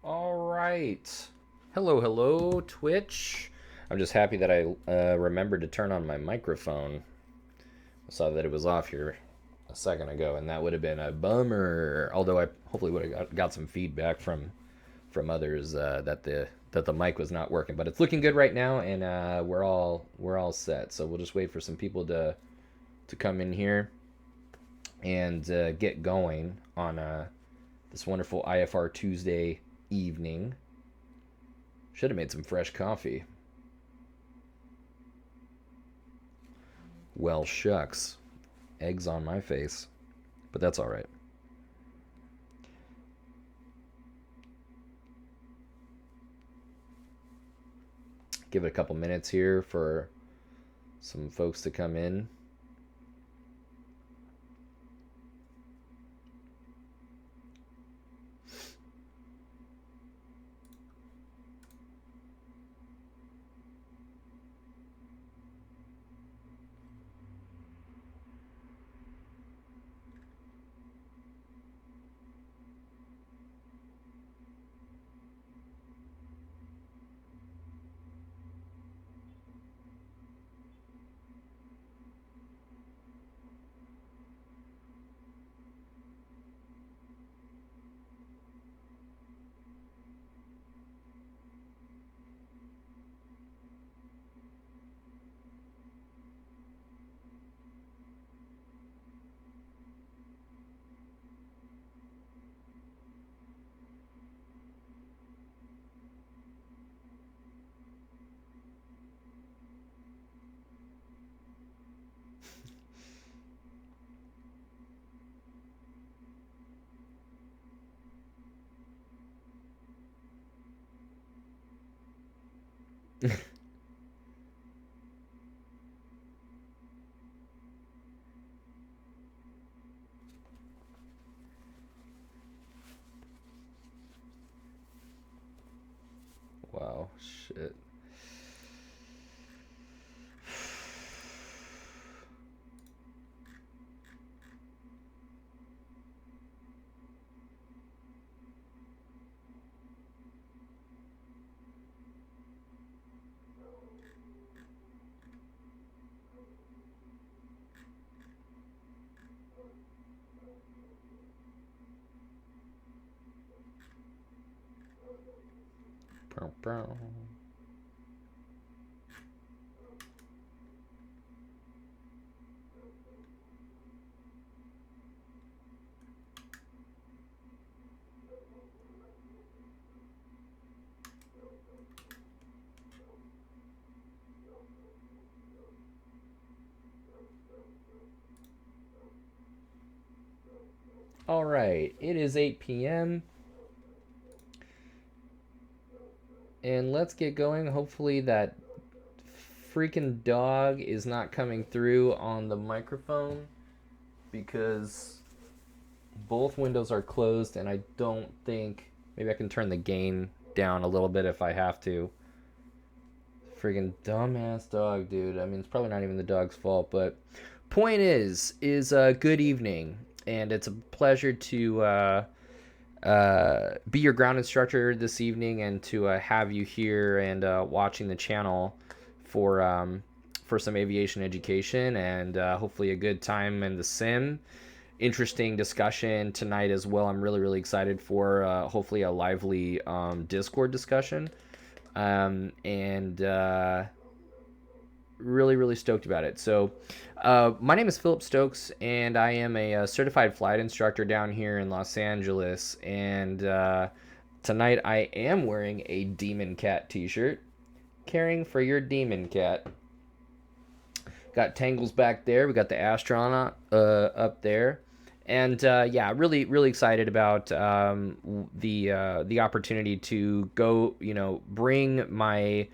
All right. Hello, Twitch. I'm just happy that I remembered to turn on my microphone. I saw that it was off here a second ago, and that would have been a bummer. Although I hopefully would have got some feedback from others that the mic was not working. But it's looking good right now, and we're all set. So we'll just wait for some people to come in here and get going on this wonderful IFR Tuesday evening. Should have made some fresh coffee. Well, shucks. Eggs on my face. But that's all right. Give it a couple minutes here for some folks to come in. Wow, shit. Bow, bow. All right, it is 8 p.m. and let's get going. Hopefully that freaking dog is not coming through on the microphone because both windows are closed and I don't think maybe I can turn the gain down a little bit if I have to. Friggin' dumbass dog, dude. I mean, it's probably not even the dog's fault, but point is good evening, and it's a pleasure to be your ground instructor this evening and to have you here and watching the channel for some aviation education and hopefully a good time in the sim. Interesting discussion tonight as well. I'm really excited for hopefully a lively Discord discussion, and really stoked about it. So my name is Philip Stokes, and I am a certified flight instructor down here in Los Angeles. And tonight I am wearing a Demon Cat t-shirt, caring for your Demon Cat. Got Tangles back there. We got the astronaut up there. And yeah, really excited about the opportunity to go, bring my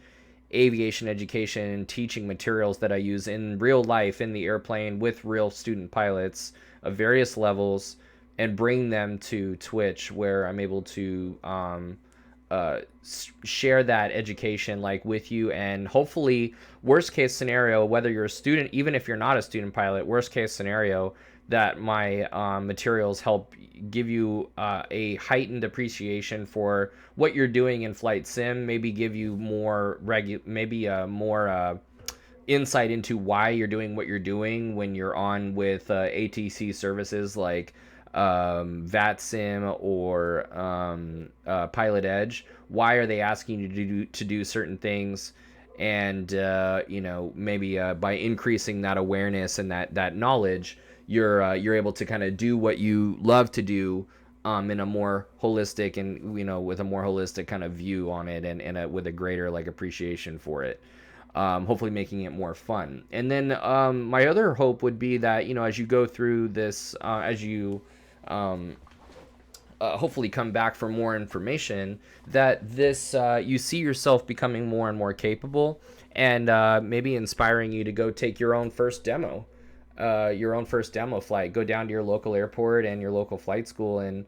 aviation education and teaching materials that I use in real life in the airplane with real student pilots of various levels and bring them to Twitch where I'm able to share that education like with you, and hopefully worst case scenario, whether you're a student, even if you're not a student pilot, worst case scenario, that my materials help give you a heightened appreciation for what you're doing in flight sim. Maybe give you more more insight into why you're doing what you're doing when you're on with ATC services like VATSIM or Pilot Edge. Why are they asking you to do certain things? And maybe by increasing that awareness and that knowledge, you're able to kind of do what you love to do in a more holistic and with a more holistic kind of view on it, and with a greater like appreciation for it. Hopefully making it more fun. And then my other hope would be that as you go through this, as you hopefully come back for more information, that this you see yourself becoming more and more capable, and maybe inspiring you to go take your own first demo, flight. Go down to your local airport and your local flight school, and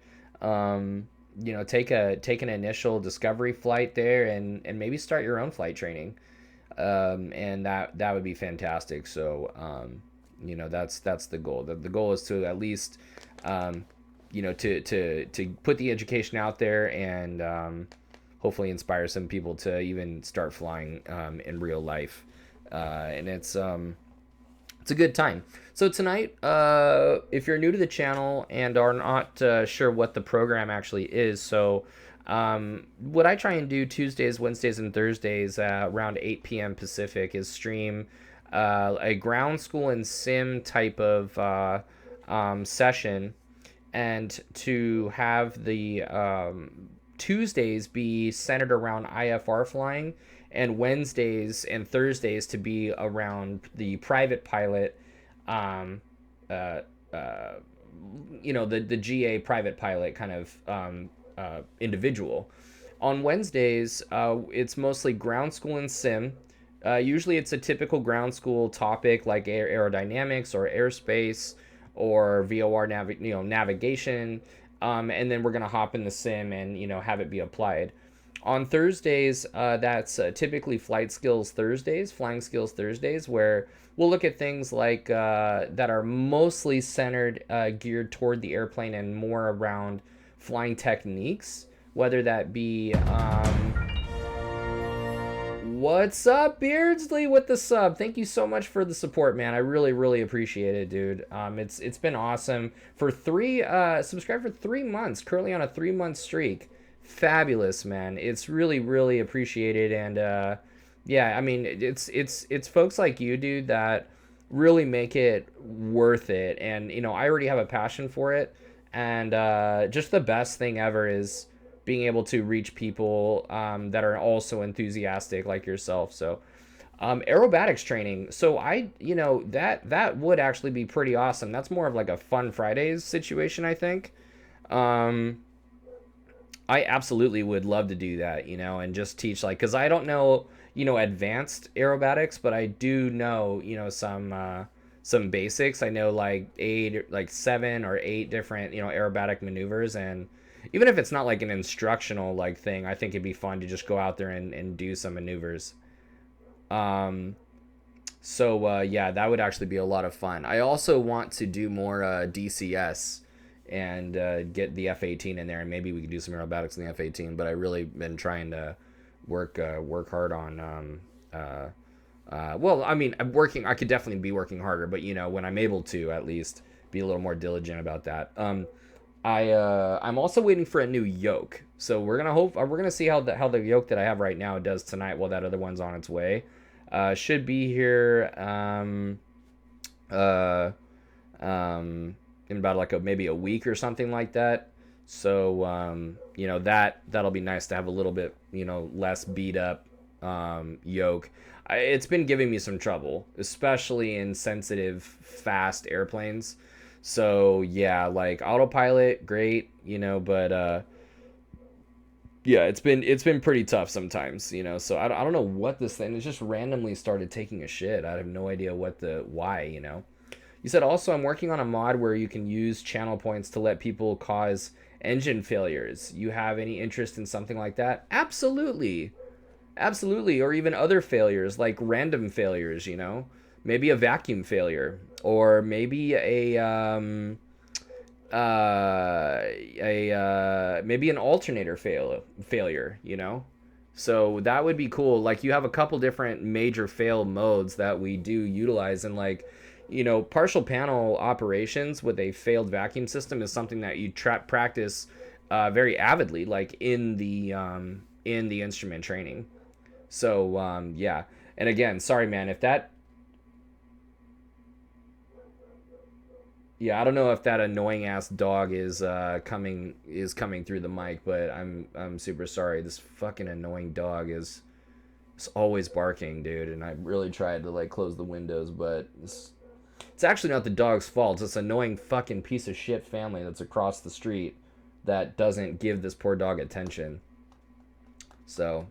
take an initial discovery flight there, and maybe start your own flight training. And that would be fantastic. So that's the goal. The goal is to at least to put the education out there, and hopefully inspire some people to even start flying in real life. And it's a good time. So tonight, if you're new to the channel and are not sure what the program actually is, so what I try and do Tuesdays, Wednesdays, and Thursdays around 8 p.m. Pacific is stream a ground school and sim type of session, and to have the Tuesdays be centered around IFR flying, and Wednesdays and Thursdays to be around the private pilot, the GA private pilot kind of individual. On Wednesdays, it's mostly ground school and sim. Usually it's a typical ground school topic like aerodynamics or airspace or VOR navigation, and then we're going to hop in the sim and have it be applied. On Thursdays, that's typically flying skills Thursdays, where we'll look at things like that are mostly centered, geared toward the airplane, and more around flying techniques, whether that be what's up, Beardsley, with the sub? Thank you so much for the support, man. I really appreciate it, dude. It's been awesome. For subscribe for 3 months, currently on a 3-month streak. Fabulous, man. It's really appreciated. And yeah, I mean, it's folks like you, dude, that really make it worth it. And I already have a passion for it, and just the best thing ever is being able to reach people that are also enthusiastic like yourself. So aerobatics training, so that would actually be pretty awesome. That's more of like a Fun Fridays situation, I think. I absolutely would love to do that, and just teach, like, because I don't know advanced aerobatics, but I do know some basics. I know like 7 or 8 different aerobatic maneuvers, and even if it's not like an instructional like thing, I think it'd be fun to just go out there and do some maneuvers. Yeah, that would actually be a lot of fun. I also want to do more DCS and get the F-18 in there, and maybe we could do some aerobatics in the F-18. But I really been trying to work hard on. Well, I mean, I could definitely be working harder, but when I'm able to, at least be a little more diligent about that. I'm also waiting for a new yoke, so we're gonna see how the yoke that I have right now does tonight, while that other one's on its way. Should be here in about like maybe a week or something like that. So that'll be nice to have a little bit less beat up yoke. It's been giving me some trouble, especially in sensitive, fast airplanes. So yeah, like autopilot, great, but yeah, it's been pretty tough sometimes, So I don't know what this thing. It just randomly started taking a shit. I have no idea why. You said also, I'm working on a mod where you can use channel points to let people cause engine failures. You have any interest in something like that? Absolutely. Or even other failures, like random failures, maybe a vacuum failure, or maybe maybe an alternator failure, you know. So that would be cool. Like, you have a couple different major fail modes that we do utilize, and like, you know, partial panel operations with a failed vacuum system is something that you practice very avidly, like in the instrument training. So yeah. And again, sorry man, if that, yeah, I don't know if that annoying ass dog is coming through the mic, but I'm super sorry. This fucking annoying dog is always barking, dude, and I really tried to like close the windows, but it's actually not the dog's fault. It's this annoying fucking piece of shit family that's across the street that doesn't give this poor dog attention. So,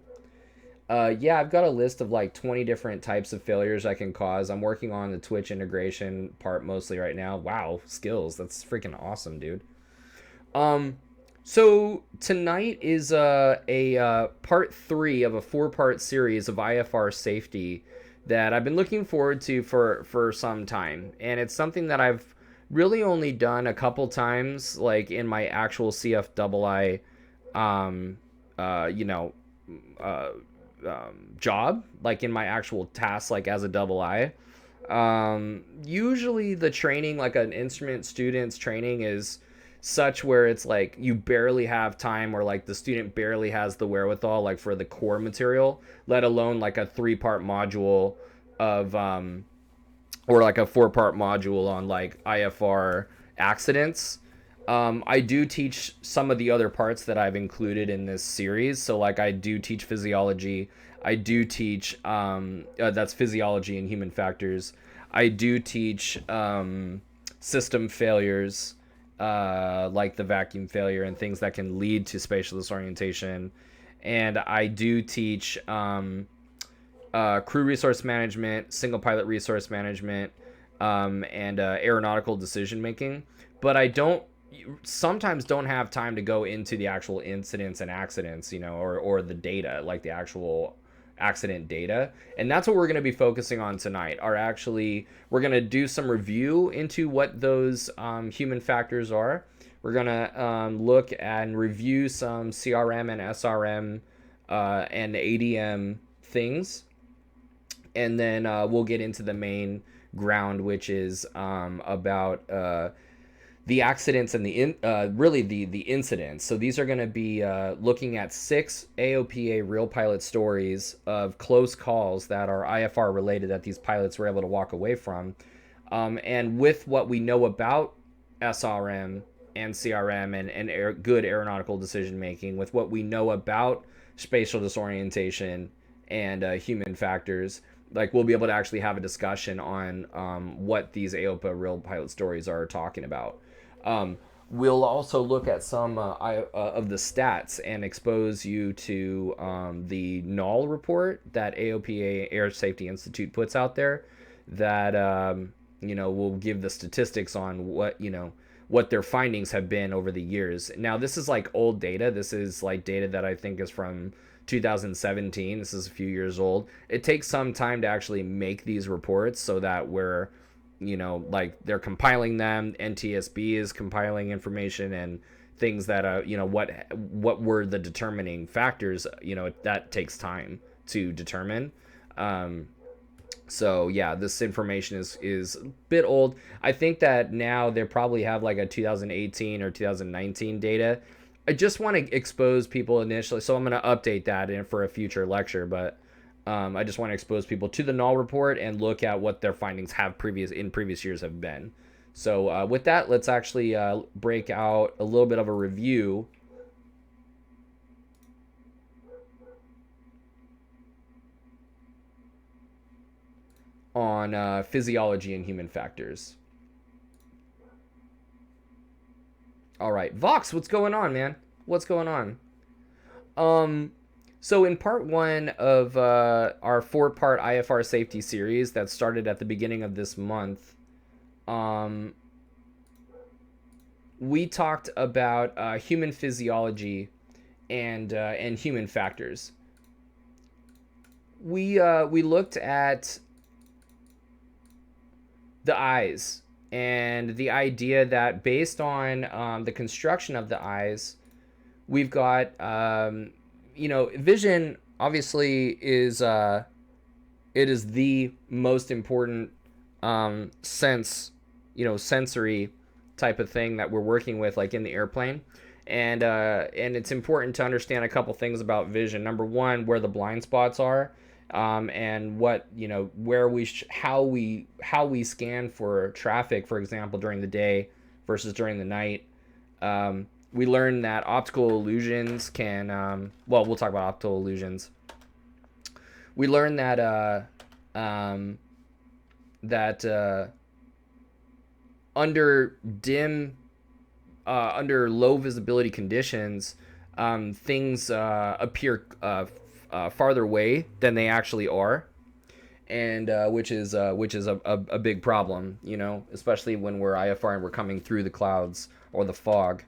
yeah, I've got a list of like 20 different types of failures I can cause. I'm working on the Twitch integration part mostly right now. Wow, skills. That's freaking awesome, dude. Um, so tonight is part 3 of a 4-part series of IFR Safety that I've been looking forward to for some time, and it's something that I've really only done a couple times, like in my actual CFII, you know, uh, job, like in my actual task, like as a double I. Usually the training, like an instrument student's training, is such where it's like you barely have time, or like the student barely has the wherewithal, like for the core material, let alone like a 3-part module of or like a 4-part module on like IFR accidents. I do teach some of the other parts that I've included in this series. So like I do teach physiology. I do teach that's physiology and human factors. I do teach system failures, like the vacuum failure and things that can lead to spatial disorientation. And I do teach crew resource management, single pilot resource management, and aeronautical decision making. But I don't sometimes don't have time to go into the actual incidents and accidents, you know, or the data, like the actual accident data. And that's what we're going to be focusing on tonight. We're going to do some review into what those human factors are. We're going to look and review some CRM and SRM and ADM things. And then we'll get into the main ground, which is about the accidents and the incidents. So these are going to be looking at 6 AOPA real pilot stories of close calls that are IFR related that these pilots were able to walk away from. And with what we know about SRM and CRM and good aeronautical decision making, with what we know about spatial disorientation and human factors, like we'll be able to actually have a discussion on what these AOPA real pilot stories are talking about. We'll also look at some of the stats and expose you to the NOL report that AOPA Air Safety Institute puts out there that you know, will give the statistics on what their findings have been over the years. Now, this is like old data. This is like data that I think is from 2017. This is a few years old. It takes some time to actually make these reports so that we're, you know, like they're compiling them. NTSB is compiling information and things that, you know, what were the determining factors, you know, that takes time to determine. So yeah, this information is a bit old. I think that now they probably have like a 2018 or 2019 data. I just want to expose people initially, so I'm going to update that in for a future lecture, but I just want to expose people to the NOL report and look at what their findings in previous years have been. So with that, let's actually break out a little bit of a review on physiology and human factors. All right, Vox, what's going on, man? What's going on? So in part 1 of our 4-part IFR safety series that started at the beginning of this month, we talked about human physiology and human factors. We looked at the eyes, and the idea that based on the construction of the eyes, we've got vision obviously is it is the most important sensory type of thing that we're working with, like in the airplane. And it's important to understand a couple things about vision. Number one, where the blind spots are, and what where how we scan for traffic, for example, during the day versus during the night. We learned that optical illusions can we'll talk about optical illusions. We learned that under under low visibility conditions, things appear farther away than they actually are, and which is a big problem, especially when we're IFR and we're coming through the clouds or the fog.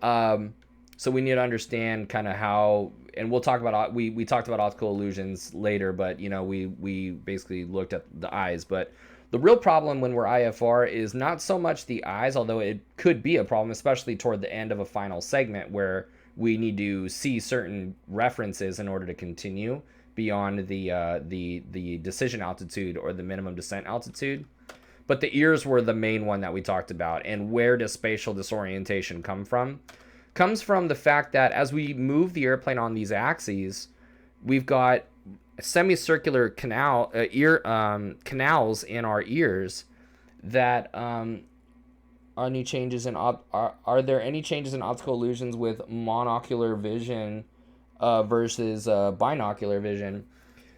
So we need to understand kind of how, and we'll talk about, we talked about optical illusions later, but we basically looked at the eyes. But the real problem when we're IFR is not so much the eyes, although it could be a problem, especially toward the end of a final segment where we need to see certain references in order to continue beyond the decision altitude or the minimum descent altitude. But the ears were the main one that we talked about. And where does spatial disorientation come from? Comes from the fact that as we move the airplane on these axes, we've got semicircular canals in our ears that are there any changes in optical illusions with monocular vision versus binocular vision?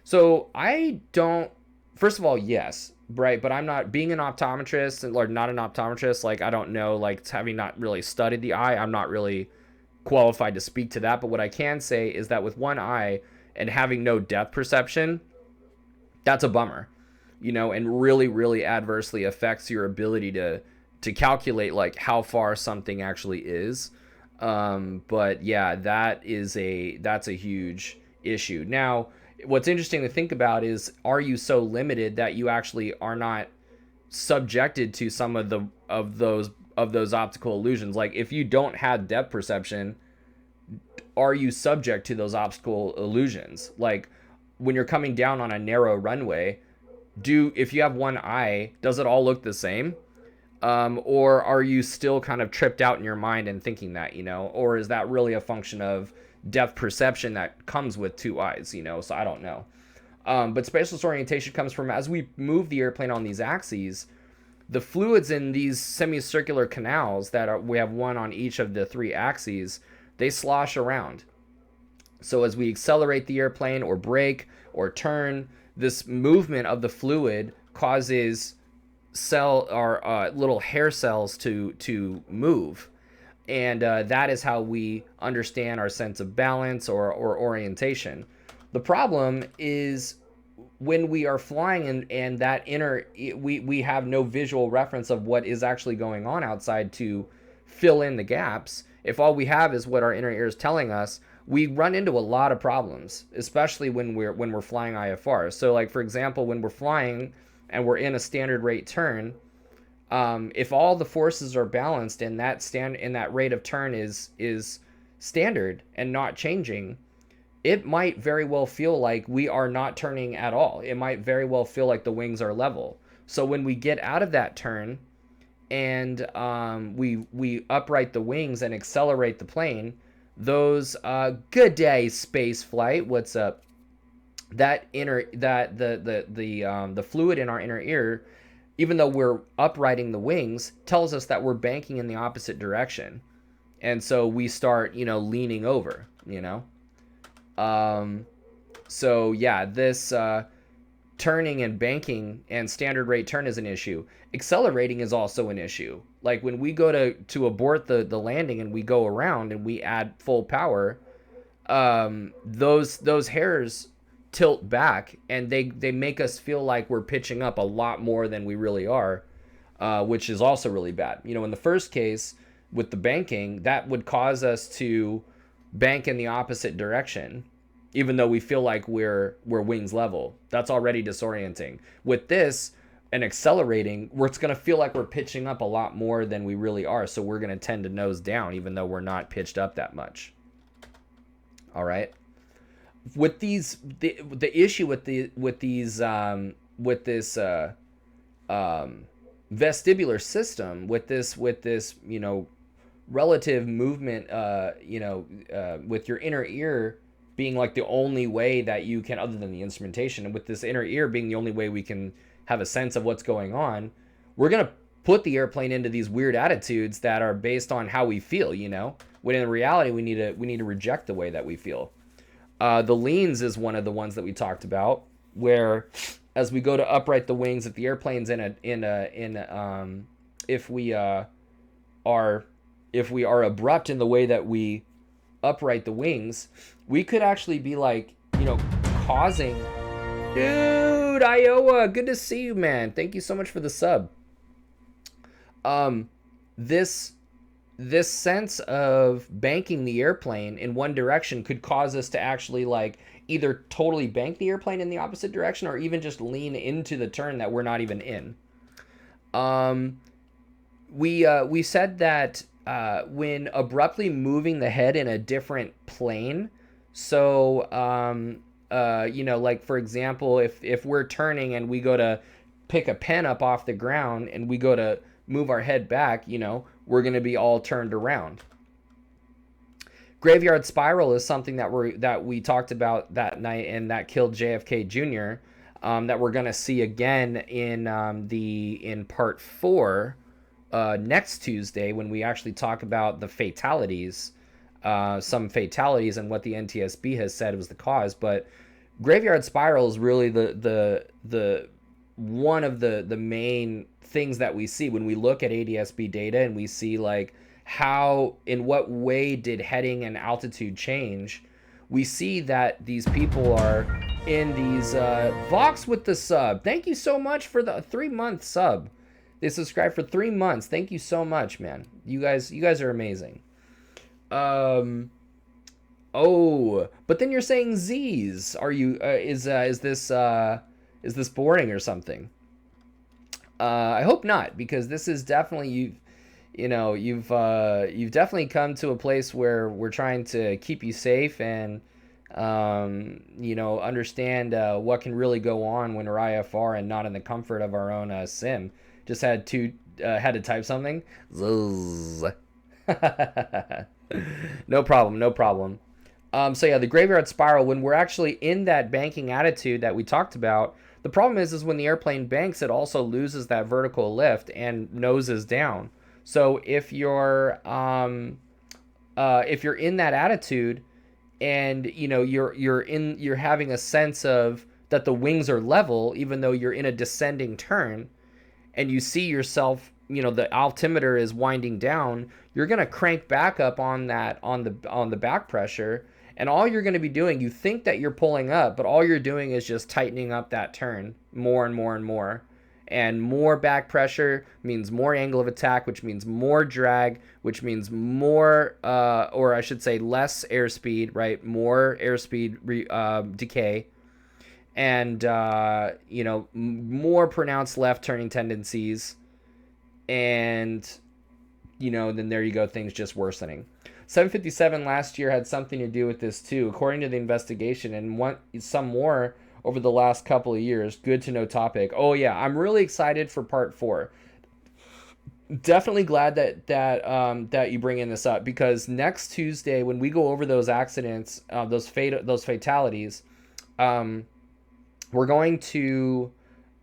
So I don't. First of all, yes, right, but I'm not, being an optometrist or not an optometrist. Like, I don't know, like, having not really studied the eye, I'm not really qualified to speak to that. But what I can say is that with one eye and having no depth perception, that's a bummer, and really, really adversely affects your ability to calculate like how far something actually is. But yeah, that's a huge issue. Now, what's interesting to think about is, are you so limited that you actually are not subjected to some of those optical illusions? Like, if you don't have depth perception, are you subject to those optical illusions? Like, when you're coming down on a narrow runway, if you have one eye, does it all look the same? Or are you still kind of tripped out in your mind and thinking that, or is that really a function of depth perception that comes with two eyes, so I don't know. But spatial disorientation comes from, as we move the airplane on these axes, the fluids in these semicircular canals we have one on each of the three axes, they slosh around. So as we accelerate the airplane or brake or turn, this movement of the fluid causes little hair cells to move. And that is how we understand our sense of balance or orientation. The problem is when we are flying and that we have no visual reference of what is actually going on outside to fill in the gaps. If all we have is what our inner ear is telling us, we run into a lot of problems, especially when we're flying IFR. So, like, for example, when we're flying and we're in a standard rate turn, if all the forces are balanced and that rate of turn is standard and not changing, it might very well feel like we are not turning at all. It might very well feel like the wings are level. So when we get out of that turn and we upright the wings and accelerate the plane, those good day space flight, what's up? The fluid in our inner ear, even though we're uprighting the wings, tells us that we're banking in the opposite direction. And so we start, leaning over, So yeah, this turning and banking and standard rate turn is an issue. Accelerating is also an issue. Like when we go to abort the landing and we go around and we add full power, those hairs tilt back and they make us feel like we're pitching up a lot more than we really are, which is also really bad. In the first case with the banking, that would cause us to bank in the opposite direction, even though we feel like we're wings level. That's already disorienting. With this, and accelerating, it's going to feel like we're pitching up a lot more than we really are. So we're going to tend to nose down, even though we're not pitched up that much. All right. With these, the issue with this vestibular system, with this relative movement, with your inner ear being like the only way that you can, other than the instrumentation, and with this inner ear being the only way we can have a sense of what's going on, we're going to put the airplane into these weird attitudes that are based on how we feel, when in reality we need to reject the way that we feel. The leans is one of the ones that we talked about, where as we go to upright the wings, if the airplane's if we are abrupt in the way that we upright the wings, we could actually be like, causing. Dude, Iowa, good to see you, man. Thank you so much for the sub. This sense of banking the airplane in one direction could cause us to actually like either totally bank the airplane in the opposite direction, or even just lean into the turn that we're not even in. We said that when abruptly moving the head in a different plane, so like for example, if we're turning and we go to pick a pen up off the ground and we go to move our head back, we're going to be all turned around. Graveyard spiral is something that we talked about that night and that killed JFK Jr. That we're going to see again in part 4 next Tuesday, when we actually talk about the fatalities, some fatalities, and what the NTSB has said was the cause. But graveyard spiral is really the one of the main things that we see when we look at ADSB data, and we see like in what way did heading and altitude change. We see that these people are in these Vox with the sub. Thank you so much for the 3-month sub. They subscribed for 3 months. Thank you so much, man. You guys are amazing. But then you're saying Z's. Are you is this boring or something? I hope not, because this is definitely you've definitely come to a place where we're trying to keep you safe and understand what can really go on when we're IFR and not in the comfort of our own sim. Just had to type something. No problem. So yeah, the graveyard spiral, when we're actually in that banking attitude that we talked about, the problem is when the airplane banks, it also loses that vertical lift and noses down. So if you're in that attitude, and you're having a sense of that the wings are level, even though you're in a descending turn, and you see yourself, the altimeter is winding down, you're going to crank back up on the back pressure. And all you're going to be doing, you think that you're pulling up, but all you're doing is just tightening up that turn more and more and more. And more back pressure means more angle of attack, which means more drag, which means more, or I should say less airspeed, right? More airspeed decay. And, more pronounced left turning tendencies. And, then there you go, things just worsening. 757 last year had something to do with this too, according to the investigation, and some more over the last couple of years. Good to know topic. Oh yeah, I'm really excited for part 4. Definitely glad that you bring in this up, because next Tuesday when we go over those accidents, those fatalities, we're going to.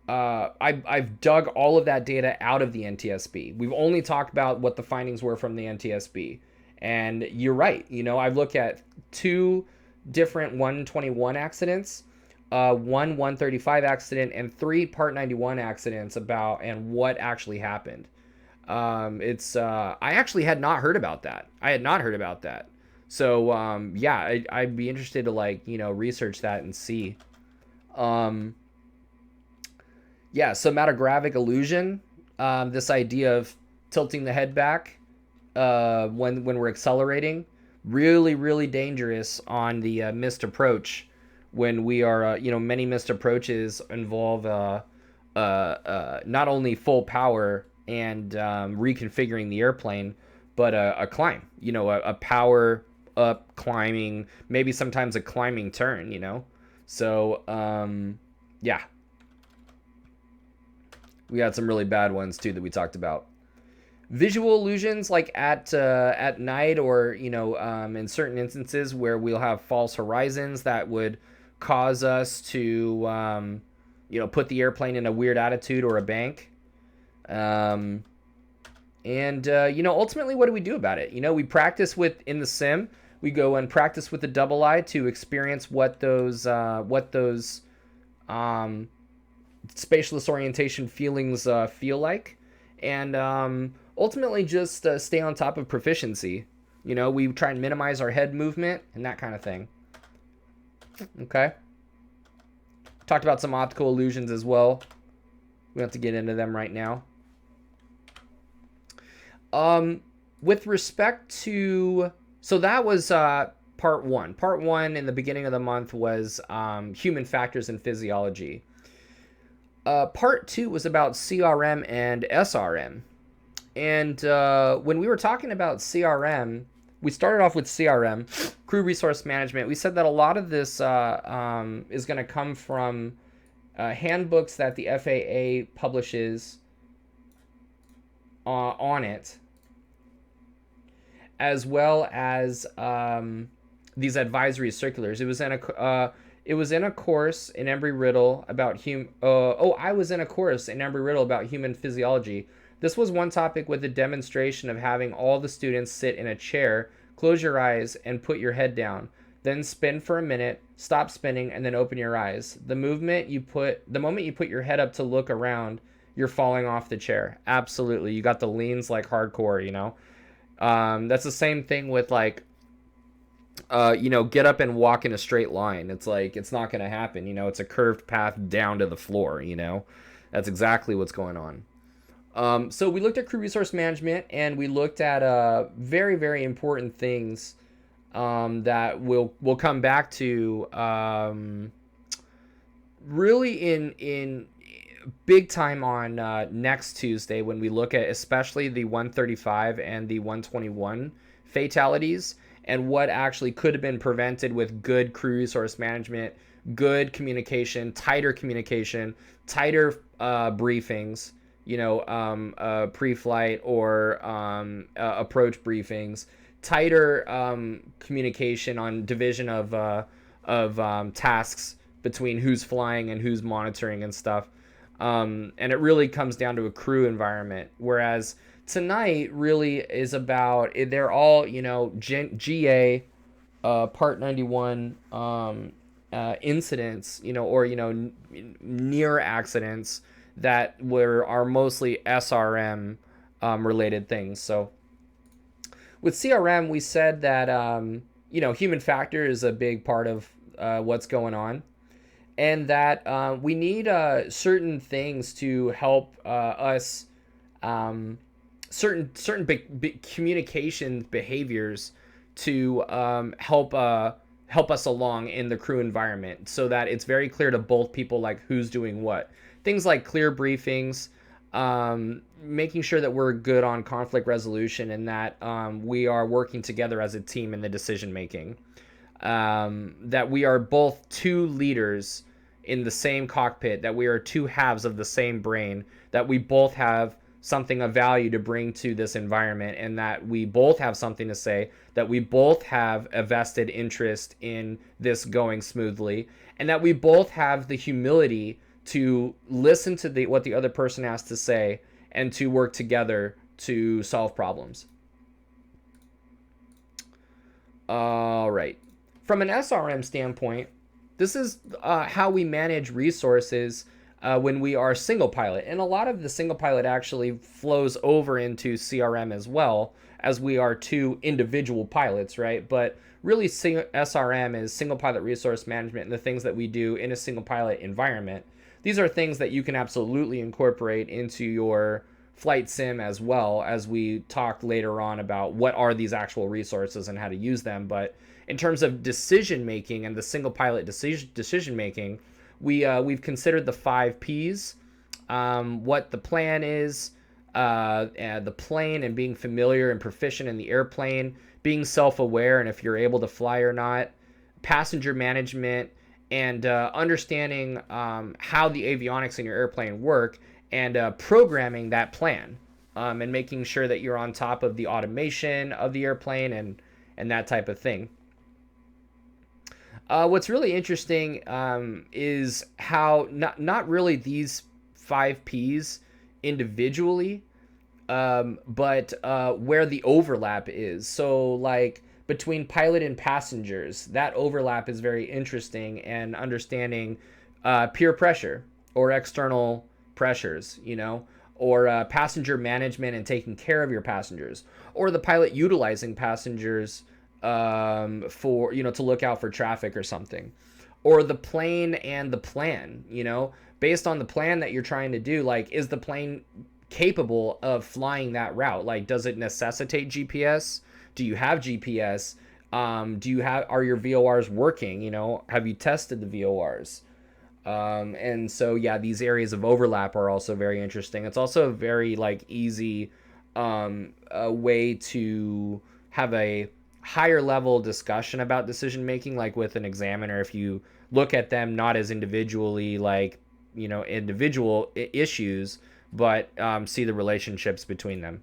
I've dug all of that data out of the NTSB. We've only talked about what the findings were from the NTSB. And you're right. I've looked at 2 different 121 accidents, 135 accident, and 3 Part 91 accidents and what actually happened. I actually had not heard about that. So, I'd be interested to research that and see. So metagravic illusion, this idea of tilting the head back, when we're accelerating, really, really dangerous on the missed approach. When we are, many missed approaches involve not only full power and reconfiguring the airplane, but a climb, a power up climbing, maybe sometimes a climbing turn. So, yeah, we had some really bad ones too that we talked about. Visual illusions, like at night, or in certain instances where we'll have false horizons that would cause us to put the airplane in a weird attitude or a bank. Ultimately, what do we do about it? We practice in the sim. We go and practice with the double eye to experience what those spatialist orientation feelings feel like, and ultimately just stay on top of proficiency. We try and minimize our head movement and that kind of thing. Okay. Talked about some optical illusions as well. We don't have to get into them right now. With respect to, so that was part one. Part one in the beginning of the month was human factors and physiology. Part two was about CRM and SRM. And when we were talking about CRM, we started off with CRM, crew resource management. We said that a lot of this is going to come from handbooks that the FAA publishes on it, as well as these advisory circulars. It was in a course in Embry-Riddle about I was in a course in Embry-Riddle about human physiology. This was one topic with a demonstration of having all the students sit in a chair, close your eyes, and put your head down. Then spin for a minute, stop spinning, and then open your eyes. The moment you put your head up to look around, you're falling off the chair. Absolutely. You got the leans like hardcore, That's the same thing with get up and walk in a straight line. It's like, it's not going to happen. It's a curved path down to the floor, That's exactly what's going on. So we looked at crew resource management, and we looked at very, very important things that we'll come back to really in big time on next Tuesday, when we look at especially the 135 and the 121 fatalities, and what actually could have been prevented with good crew resource management, good communication, tighter briefings, pre-flight or approach briefings, tighter communication on division of tasks between who's flying and who's monitoring and stuff. And it really comes down to a crew environment. Whereas tonight really is about, they're all, GA, Part 91 incidents, or, near accidents that are mostly SRM related things. So with CRM, we said that, human factor is a big part of what's going on. And that we need certain things to help us, certain communication behaviors to help us along in the crew environment, so that it's very clear to both people like who's doing what. Things like clear briefings, making sure that we're good on conflict resolution, and that we are working together as a team in the decision making. That we are both two leaders in the same cockpit, that we are two halves of the same brain, that we both have something of value to bring to this environment, and that we both have something to say, that we both have a vested interest in this going smoothly, and that we both have the humility to listen to what the other person has to say and to work together to solve problems. All right. From an SRM standpoint, this is how we manage resources when we are single pilot. And a lot of the single pilot actually flows over into CRM as well, as we are two individual pilots, right? But really, SRM is single pilot resource management, and the things that we do in a single pilot environment. These are things that you can absolutely incorporate into your flight sim, as well, as we talk later on about what are these actual resources and how to use them. But in terms of decision making and the single pilot decision making, we've considered the 5 Ps what the plan is, and the plane, and being familiar and proficient in the airplane, being self-aware and if you're able to fly or not, passenger management, and understanding how the avionics in your airplane work, and programming that plan, and making sure that you're on top of the automation of the airplane and that type of thing. What's really interesting is how not really these 5 Ps individually, but where the overlap is. So like between pilot and passengers, that overlap is very interesting, and understanding peer pressure or external pressures, or passenger management and taking care of your passengers, or the pilot utilizing passengers for, to look out for traffic or something, or the plane and the plan, based on the plan that you're trying to do. Like, is the plane capable of flying that route? Like, does it necessitate GPS? Do you have GPS? Are your VORs working? Have you tested the VORs? And so, yeah, these areas of overlap are also very interesting. It's also a very easy a way to have a higher level discussion about decision making, like with an examiner, if you look at them not as individually, individual issues, but see the relationships between them.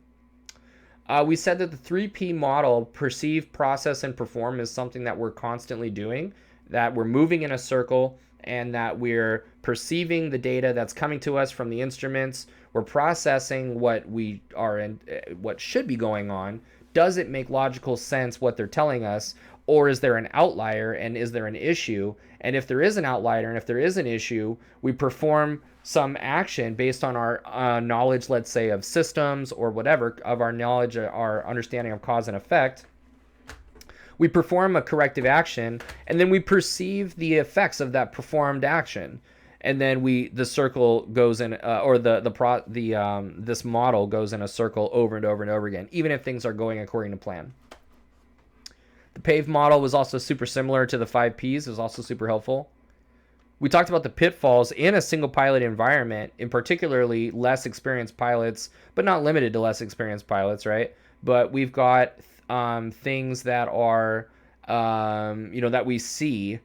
We said that the 3P model, perceive, process, and perform, is something that we're constantly doing, that we're moving in a circle, and that we're perceiving the data that's coming to us from the instruments. We're processing what what should be going on. Does it make logical sense what they're telling us, or is there an outlier, and is there an issue? And if there is an outlier and if there is an issue, we perform some action based on our knowledge, let's say, of systems or whatever, of our knowledge, our understanding of cause and effect. We perform a corrective action, and then we perceive the effects of that performed action. And then the circle goes in, or this model goes in a circle over and over and over again, even if things are going according to plan. The PAVE model was also super similar to the 5Ps. It was also super helpful. We talked about the pitfalls in a single pilot environment, in particularly less experienced pilots, but not limited to less experienced pilots, right? But we've got things that are, that we see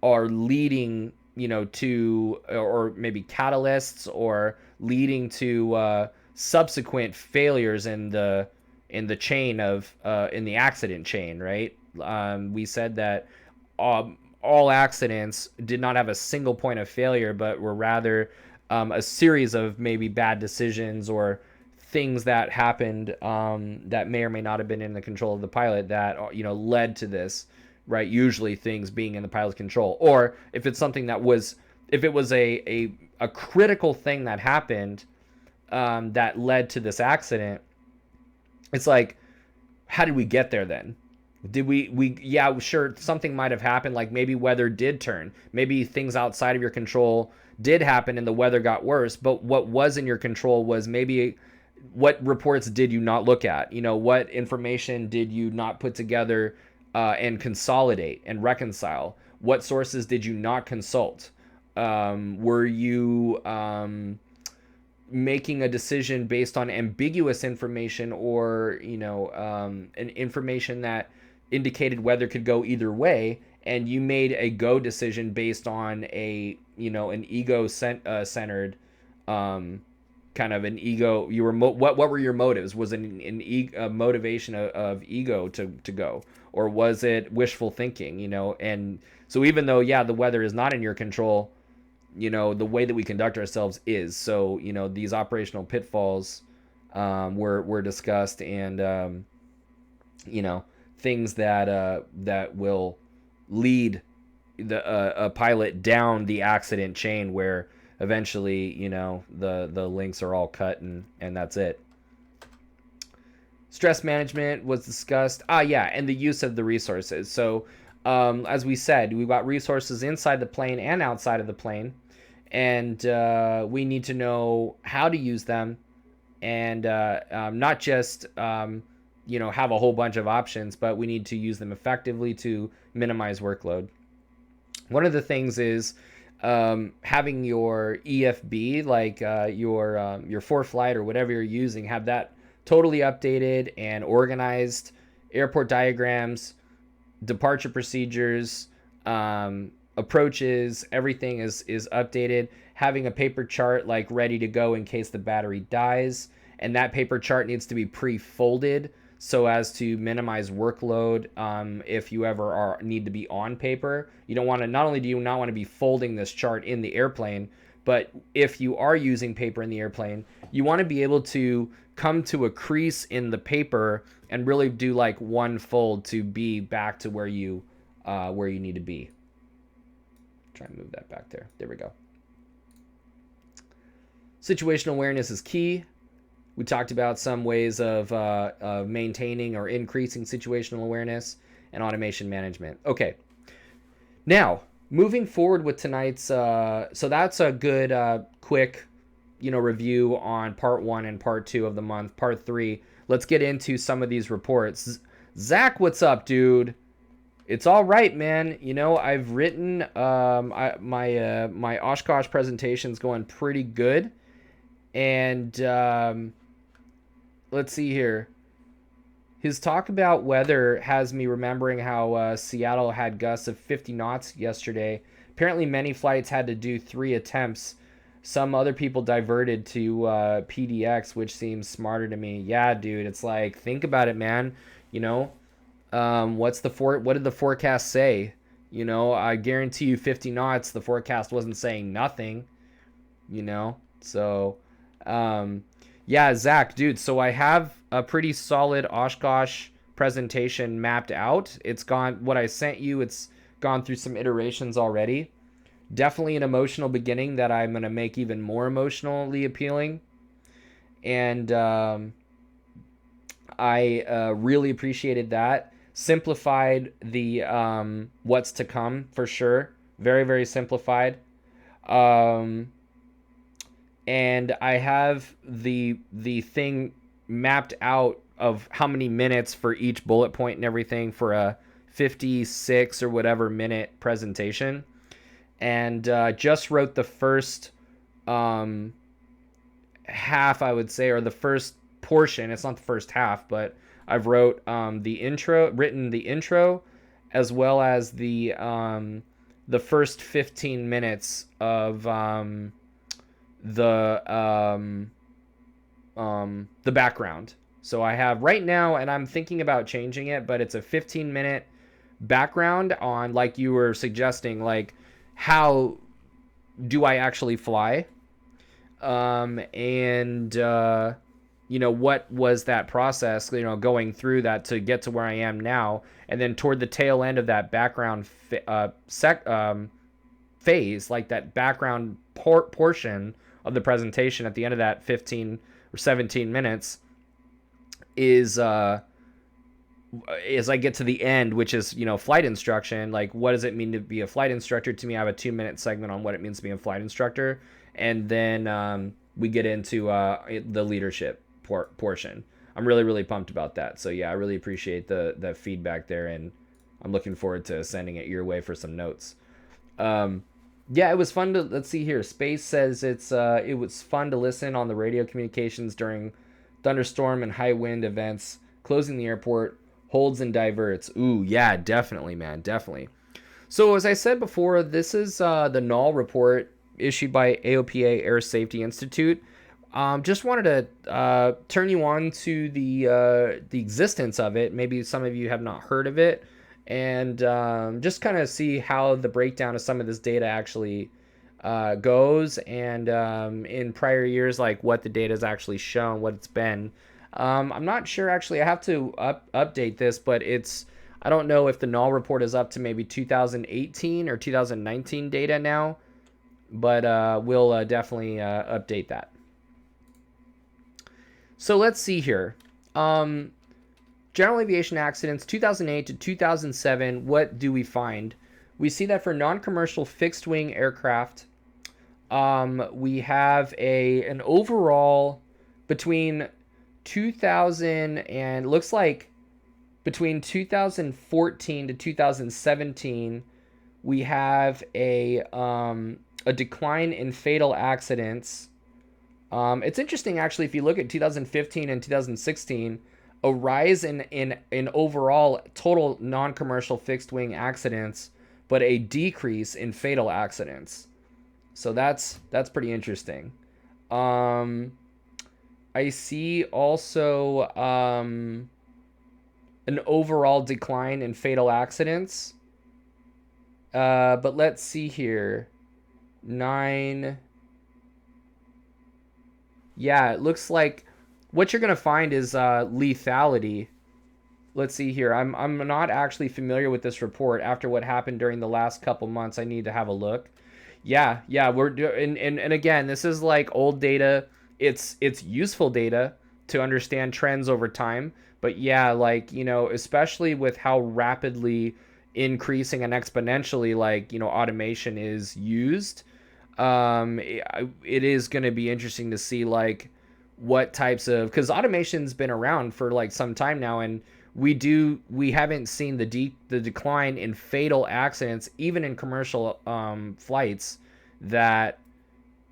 are leading, to, or maybe catalysts, or leading to subsequent failures in the chain of in the accident chain, right? We said that all accidents did not have a single point of failure, but were rather a series of maybe bad decisions or things that happened that may or may not have been in the control of the pilot that led to this, right? Usually things being in the pilot's control, or if it's something that was, if it was a critical thing that happened that led to this accident, it's like, how did we get there then? Did we yeah, sure, something might have happened, like maybe weather did turn, maybe things outside of your control did happen and the weather got worse, but what was in your control was maybe what reports did you not look at, what information did you not put together and consolidate and reconcile, what sources did you not consult, were you making a decision based on ambiguous information, or an information that indicated weather could go either way, and you made a go decision based on an ego centered kind of an ego. You were what were your motives? Was it a motivation of ego to go, or was it wishful thinking? And so even though the weather is not in your control, the way that we conduct ourselves is. So these operational pitfalls were discussed, and things that will lead a pilot down the accident chain, where eventually the links are all cut, and that's it. Stress management was discussed. And the use of the resources. So as we said, we've got resources inside the plane and outside of the plane, and we need to know how to use them, and not just have a whole bunch of options, but we need to use them effectively to minimize workload. One of the things is having your EFB, like your for flight or whatever you're using, have that totally updated and organized. Airport diagrams, departure procedures, approaches, everything is updated. Having a paper chart like ready to go in case the battery dies, and that paper chart needs to be pre-folded so as to minimize workload. If you ever need to be on paper, you don't want to. Not only do you not want to be folding this chart in the airplane, but if you are using paper in the airplane, you want to be able to come to a crease in the paper and really do like one fold to be back to where you need to be. Try and move that back there. There we go. Situational awareness is key. We talked about some ways of maintaining or increasing situational awareness and automation management. Okay. Now, moving forward with tonight's, so that's a good quick, review on part 1 and part 2 of the month. Part 3, let's get into some of these reports. Zach, what's up, dude? It's all right, man. I've written my Oshkosh presentation's going pretty good, and let's see here. His talk about weather has me remembering how Seattle had gusts of 50 knots yesterday. Apparently, many flights had to do 3 attempts. Some other people diverted to PDX, which seems smarter to me. Yeah, dude, it's like, think about it, man. What did the forecast say? I guarantee you 50 knots, the forecast wasn't saying nothing, So, yeah, Zach, dude, so I have a pretty solid Oshkosh presentation mapped out. It's gone, what I sent you, it's gone through some iterations already. Definitely an emotional beginning that I'm going to make even more emotionally appealing. And I really appreciated that. Simplified the what's to come for sure. Very, very simplified. And I have the thing mapped out of how many minutes for each bullet point and everything for a 56 or whatever minute presentation. And just wrote the first half, I would say, or the first portion. It's not the first half, but I've written the intro, as well as the first 15 minutes of the background. So I have right now, and I'm thinking about changing it, but it's a 15-minute background on, like you were suggesting, like, how do I actually fly? What was that process, going through that to get to where I am now? And then toward the tail end of that background phase, like that background portion of the presentation at the end of that 15 or 17 minutes is as I get to the end, which is, flight instruction, like what does it mean to be a flight instructor? To me, I have a 2-minute segment on what it means to be a flight instructor. And then we get into the leadership portion. I'm really, really pumped about that. So yeah, I really appreciate the feedback there, and I'm looking forward to sending it your way for some notes. Yeah, it was fun to, let's see here. Space says it was fun to listen on the radio communications during thunderstorm and high wind events, closing the airport, holds and diverts. Ooh, yeah, definitely, man, definitely. So as I said before, this is the null report issued by AOPA Air Safety Institute. Just wanted to turn you on to the existence of it. Maybe some of you have not heard of it, and just kind of see how the breakdown of some of this data actually goes, and in prior years, like what the data has actually shown, what it's been. I'm not sure, actually. I have to update this, but I don't know if the null report is up to maybe 2018 or 2019 data now, but we'll definitely update that. So let's see here. General aviation accidents, 2008 to 2007, what do we find? We see that for non-commercial fixed-wing aircraft, we have an overall between 2000 and looks like between 2014 to 2017, we have a a decline in fatal accidents. It's interesting, actually, if you look at 2015 and 2016, a rise in overall total non-commercial fixed-wing accidents, but a decrease in fatal accidents. So that's pretty interesting. Um, I see also an overall decline in fatal accidents. But let's see here. 9. Yeah, it looks like what you're going to find is lethality. Let's see here. I'm not actually familiar with this report after what happened during the last couple months. I need to have a look. Yeah, we're doing, and again, this is like old data. It's useful data to understand trends over time. But yeah, like, especially with how rapidly increasing and exponentially, like, automation is used, it is going to be interesting to see like what types of, because automation's been around for like some time now, and we haven't seen the decline in fatal accidents even in commercial flights that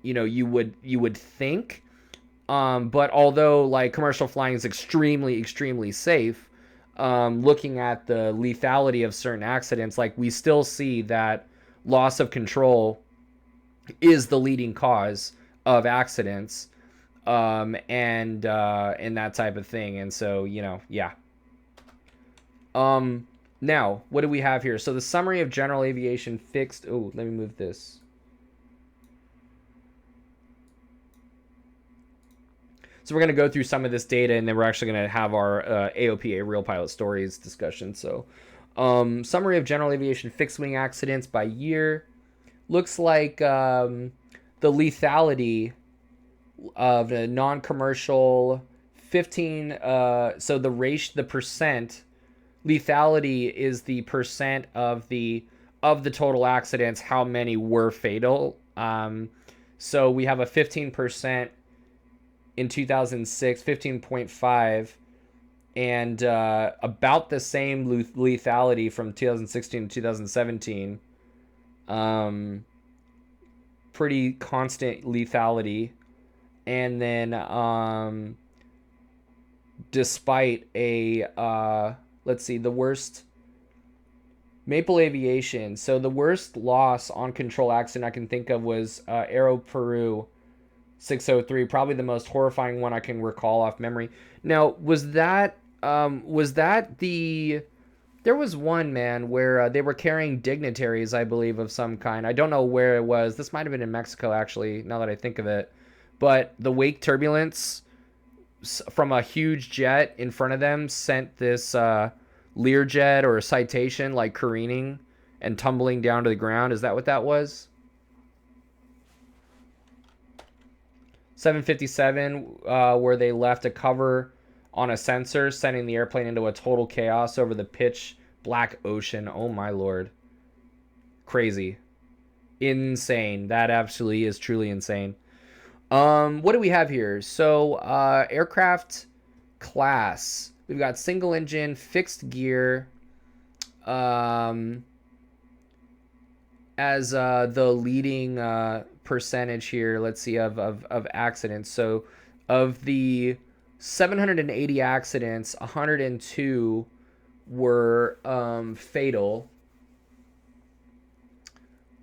you would think. But although like commercial flying is extremely safe, looking at the lethality of certain accidents, like we still see that loss of control is the leading cause of accidents, and that type of thing. And so, yeah. Now, what do we have here? So the summary of general aviation fixed. Oh, let me move this. So we're going to go through some of this data, and then we're actually going to have our AOPA Real Pilot Stories discussion. So, summary of general aviation fixed wing accidents by year. Looks like the lethality of the non-commercial 15. So the percent lethality is the percent of the total accidents. How many were fatal? So we have a 15% in 2006, 15.5, and about the same lethality from 2016 to 2017. Pretty constant lethality. And then despite a let's see, the worst Maple Aviation. So the worst loss on control accident I can think of was Aero Peru 603, probably the most horrifying one I can recall off memory. Now, was that the there was one, man, where they were carrying dignitaries, I believe, of some kind. I don't know where it was. This might have been in Mexico, actually, now that I think of it. But the wake turbulence from a huge jet in front of them sent this Learjet or Citation like careening and tumbling down to the ground. Is that what that was? 757, where they left a cover on a sensor, sending the airplane into a total chaos over the pitch black ocean. Oh my lord. Crazy. Insane. That absolutely is truly insane. What do we have here? So, aircraft class. We've got single engine, fixed gear, as the leading percentage here. Let's see, of accidents. So, of the 780 accidents, 102 were fatal.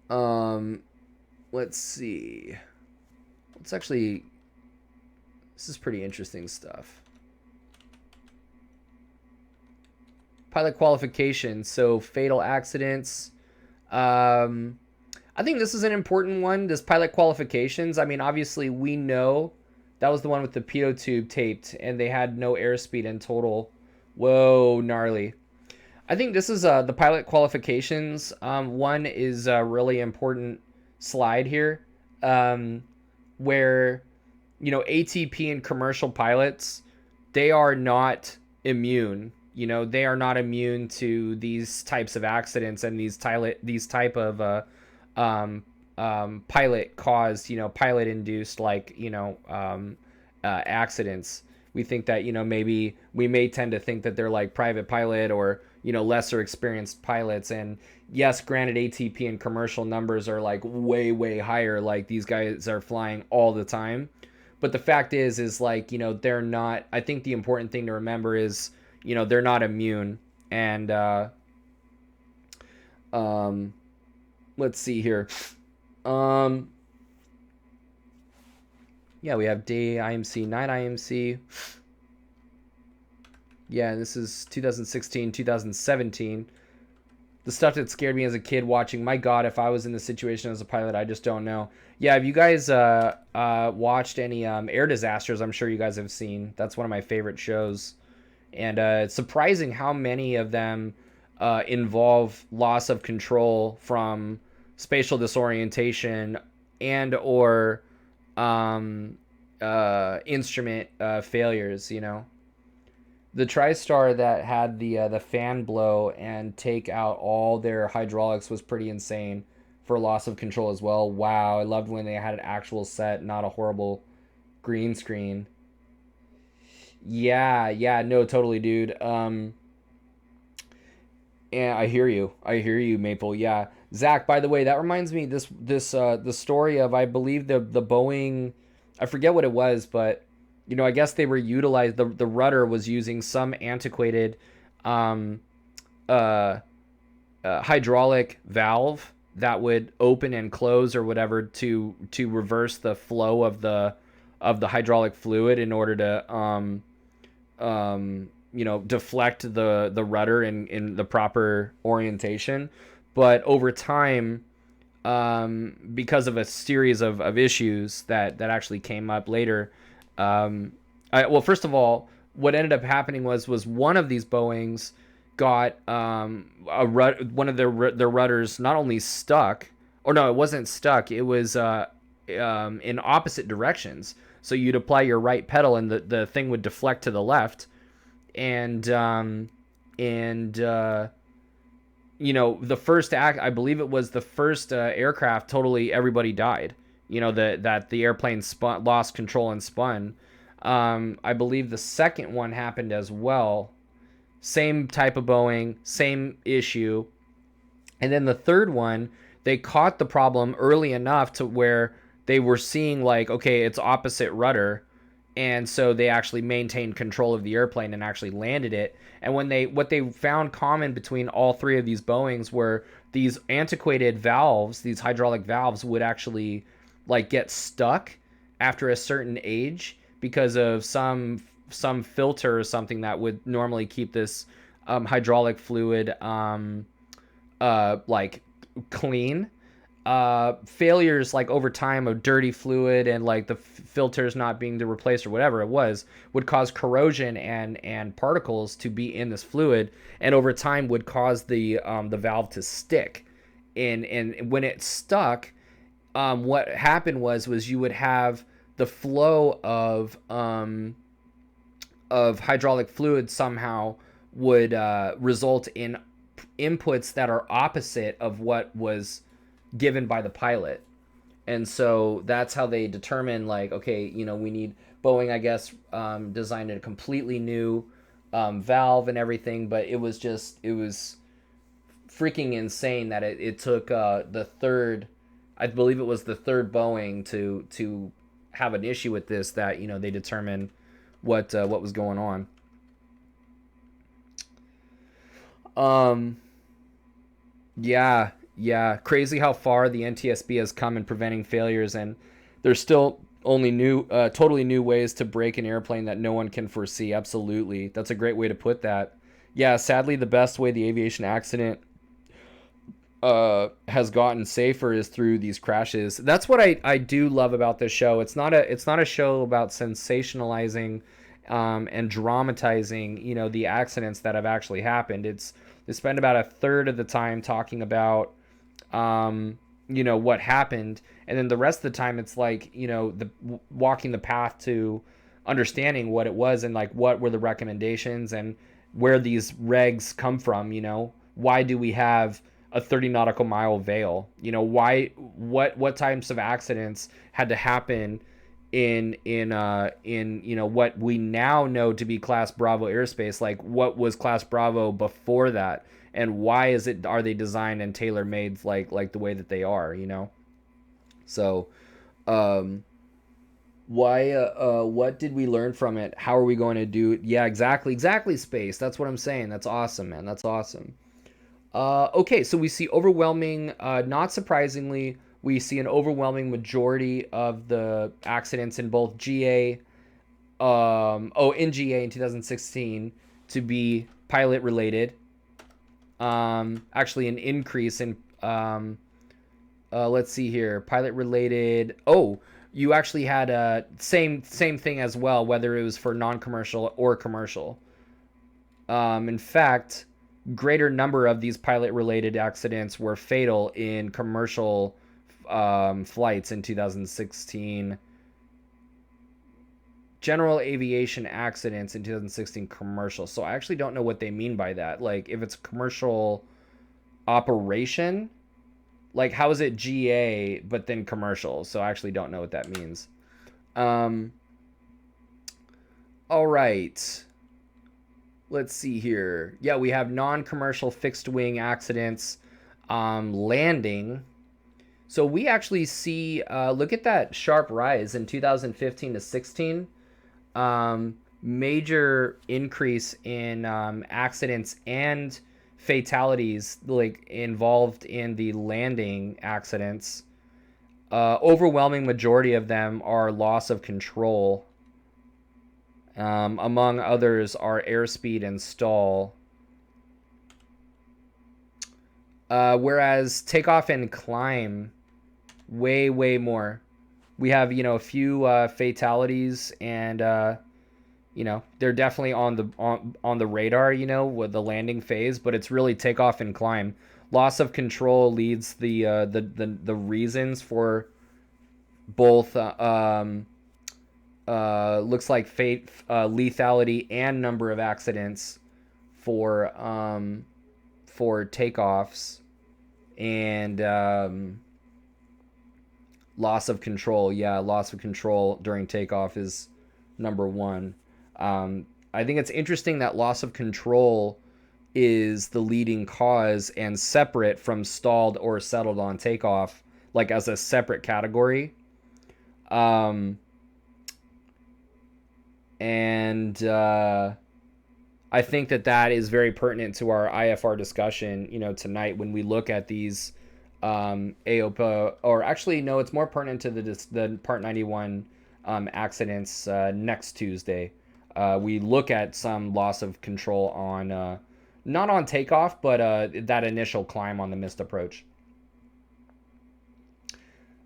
Let's see. It's actually, this is pretty interesting stuff. Pilot qualifications. So fatal accidents. I think this is an important one, this pilot qualifications. I mean, obviously we know that was the one with the pitot tube taped and they had no airspeed in total. Whoa, gnarly. I think this is the pilot qualifications. One is a really important slide here, where, ATP and commercial pilots, they are not immune. They are not immune to these types of accidents and these type of pilot caused, pilot induced, like, accidents. We think that, maybe we may tend to think that they're like private pilot or, lesser experienced pilots. And yes, granted, ATP and commercial numbers are like way, way higher. Like these guys are flying all the time. But the fact is like, they're not, I think the important thing to remember is, they're not immune. And, let's see here. Yeah, we have day IMC, night IMC. Yeah, this is 2016, 2017. The stuff that scared me as a kid watching, my God, if I was in the situation as a pilot, I just don't know. Yeah, have you guys watched any air disasters? I'm sure you guys have seen. That's one of my favorite shows. And it's surprising how many of them involve loss of control from spatial disorientation and or instrument failures, The TriStar that had the fan blow and take out all their hydraulics was pretty insane for loss of control as well. Wow, I loved when they had an actual set, not a horrible green screen. Yeah, no, totally, dude. And I hear you, Maple. Yeah, Zach. By the way, that reminds me the story of, I believe, the Boeing, I forget what it was, but I guess they were utilized, the rudder was using some antiquated hydraulic valve that would open and close or whatever to reverse the flow of the hydraulic fluid in order to deflect the rudder in the proper orientation. But over time, because of a series of issues that actually came up later, well, first of all, what ended up happening was one of these Boeings got one of their rudders not only stuck, or no, it wasn't stuck. It was in opposite directions. So you'd apply your right pedal, and the thing would deflect to the left, and the first act, I believe it was the first aircraft, totally everybody died. That the airplane lost control and spun. I believe the second one happened as well. Same type of Boeing, same issue. And then the third one, they caught the problem early enough to where they were seeing like, okay, it's opposite rudder. And so they actually maintained control of the airplane and actually landed it. And what they found common between all three of these Boeings were these antiquated valves, these hydraulic valves would actually like get stuck after a certain age because of some filter or something that would normally keep this hydraulic fluid like clean. Failures like over time of dirty fluid and like the filters not being replaced or whatever it was would cause corrosion and particles to be in this fluid, and over time would cause the valve to stick. And when it stuck, what happened was you would have the flow of hydraulic fluid somehow would result in inputs that are opposite of what was given by the pilot. And so that's how they determine like, okay, we need Boeing, I guess, designed a completely new valve and everything, but it was freaking insane that it took the third, I believe it was the third Boeing to have an issue with this, that they determined what was going on. Yeah, crazy how far the NTSB has come in preventing failures, and there's still only totally new ways to break an airplane that no one can foresee. Absolutely, that's a great way to put that. Yeah, sadly, the best way the aviation accident has gotten safer is through these crashes. That's what I do love about this show. It's not a show about sensationalizing and dramatizing the accidents that have actually happened. They spend about a third of the time talking about what happened, and then the rest of the time it's like walking the path to understanding what it was, and like what were the recommendations and where these regs come from. Why do we have a 30 nautical mile veil? What types of accidents had to happen in what we now know to be Class Bravo airspace. Like, what was Class Bravo before that, and why are they designed and tailor made like the way that they are, So, um, why what did we learn from it? How are we going to do it? Yeah, exactly, space. That's what I'm saying. That's awesome, man. That's awesome. Okay, so we see overwhelming, not surprisingly, we see an overwhelming majority of the accidents in both GA, in GA in 2016 to be pilot related. Actually, an increase in, let's see here, pilot related. Oh, you actually had a same thing as well, whether it was for non-commercial or commercial. In fact, greater number of these pilot-related accidents were fatal in commercial flights in 2016. General aviation accidents in 2016 commercial. So I actually don't know what they mean by that. Like, if it's commercial operation, like, how is it GA but then commercial? So I actually don't know what that means. All right. Let's see here. Yeah, we have non-commercial fixed wing accidents landing. So we actually see, look at that sharp rise in 2015 to 16. Major increase in accidents and fatalities like involved in the landing accidents. Overwhelming majority of them are loss of control. Among others are airspeed and stall. Whereas takeoff and climb, way more. We have a few fatalities, and they're definitely on the radar, with the landing phase, but it's really takeoff and climb. Loss of control leads the reasons for both looks like lethality and number of accidents for takeoffs, and loss of control. Yeah, loss of control during takeoff is number one. I think it's interesting that loss of control is the leading cause and separate from stalled or settled on takeoff, like as a separate category. And I think that is very pertinent to our IFR discussion, tonight when we look at these AOPA, or actually, no, it's more pertinent to the Part 91 accidents next Tuesday. We look at some loss of control on, not on takeoff, but that initial climb on the missed approach.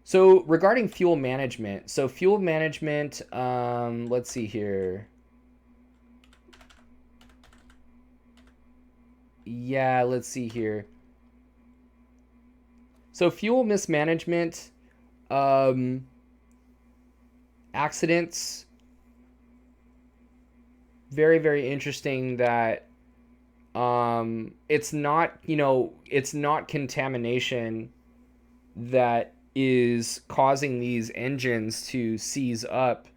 So regarding fuel management, let's see here. Yeah, let's see here. So fuel mismanagement, accidents, very interesting that it's not contamination that is causing these engines to seize up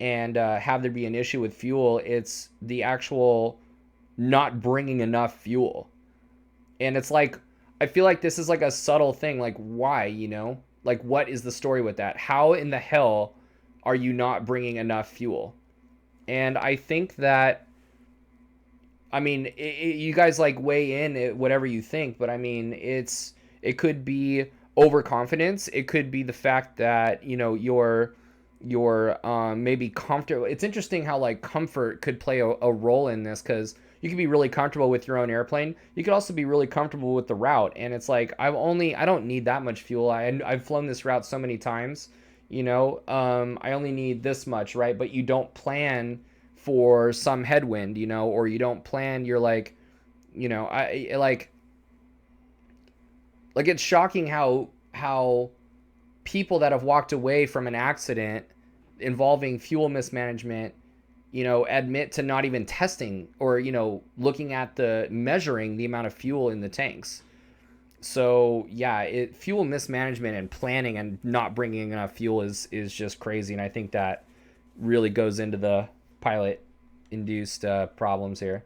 and have there be an issue with fuel. It's the actual not bringing enough fuel. And it's like, I feel like this is like a subtle thing. Like, why, like, what is the story with that? How in the hell are you not bringing enough fuel? And I think that, I mean, you guys like weigh in whatever you think, but I mean, it could be overconfidence. It could be the fact that, you're maybe comfortable. It's interesting how like comfort could play a role in this, because you could be really comfortable with your own airplane. You could also be really comfortable with the route, and it's like, I don't need that much fuel. I've flown this route so many times, I only need this much, right? But you don't plan for some headwind, or you don't plan. You're like, I like it's shocking how people that have walked away from an accident involving fuel mismanagement, admit to not even testing or, looking at measuring the amount of fuel in the tanks. So yeah, fuel mismanagement and planning and not bringing enough fuel is just crazy, and I think that really goes into the pilot induced problems here.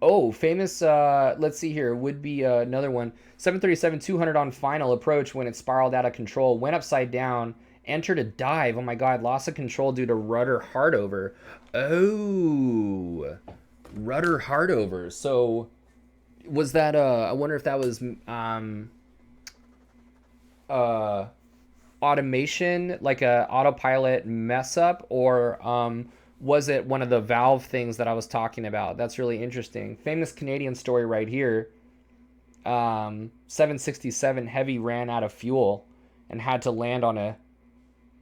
Oh, famous, let's see here, would be another one. 737-200 on final approach when it spiraled out of control, went upside down, entered a dive. Oh my God, loss of control due to rudder hardover. Oh, rudder hardover. So was that, I wonder if that was uh, automation, like a autopilot mess up, or was it one of the valve things that I was talking about? That's really interesting. Famous Canadian story right here. 767 Heavy ran out of fuel and had to land on a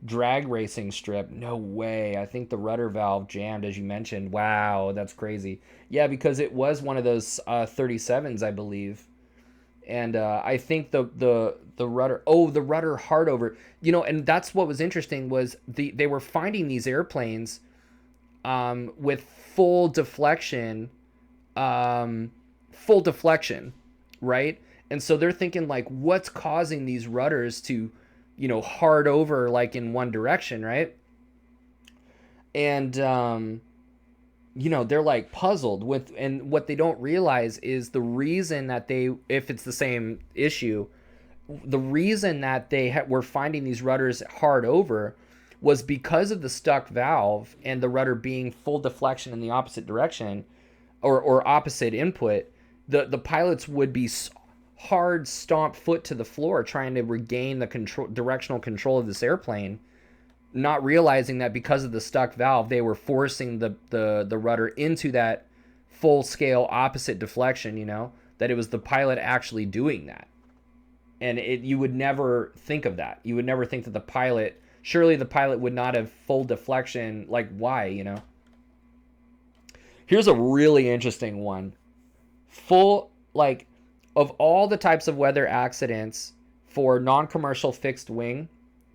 drag racing strip. No way. I think the rudder valve jammed, as you mentioned. Wow, that's crazy. Yeah, because it was one of those 37s, I believe. And I think the rudder, the rudder hardover, and that's what was interesting was they were finding these airplanes with full deflection, right? And so they're thinking like, what's causing these rudders to, hard over like in one direction, right? And they're like puzzled with, and what they don't realize is the reason that if it's the same issue, the reason that they were finding these rudders hard over was because of the stuck valve and the rudder being full deflection in the opposite direction, or opposite input. The pilots would be hard stomp foot to the floor trying to regain the directional control of this airplane, not realizing that because of the stuck valve, they were forcing the rudder into that full scale opposite deflection, that it was the pilot actually doing that. And you would never think of that. You would never think that surely the pilot would not have full deflection. Like, why, Here's a really interesting one. Of all the types of weather accidents for non-commercial fixed wing,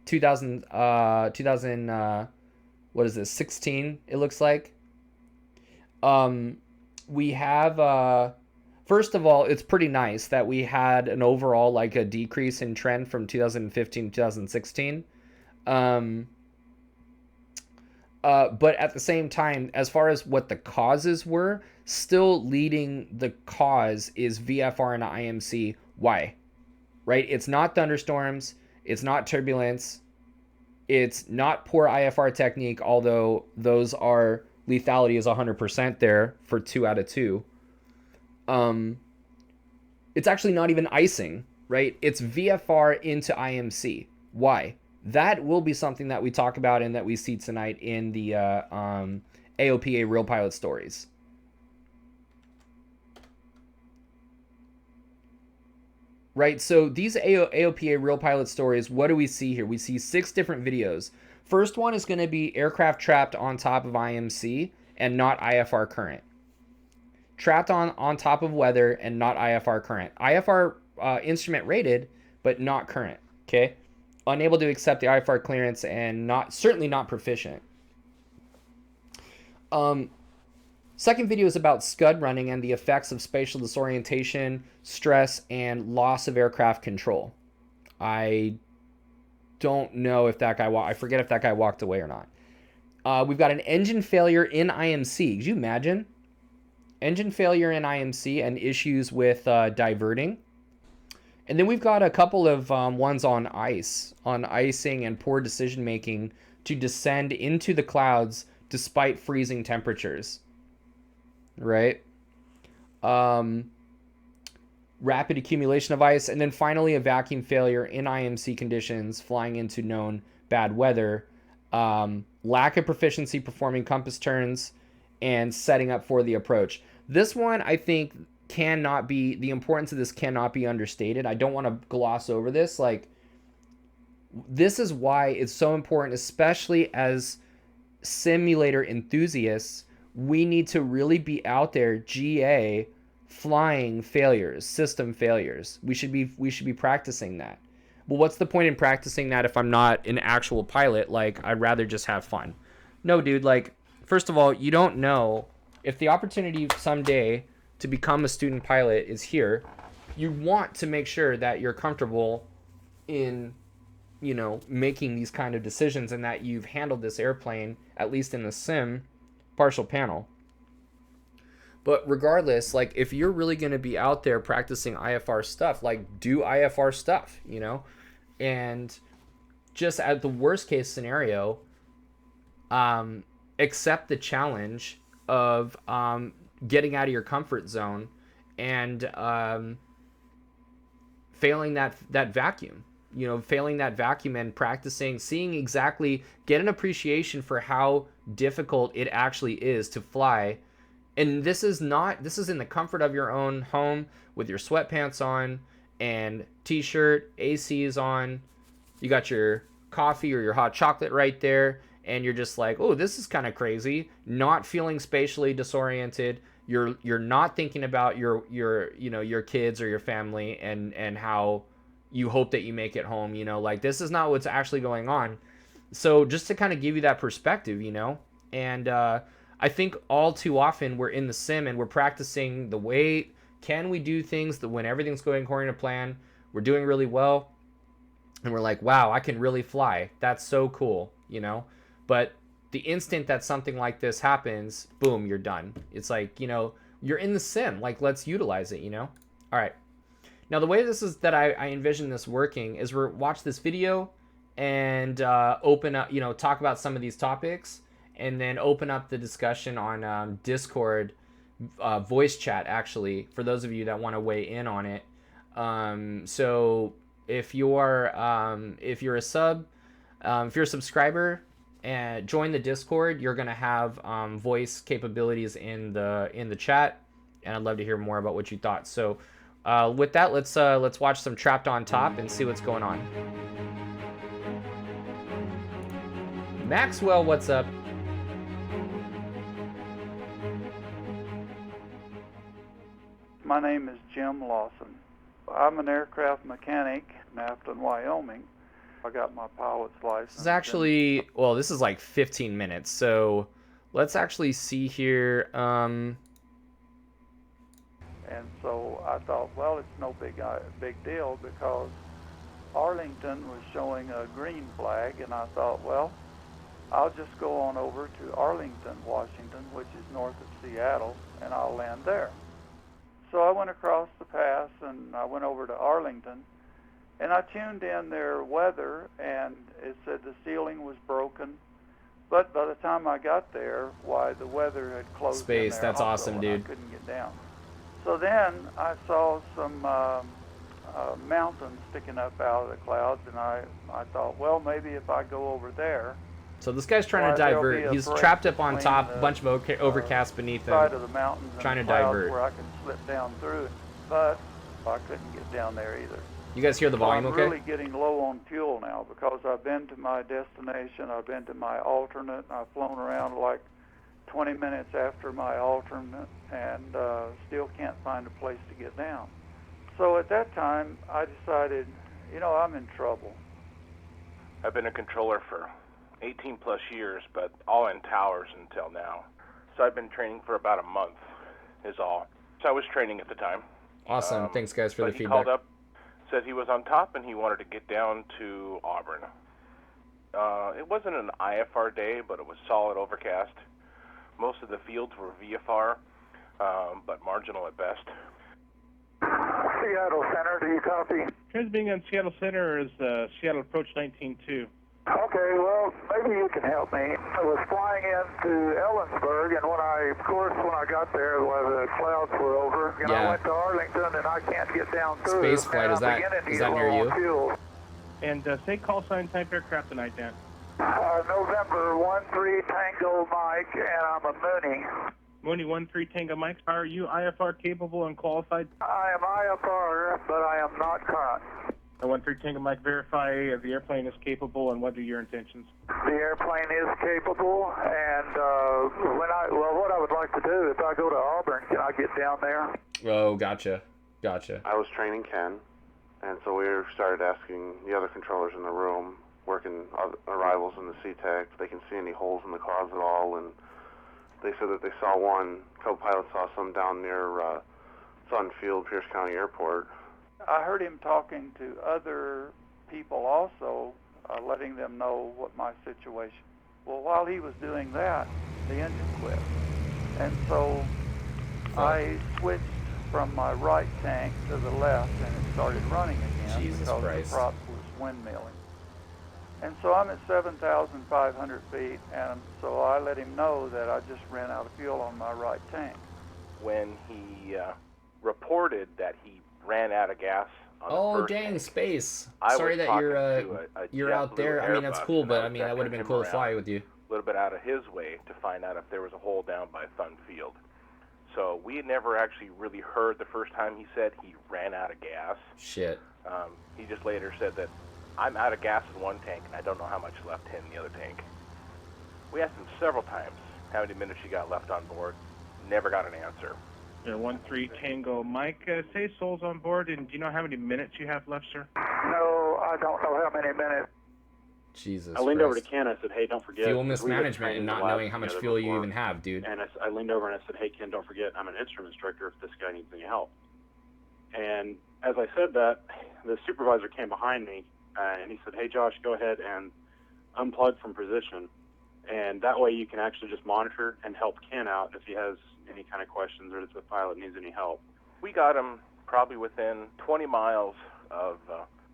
2000 what is this, 16 it looks like, we have first of all, it's pretty nice that we had an overall like a decrease in trend from 2015 to 2016, but at the same time, as far as what the causes were, still leading the cause is VFR and IMC. Why? Right? It's not thunderstorms, it's not turbulence, it's not poor IFR technique, although those are, lethality is 100% there for 2 out of 2. It's actually not even icing, right? It's VFR into IMC. Why? That will be something that we talk about and that we see tonight in the AOPA Real Pilot Stories. Right, so these AOPA Real Pilot Stories, what do we see here? We see 6 different videos. First one is going to be aircraft trapped on top of IMC and not IFR current. Trapped on top of weather and not IFR current. IFR instrument rated, but not current, okay? Unable to accept the IFR clearance and certainly not proficient. Second video is about scud running and the effects of spatial disorientation, stress, and loss of aircraft control. I don't know if that guy I forget if that guy walked away or not. We've got an engine failure in IMC. Could you imagine? Engine failure in IMC and issues with diverting. And then we've got a couple of ones on icing and poor decision making to descend into the clouds despite freezing temperatures. Right? Rapid accumulation of ice, and then finally a vacuum failure in IMC conditions, flying into known bad weather, lack of proficiency performing compass turns, and setting up for the approach. This one, I think, the importance of this cannot be understated. I don't want to gloss over this. Like, this is why it's so important, especially as simulator enthusiasts. We need to really be out there, GA, flying failures, system failures. We should be practicing that. Well, what's the point in practicing that if I'm not an actual pilot? Like, I'd rather just have fun. No, dude, like, first of all, you don't know if the opportunity someday to become a student pilot is here. You want to make sure that you're comfortable in, making these kind of decisions, and that you've handled this airplane, at least in the sim, partial panel. But regardless, like, if you're really going to be out there practicing IFR stuff, like, do IFR stuff, and just at the worst case scenario, accept the challenge of getting out of your comfort zone and failing that vacuum. Failing that vacuum and practicing, seeing exactly, get an appreciation for how difficult it actually is to fly. And this is in the comfort of your own home with your sweatpants on and t-shirt, AC's on. You got your coffee or your hot chocolate right there, and you're just like, oh, this is kind of crazy. Not feeling spatially disoriented. You're not thinking about your kids or your family and how you hope that you make it home. Like, this is not what's actually going on. So just to kind of give you that perspective, and I think all too often we're in the sim and we're practicing the weight. Can we do things that when everything's going according to plan, we're doing really well, and we're like, wow, I can really fly. That's so cool, But the instant that something like this happens, boom, you're done. It's like, you're in the sim. Like, let's utilize it, All right. Now, the way that I envision this working is we're watch this video and open up, talk about some of these topics, and then open up the discussion on Discord voice chat, actually, for those of you that want to weigh in on it. So if you're a subscriber and join the Discord, you're gonna have voice capabilities in the chat, and I'd love to hear more about what you thought. So with that, let's watch some Trapped on Top and see what's going on. Maxwell, what's up? My name is Jim Lawson. I'm an aircraft mechanic in Afton, Wyoming. I got my pilot's license. This is actually, this is like 15 minutes, so let's actually see here. And so I thought, well, it's no big deal, because Arlington was showing a green flag, and I thought, well, I'll just go on over to Arlington, Washington, which is north of Seattle, and I'll land there. So I went across the pass, and I went over to Arlington, and I tuned in their weather, and it said the ceiling was broken. But by the time I got there, the weather had closed Space, in there that's also, awesome, dude. I couldn't get down. So then I saw some mountains sticking up out of the clouds, and I thought, well, maybe if I go over there. So this guy's trying to divert. He's trapped up on top, a bunch of overcast beneath him. Side of the mountains, trying to clouds divert. Where I could slip down through it, but I couldn't get down there either. You guys hear the volume okay? I'm really getting low on fuel now, because I've been to my destination, I've been to my alternate, and I've flown around like 20 minutes after my alternate, and still can't find a place to get down. So at that time, I decided, I'm in trouble. I've been a controller for 18 plus years, but all in towers until now. So I've been training for about a month is all. So I was training at the time. Awesome. Thanks, guys, for the feedback. He called up, said he was on top, and he wanted to get down to Auburn. It wasn't an IFR day, but it was solid overcast. Most of the fields were VFR, but marginal at best. Seattle Center, do you copy? Transmitting on Seattle Center is Seattle Approach 19-2. Okay, well, maybe you can help me. I was flying into Ellensburg, and when I got there, the clouds were over, and I went to Arlington, and I can't get down through. Space flight, is that near you? And say call sign type aircraft tonight, Dan. November 13 Tango Mike, and I'm a Mooney. Mooney 13 Tango Mike. Are you IFR capable and qualified? I am IFR, but I am not current. 13 Tango Mike, verify the airplane is capable, and what are your intentions? The airplane is capable, and what I would like to do, if I go to Auburn, can I get down there? Oh, gotcha. I was training Ken, and so we started asking the other controllers in the room, working arrivals in the CTEC, if they can see any holes in the clouds at all, and they said that they saw one. Co-pilot saw some down near Sun Field, Pierce County Airport. I heard him talking to other people also, letting them know what my situation. Well, while he was doing that, the engine quit. And so I switched from my right tank to the left, and it started running again Jesus because Christ. the prop was windmilling. And so I'm at 7,500 feet, and so I let him know that I just ran out of fuel on my right tank. When he reported that he ran out of gas on the first dang, tank, space. I Sorry was that talking you're to a you're out JetBlue there. I mean, that's Airbus, cool, and but I I mean, that was would have been checking cool him to fly around with you. a little bit out of his way to find out if there was a hole down by Sun Field. So we had never actually really heard the first time he said he ran out of gas. Shit. He just later said that I'm out of gas in one tank and I don't know how much left in the other tank. We asked him several times how many minutes he got left on board. Never got an answer. 13 Tango Mike, say Sol's on board, and do you know how many minutes you have left, sir? No, I don't know how many minutes. Jesus I leaned Christ. over to Ken and I said, hey, don't forget. Fuel 'cause we had mismanagement training and the not labs knowing how much together fuel you before. even have, dude. And I leaned over and I said, hey, Ken, don't forget, I'm an instrument instructor if this guy needs any help. And as I said that, the supervisor came behind me and he said, hey, Josh, go ahead and unplug from position. And that way you can actually just monitor and help Ken out if he has any kind of questions or if the pilot needs any help. We got him probably within 20 miles of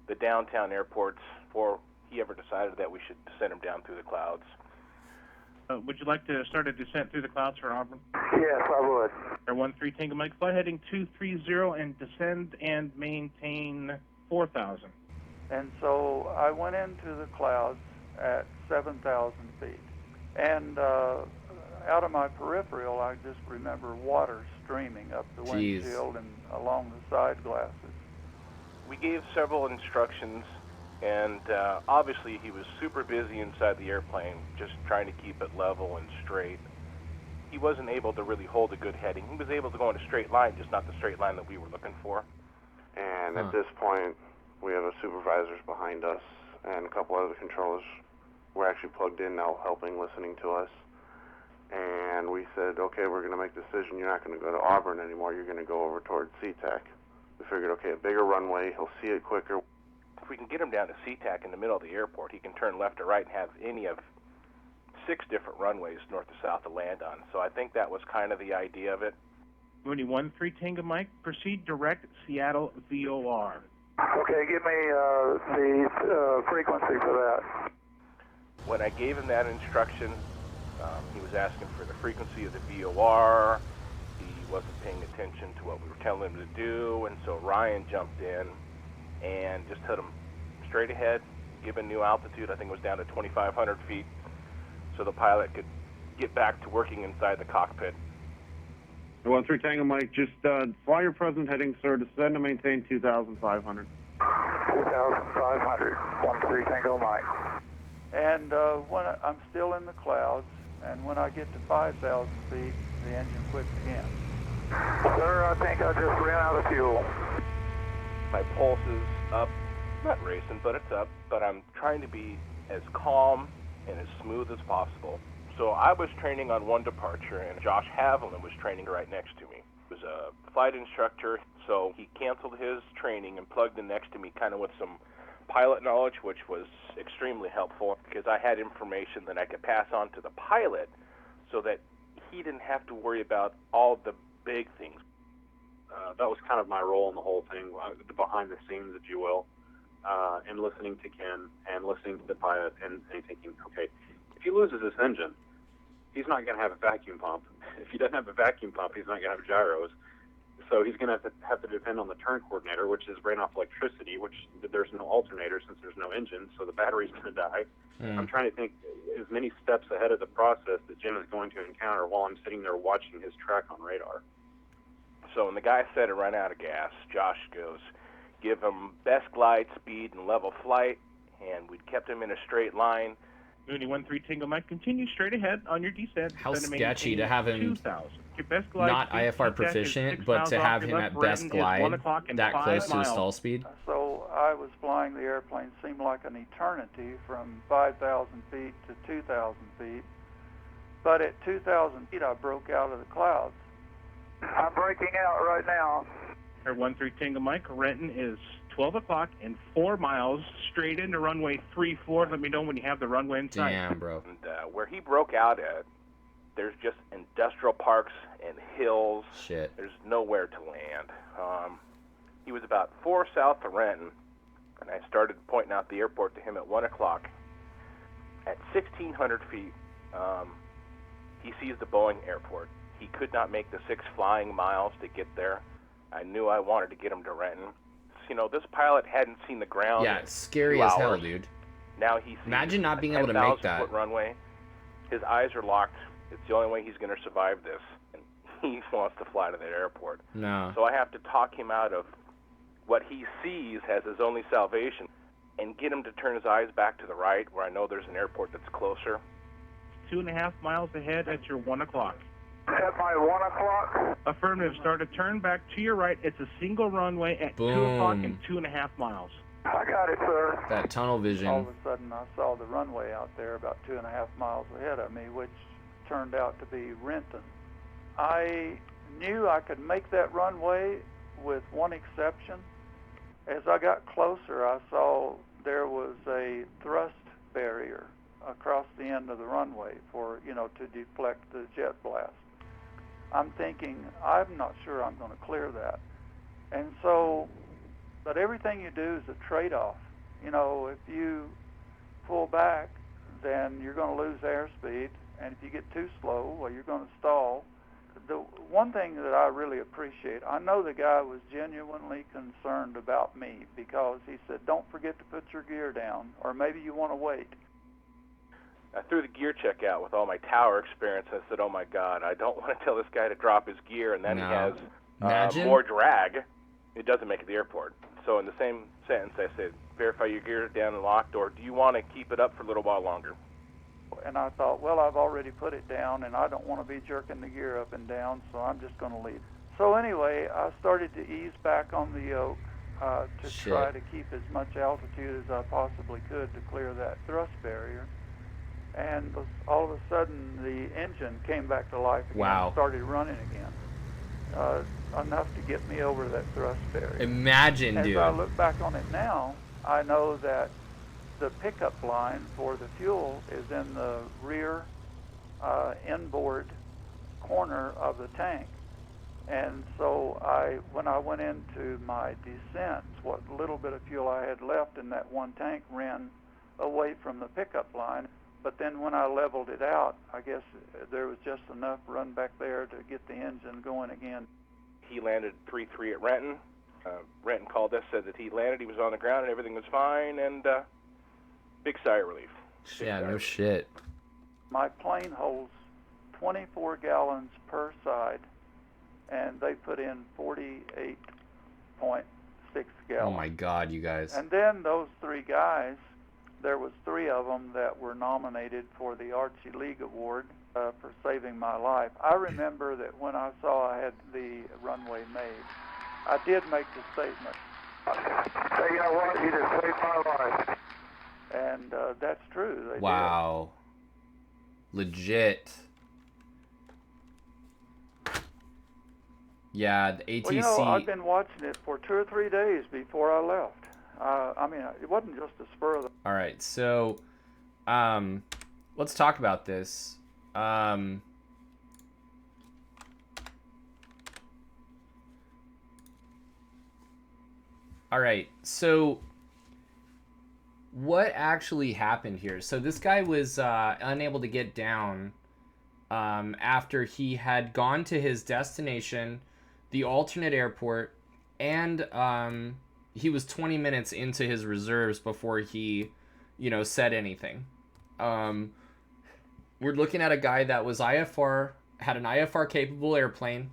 the downtown airports before he ever decided that we should send him down through the clouds. Would you like to start a descent through the clouds for Auburn? Yes, I would. Air 13 Tango Mike, fly heading 230 and descend and maintain 4,000. And so I went into the clouds at 7,000 feet. And out of my peripheral, I just remember water streaming up the Jeez. windshield and along the side glasses. We gave several instructions, and obviously he was super busy inside the airplane, just trying to keep it level and straight. He wasn't able to really hold a good heading. He was able to go in a straight line, just not the straight line that we were looking for. And at this point, we have a supervisors behind us, and a couple other controllers were actually plugged in now, helping, listening to us. And we said, okay, we're going to make a decision. You're not going to go to Auburn anymore. You're going to go over towards SeaTac. We figured, okay, a bigger runway, he'll see it quicker. If we can get him down to SeaTac in the middle of the airport, he can turn left or right and have any of 6 different runways north to south to land on. So I think that was kind of the idea of it. Mooney 13 Tango Mike, proceed direct Seattle VOR. Okay, give me the frequency for that. When I gave him that instruction, he was asking for the frequency of the VOR. He wasn't paying attention to what we were telling him to do, and so Ryan jumped in and just hit him straight ahead, given new altitude. I think it was down to 2,500 feet, so the pilot could get back to working inside the cockpit. 13 Tango Mike, just fly your present heading, sir. Descend and maintain 2,500. 2,500, 13 Tango Mike. And when I'm still in the clouds, and when I get to 5,000 feet, the engine quits again. Sir, I think I just ran out of fuel. My pulse is up, not racing, but it's up, but I'm trying to be as calm and as smooth as possible. So I was training on one departure, and Josh Haviland was training right next to me. He was a flight instructor, so he canceled his training and plugged in next to me kind of with some pilot knowledge, which was extremely helpful because I had information that I could pass on to the pilot so that he didn't have to worry about all the big things. That was kind of my role in the whole thing, the behind the scenes, if you will, and listening to Ken and listening to the pilot and thinking, okay, if he loses this engine, he's not going to have a vacuum pump. If he doesn't have a vacuum pump, he's not going to have gyros. So he's going to have to depend on the turn coordinator, which is ran off electricity, which there's no alternator since there's no engine, so the battery's going to die. I'm trying to think as many steps ahead of the process that Jim is going to encounter while I'm sitting there watching his track on radar. So when the guy said it ran out of gas, Josh goes, give him best glide speed and level flight, and we'd kept him in a straight line. Mooney 13 Tango Mike, continue straight ahead on your descent. How Descend and sketchy maintain to have him 2,000. Your best glide not speed, IFR SeaTac is proficient, 6 but miles to off have your him left. at best Brighton is 1 glide o'clock and that 5 close to the miles. stall speed? So I was flying the airplane, seemed like an eternity from 5,000 feet to 2,000 feet. But at 2,000 feet, I broke out of the clouds. I'm breaking out right now. Or 13 Tango Mike, Renton is 12 o'clock and 4 miles straight into runway 34. Let me know when you have the runway in sight. Damn, bro. And where he broke out at, there's just industrial parks and hills. Shit. There's nowhere to land. He was about 4 south of Renton, and I started pointing out the airport to him at 1 o'clock. At 1,600 feet, he sees the Boeing airport. He could not make the 6 flying miles to get there. I knew I wanted to get him to Renton. You know, this pilot hadn't seen the ground. Yeah, it's scary as hell, dude. Now he sees Imagine not being able to 10,000 make that. foot runway. His eyes are locked. It's the only way he's going to survive this. And he wants to fly to that airport. No. So I have to talk him out of what he sees as his only salvation and get him to turn his eyes back to the right where I know there's an airport that's closer. 2.5 miles ahead at your 1 o'clock. At my 1 o'clock? Affirmative. Start a turn back to your right. It's a single runway at 2 o'clock and 2.5 miles. I got it, sir. That tunnel vision. All of a sudden, I saw the runway out there about 2.5 miles ahead of me, which turned out to be Renton. I knew I could make that runway with one exception. As I got closer, I saw there was a thrust barrier across the end of the runway for, to deflect the jet blast. I'm thinking, I'm not sure I'm going to clear that. And so, but everything you do is a trade-off. If you pull back, then you're going to lose airspeed, and if you get too slow, well, you're going to stall. The one thing that I really appreciate, I know the guy was genuinely concerned about me because he said, don't forget to put your gear down, or maybe you want to wait. I threw the gear check out with all my tower experience. I said, oh, my God, I don't want to tell this guy to drop his gear, and then he has more drag. It doesn't make it to the airport. So in the same sentence, I said, verify your gear down and locked, or do you want to keep it up for a little while longer? And I thought, well, I've already put it down, and I don't want to be jerking the gear up and down, so I'm just going to leave. So anyway, I started to ease back on the yoke to try to keep as much altitude as I possibly could to clear that thrust barrier. And all of a sudden, the engine came back to life again and started running again, enough to get me over that thrust barrier. Imagine, dude. As I look back on it now, I know that the pickup line for the fuel is in the rear inboard corner of the tank. And so when I went into my descents, what little bit of fuel I had left in that one tank ran away from the pickup line. But then when I leveled it out, I guess there was just enough run back there to get the engine going again. He landed 3-3 at Renton. Renton called us, said that he landed, he was on the ground, and everything was fine, and big sigh of relief. Yeah, no shit. My plane holds 24 gallons per side, and they put in 48.6 gallons. Oh my God, you guys. And then those 3 guys, there was 3 of them that were nominated for the Archie League Award for saving my life. I remember that when I saw I had the runway made, I did make the statement, "Hey, you know what? You just saved my life." And that's true. They wow. Did. Legit. Yeah, the ATC... Well, I've been watching it for 2 or 3 days before I left. It wasn't just a spur of the... All right, so let's talk about this. All right, so what actually happened here? So this guy was unable to get down after he had gone to his destination, the alternate airport, and he was 20 minutes into his reserves before he, said anything. We're looking at a guy that was IFR, had an IFR capable airplane.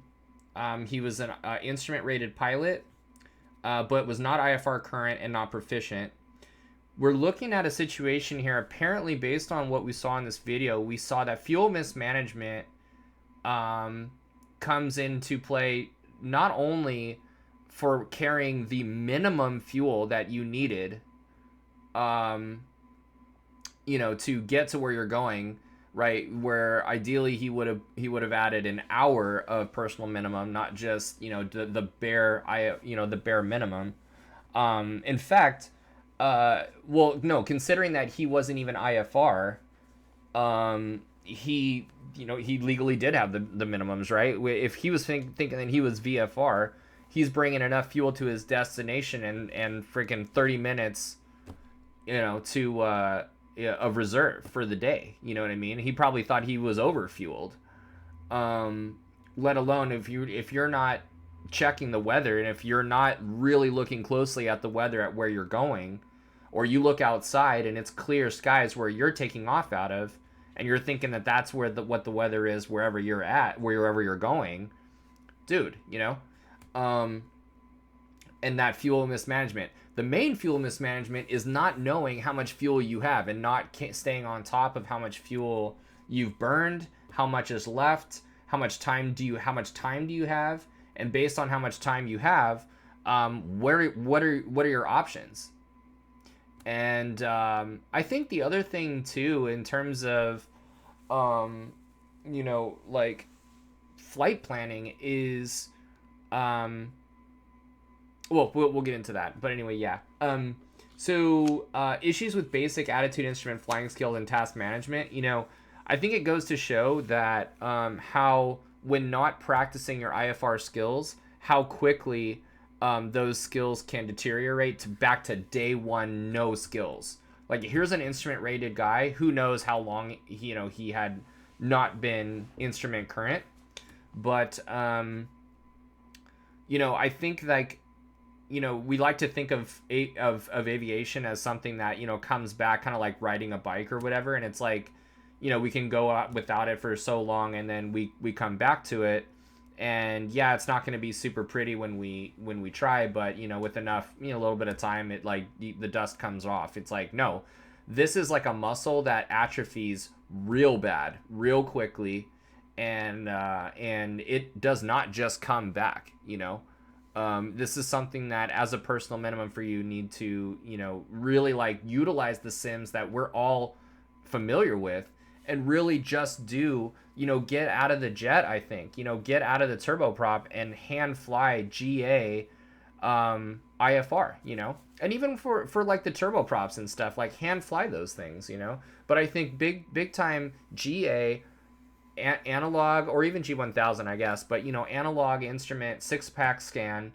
He was an instrument rated pilot, but was not IFR current and not proficient. We're looking at a situation here, apparently based on what we saw in this video, we saw that fuel mismanagement comes into play not only for carrying the minimum fuel that you needed, to get to where you're going, right? Where ideally he would have added an hour of personal minimum, not just the bare minimum. In fact, well, no, considering that he wasn't even IFR, he legally did have the minimums, right? If he was thinking that he was VFR, he's bringing enough fuel to his destination and freaking 30 minutes, to of reserve for the day. You know what I mean? He probably thought he was over fueled. Let alone if you're not checking the weather, and if you're not really looking closely at the weather at where you're going, or you look outside and it's clear skies where you're taking off out of, and you're thinking that that's what the weather is wherever you're going, dude, and that fuel mismanagement. The main fuel mismanagement is not knowing how much fuel you have and not staying on top of how much fuel you've burned, how much is left, how much time do you have, and based on how much time you have, what are your options? And I think the other thing too, in terms of like flight planning, is we'll get into that, but anyway, yeah. So issues with basic attitude, instrument, flying skills, and task management. I think it goes to show that how, when not practicing your IFR skills, how quickly those skills can deteriorate back to day one, no skills. Like, here's an instrument rated guy who knows how long he had not been instrument current, but I think, like, we like to think of aviation as something that comes back, kind of like riding a bike or whatever, and it's like, we can go out without it for so long, and then we come back to it, and yeah, it's not going to be super pretty when we try, but with enough little bit of time, it, like, the dust comes off. It's like, no, this is like a muscle that atrophies real bad real quickly, and it does not just come back. This is something that, as a personal minimum for you, need to really, like, utilize the sims that we're all familiar with, and really just do, get out of the jet. I think, get out of the turboprop and hand fly GA, IFR, and even for like the turboprops and stuff, like, hand fly those things, but I think big time GA, analog, or even G1000, I guess, but analog instrument, 6-pack scan,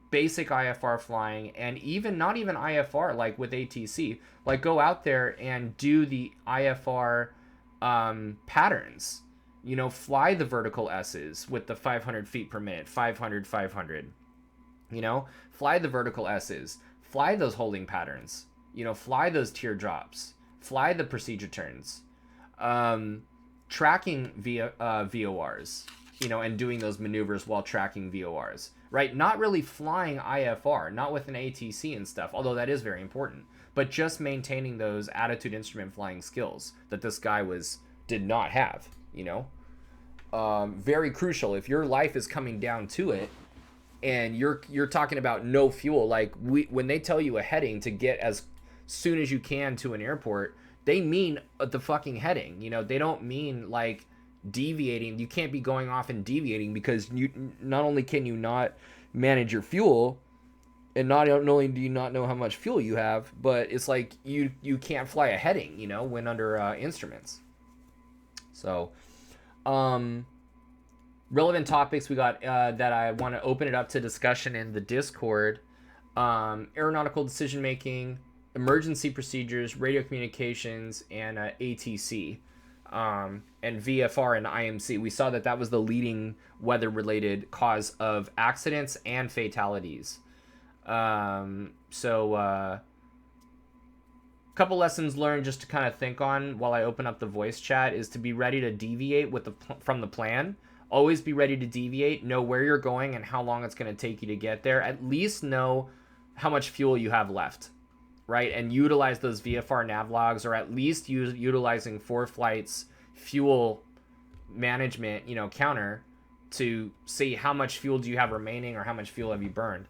basic IFR flying, and even not even IFR, like with ATC, like, go out there and do the IFR patterns, fly the vertical S's with the 500 feet per minute, 500, fly the vertical S's, fly those holding patterns, fly those teardrops, fly the procedure turns, tracking via VORs, and doing those maneuvers while tracking VORs, right? Not really flying IFR, not with an ATC and stuff, although that is very important, but just maintaining those attitude instrument flying skills that this guy did not have, very crucial. If your life is coming down to it, and you're talking about no fuel, like, when they tell you a heading to get as soon as you can to an airport, they mean the fucking heading. They don't mean, like, deviating. You can't be going off and deviating, because you not only can you not manage your fuel, and not only do you not know how much fuel you have, but it's like you can't fly a heading, when under instruments. So, relevant topics we got that I want to open it up to discussion in the Discord: aeronautical decision making, emergency procedures, radio communications, and ATC, and VFR and IMC. We saw that was the leading weather-related cause of accidents and fatalities. Couple lessons learned just to kind of think on while I open up the voice chat is to be ready to deviate from the plan. Always be ready to deviate. Know where you're going and how long it's going to take you to get there. At least know how much fuel you have left, right? And utilize those VFR nav logs, or at least utilizing ForeFlight's fuel management, counter, to see how much fuel do you have remaining, or how much fuel have you burned.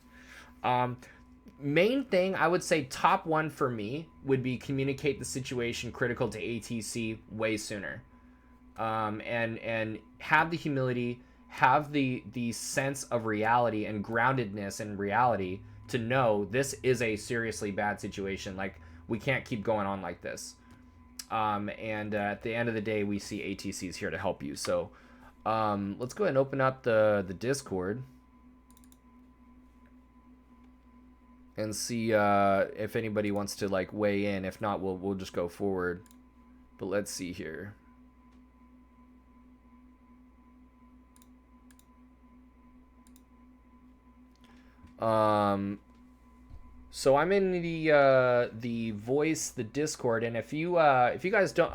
main thing I would say, top one for me, would be communicate the situation critical to ATC way sooner, and have the humility, have the sense of reality and groundedness in reality to know this is a seriously bad situation. Like, we can't keep going on like this. And at the end of the day, we see ATCs here to help you. So let's go ahead and open up the Discord and see if anybody wants to like weigh in. If not, we'll just go forward. But let's see here. So I'm in the voice, the Discord, and if you guys don't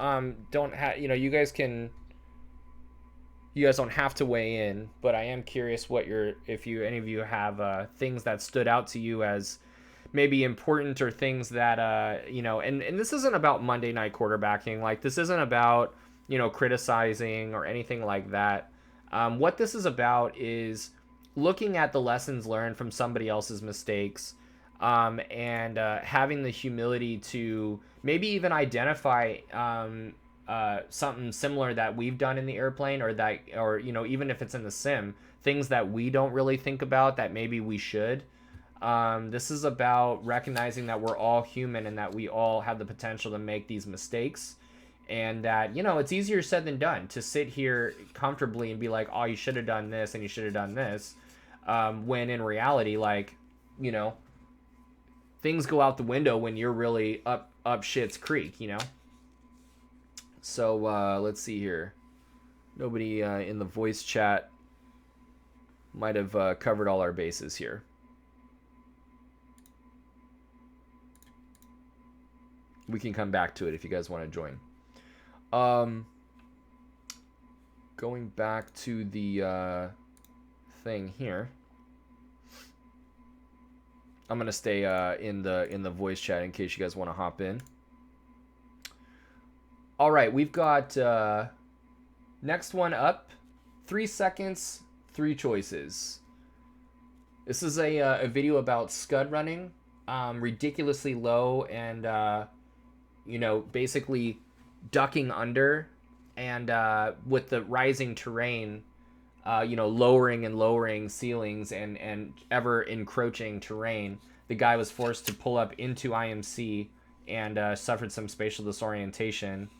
have, you guys don't have to weigh in, but I am curious what any of you have things that stood out to you as maybe important, or things that and this isn't about Monday night quarterbacking. Like, this isn't about criticizing or anything like that. What this is about is looking at the lessons learned from somebody else's mistakes, and having the humility to maybe even identify something similar that we've done in the airplane, or even if it's in the sim, things that we don't really think about that maybe we should. This is about recognizing that we're all human and that we all have the potential to make these mistakes, and that it's easier said than done to sit here comfortably and be like, oh, you should have done this and you should have done this, when in reality, like, things go out the window when you're really up shit's creek. So let's see here. Nobody in the voice chat might have covered all our bases here. We can come back to it if you guys want to join. Going back to the thing here. I'm gonna stay in the voice chat in case you guys want to hop in. All right, we've got next one up. 3 seconds, 3 choices. This is a video about scud running, ridiculously low, and basically ducking under, and with the rising terrain, lowering and lowering ceilings and ever encroaching terrain, the guy was forced to pull up into IMC and suffered some spatial disorientation.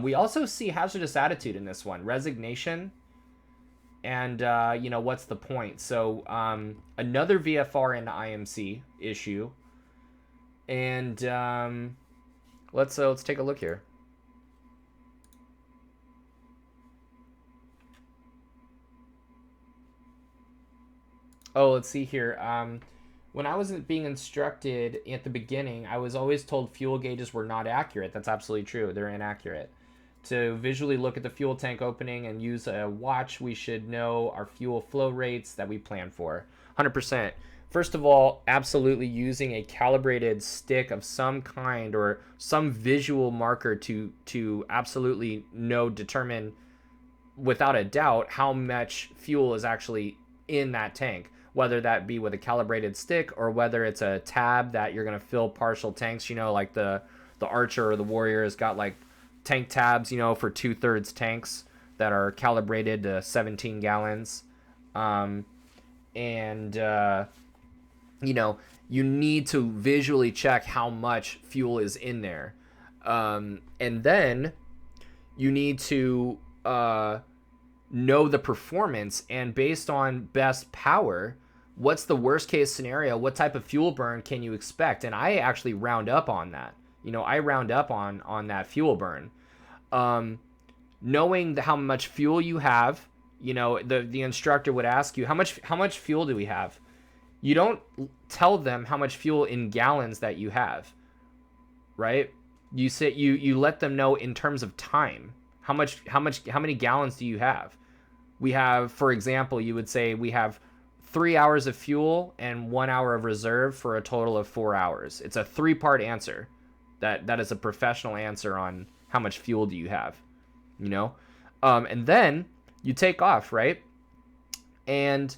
We also see hazardous attitude in this one, resignation, and what's the point? So another VFR in the IMC issue, and let's take a look here. Oh, let's see here. When I was being instructed at the beginning, I was always told fuel gauges were not accurate. That's absolutely true. They're inaccurate. To visually look at the fuel tank opening and use a watch, we should know our fuel flow rates that we plan for. 100%. First of all, absolutely using a calibrated stick of some kind or some visual marker to absolutely determine without a doubt how much fuel is actually in that tank, whether that be with a calibrated stick or whether it's a tab that you're going to fill partial tanks, like the Archer or the Warrior has got like tank tabs, for 2/3 tanks that are calibrated to 17 gallons. You need to visually check how much fuel is in there. And then you need to know the performance, and based on best power, what's the worst case scenario? What type of fuel burn can you expect? And I actually round up on that. I round up on that fuel burn. Knowing how much fuel you have, the instructor would ask you, how much fuel do we have? You don't tell them how much fuel in gallons that you have, right? You say you let them know in terms of time. How many gallons do you have? We have, for example, you would say we have 3 hours of fuel and 1 hour of reserve for a total of 4 hours. It's a 3-part answer. That is a professional answer on how much fuel do you have, and then you take off, right? And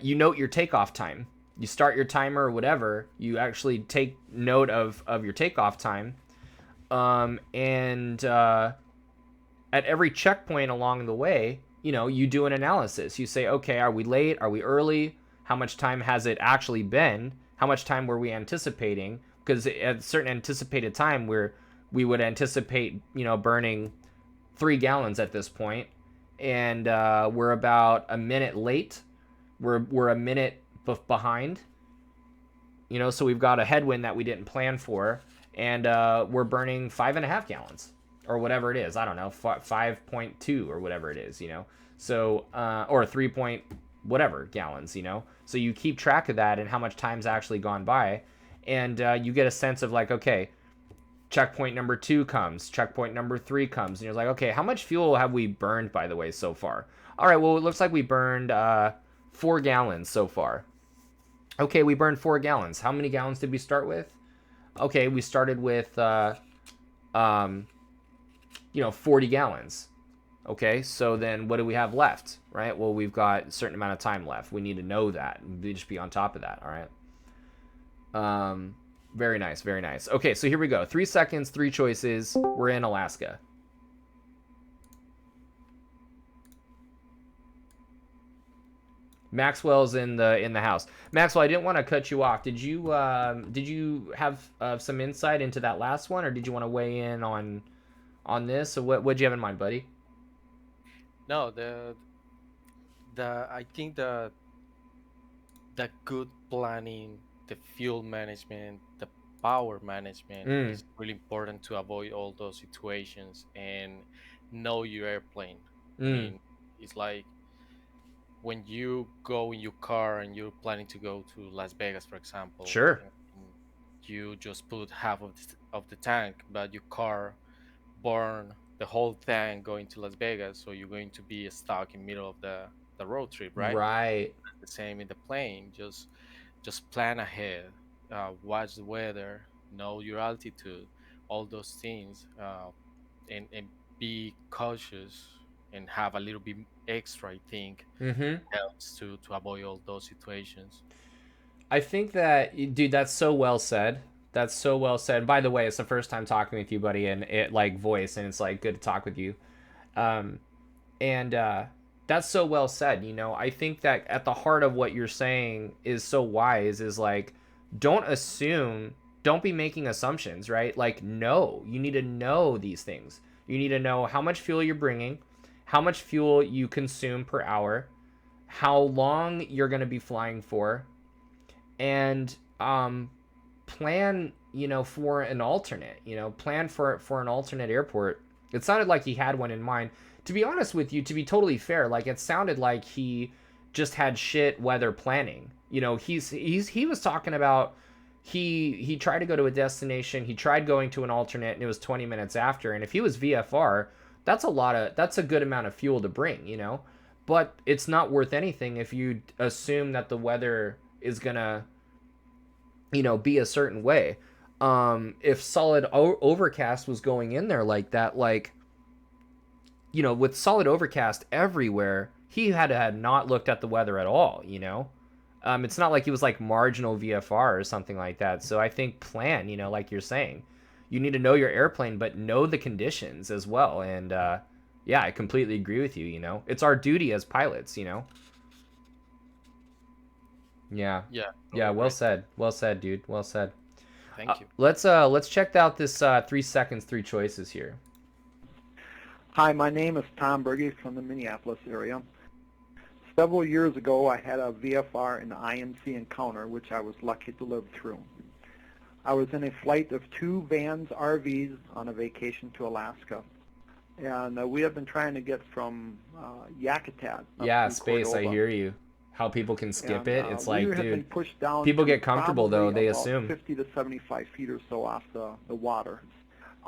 you note your takeoff time. You start your timer or whatever. You actually take note of your takeoff time. And at every checkpoint along the way, you do an analysis. You say, okay, are we late? Are we early? How much time has it actually been? How much time were we anticipating? Because at a certain anticipated time, we would anticipate, burning 3 gallons at this point, and we're about a minute late. We're a minute behind. So we've got a headwind that we didn't plan for, and we're burning 5.5 gallons or whatever it is. I don't know, 5.2 or whatever it is. So or 3 point whatever gallons. So you keep track of that and how much time's actually gone by, and you get a sense of like, okay, checkpoint number 2 comes, checkpoint number 3 comes, and you're like, okay, how much fuel have we burned, by the way, so far? All right, well, it looks like we burned 4 gallons so far. Okay, we burned 4 gallons. How many gallons did we start with? Okay, we started with 40 gallons. Okay, so then what do we have left, right? Well, we've got a certain amount of time left. We need to know that. We just be on top of that, all right? Very nice, very nice. Okay, so here we go. 3 seconds, 3 choices. We're in Alaska. Maxwell's in the house. Maxwell, I didn't want to cut you off. Did you have some insight into that last one, or did you want to weigh in on this? So what'd you have in mind, buddy? No, I think the good planning, the fuel management, the power management is really important to avoid all those situations and know your airplane. I mean, it's like when you go in your car and you're planning to go to Las Vegas, for example. Sure. You just put half of the tank, but your car burn the whole tank going to Las Vegas, so you're going to be stuck in the middle of the road trip, right? Right. The same in the plane. Just plan ahead, watch the weather, know your altitude, all those things, and be cautious and have a little bit extra, I think, helps to avoid all those situations. I think that, dude, that's so well said. That's so well said. By the way, it's the first time talking with you, buddy, and it like voice, and it's like good to talk with you. And that's so well said. I think that at the heart of what you're saying is so wise, is like, don't assume, don't be making assumptions, right? Like, no, you need to know these things. You need to know how much fuel you're bringing, how much fuel you consume per hour, how long you're going to be flying for, and plan, for an alternate, plan for an alternate airport. It sounded like he had one in mind. To be honest with you, to be totally fair, like, it sounded like he just had shit weather planning. He was talking about, he tried to go to a destination, he tried going to an alternate, and it was 20 minutes after. And if he was VFR, that's a good amount of fuel to bring, but it's not worth anything if you assume that the weather is gonna, be a certain way. If solid overcast was going in there like that, like, with solid overcast everywhere, he had not looked at the weather at all. It's not like he was like marginal VFR or something like that. So I think plan, like you're saying, you need to know your airplane, but know the conditions as well. And yeah, I completely agree with you. It's our duty as pilots. Yeah. Yeah. Well said. Well said, dude. Well said. Thank you. Let's check out this 3 seconds, 3 choices here. Hi, my name is Tom Berge from the Minneapolis area. Several years ago, I had a VFR and IMC encounter, which I was lucky to live through. I was in a flight of 2 Vans RVs on a vacation to Alaska. And we have been trying to get from Yakutat up Yeah, to space, Cordova. I hear you. How people can skip it. It's like, we have dude, been pushed down people to get comfortable, though, probably they about assume. 50 to 75 feet or so off the water.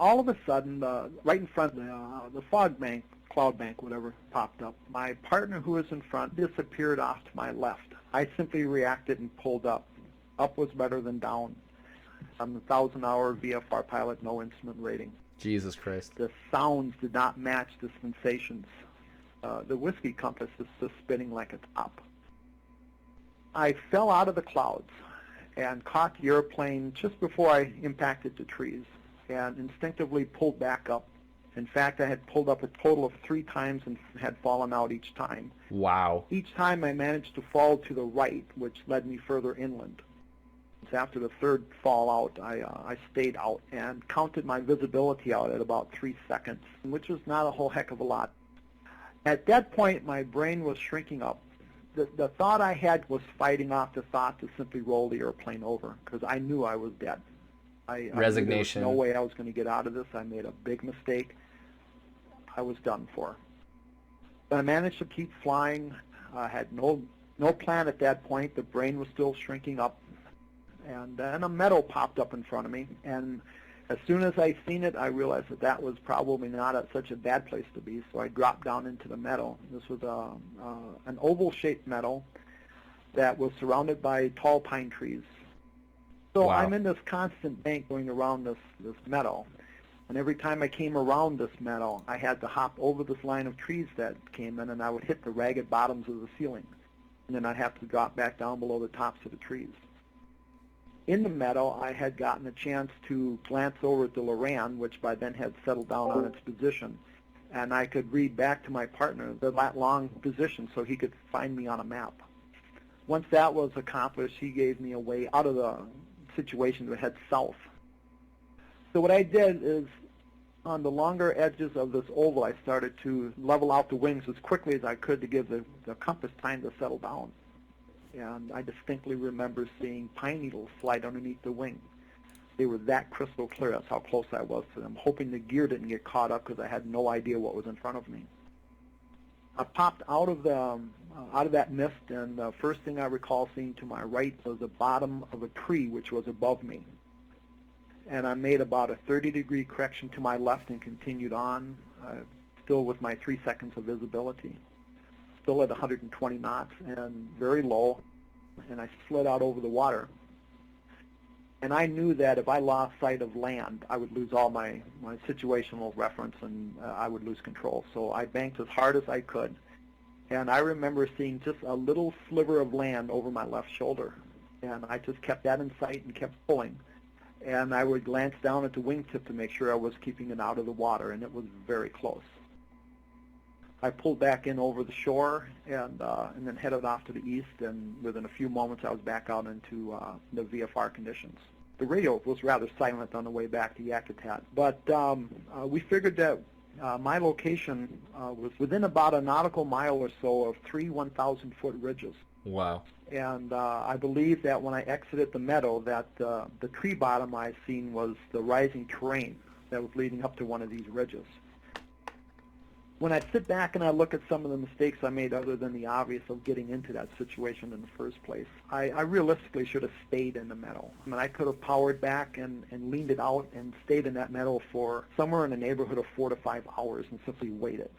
All of a sudden, right in front, the fog bank, cloud bank, whatever, popped up. My partner who was in front disappeared off to my left. I simply reacted and pulled up. Up was better than down. I'm a 1,000-hour VFR pilot, no instrument rating. Jesus Christ. The sounds did not match the sensations. The whiskey compass is just spinning like a top. I fell out of the clouds and caught the airplane just before I impacted the trees and instinctively pulled back up. In fact, I had pulled up a total of 3 times and had fallen out each time. Wow. Each time I managed to fall to the right, which led me further inland. After the third fall out, I stayed out and counted my visibility out at about 3 seconds, which was not a whole heck of a lot. At that point, my brain was shrinking up. The thought I had was fighting off the thought to simply roll the airplane over, because I knew I was dead. I Resignation. Knew there was no way I was going to get out of this. I made a big mistake. I was done for. But I managed to keep flying. I had no plan at that point. The brain was still shrinking up. And then a meadow popped up in front of me. And as soon as I seen it, I realized that that was probably not such a bad place to be. So I dropped down into the meadow. This was an oval-shaped meadow that was surrounded by tall pine trees. So Wow. I'm in this constant bank going around this meadow. And every time I came around this meadow, I had to hop over this line of trees that came in, and I would hit the ragged bottoms of the ceiling. And then I'd have to drop back down below the tops of the trees. In the meadow, I had gotten a chance to glance over at the Loran, which by then had settled down on its position. And I could read back to my partner the lat long position so he could find me on a map. Once that was accomplished, he gave me a way out of the situation to head south. So what I did is, on the longer edges of this oval, I started to level out the wings as quickly as I could to give the compass time to settle down. And I distinctly remember seeing pine needles slide underneath the wing. They were that crystal clear. That's how close I was to them, hoping the gear didn't get caught up because I had no idea what was in front of me. I popped out of that mist, and the first thing I recall seeing to my right was the bottom of a tree which was above me. And I made about a 30-degree correction to my left and continued on, still with my 3 seconds of visibility, still at 120 knots and very low, and I slid out over the water. And I knew that if I lost sight of land, I would lose all my situational reference and I would lose control. So I banked as hard as I could. And I remember seeing just a little sliver of land over my left shoulder. And I just kept that in sight and kept pulling. And I would glance down at the wingtip to make sure I was keeping it out of the water, and it was very close. I pulled back in over the shore and then headed off to the east, and within a few moments I was back out into the VFR conditions. The radio was rather silent on the way back to Yakutat, but we figured that my location was within about a nautical mile or so of 3 1,000-foot ridges. Wow. And I believe that when I exited the meadow, that the tree bottom I seen was the rising terrain that was leading up to one of these ridges. When I sit back and I look at some of the mistakes I made, other than the obvious of getting into that situation in the first place, I realistically should have stayed in the meadow. I mean, I could have powered back and leaned it out and stayed in that meadow for somewhere in the neighborhood of 4 to 5 hours and simply waited.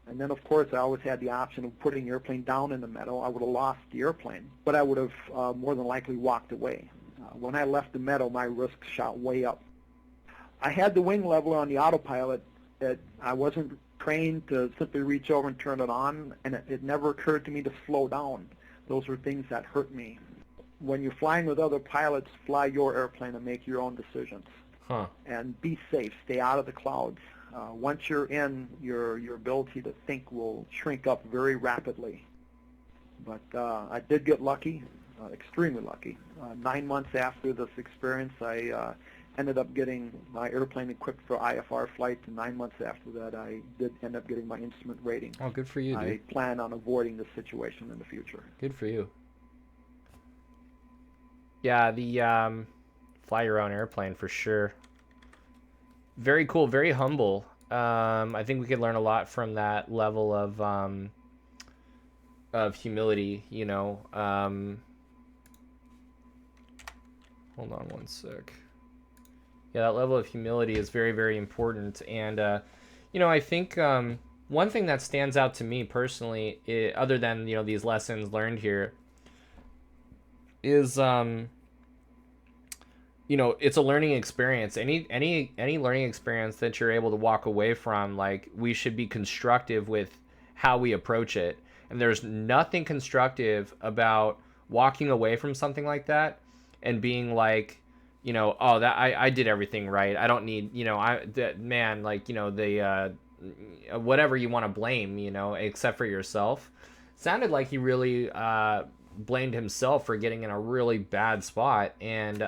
And then, of course, I always had the option of putting the airplane down in the meadow. I would have lost the airplane, but I would have more than likely walked away. When I left the meadow, my risk shot way up. I had the wing leveler on the autopilot. That I wasn't trained to simply reach over and turn it on, and it never occurred to me to slow down. Those were things that hurt me. When you're flying with other pilots, fly your airplane and make your own decisions. And be safe. Stay out of the clouds. Once you're in, your ability to think will shrink up very rapidly. But I did get lucky, extremely lucky. 9 months after this experience, I ended up getting my airplane equipped for IFR flight, and 9 months after that, I did end up getting my instrument rating. Oh, good for you, dude. I plan on avoiding this situation in the future. Good for you. Yeah, the fly your own airplane for sure. Very cool, very humble. I think we could learn a lot from that level of humility, you know. Hold on one sec. Yeah, that level of humility is very, very important. And, you know, I think one thing that stands out to me personally, other than, you know, these lessons learned here, is, you know, it's a learning experience. Any learning experience that you're able to walk away from, like, we should be constructive with how we approach it. And there's nothing constructive about walking away from something like that and being like, you know, oh, that I did everything right. I don't need, you know, man, like, you know, the whatever you want to blame, you know, except for yourself. Sounded like he really blamed himself for getting in a really bad spot, and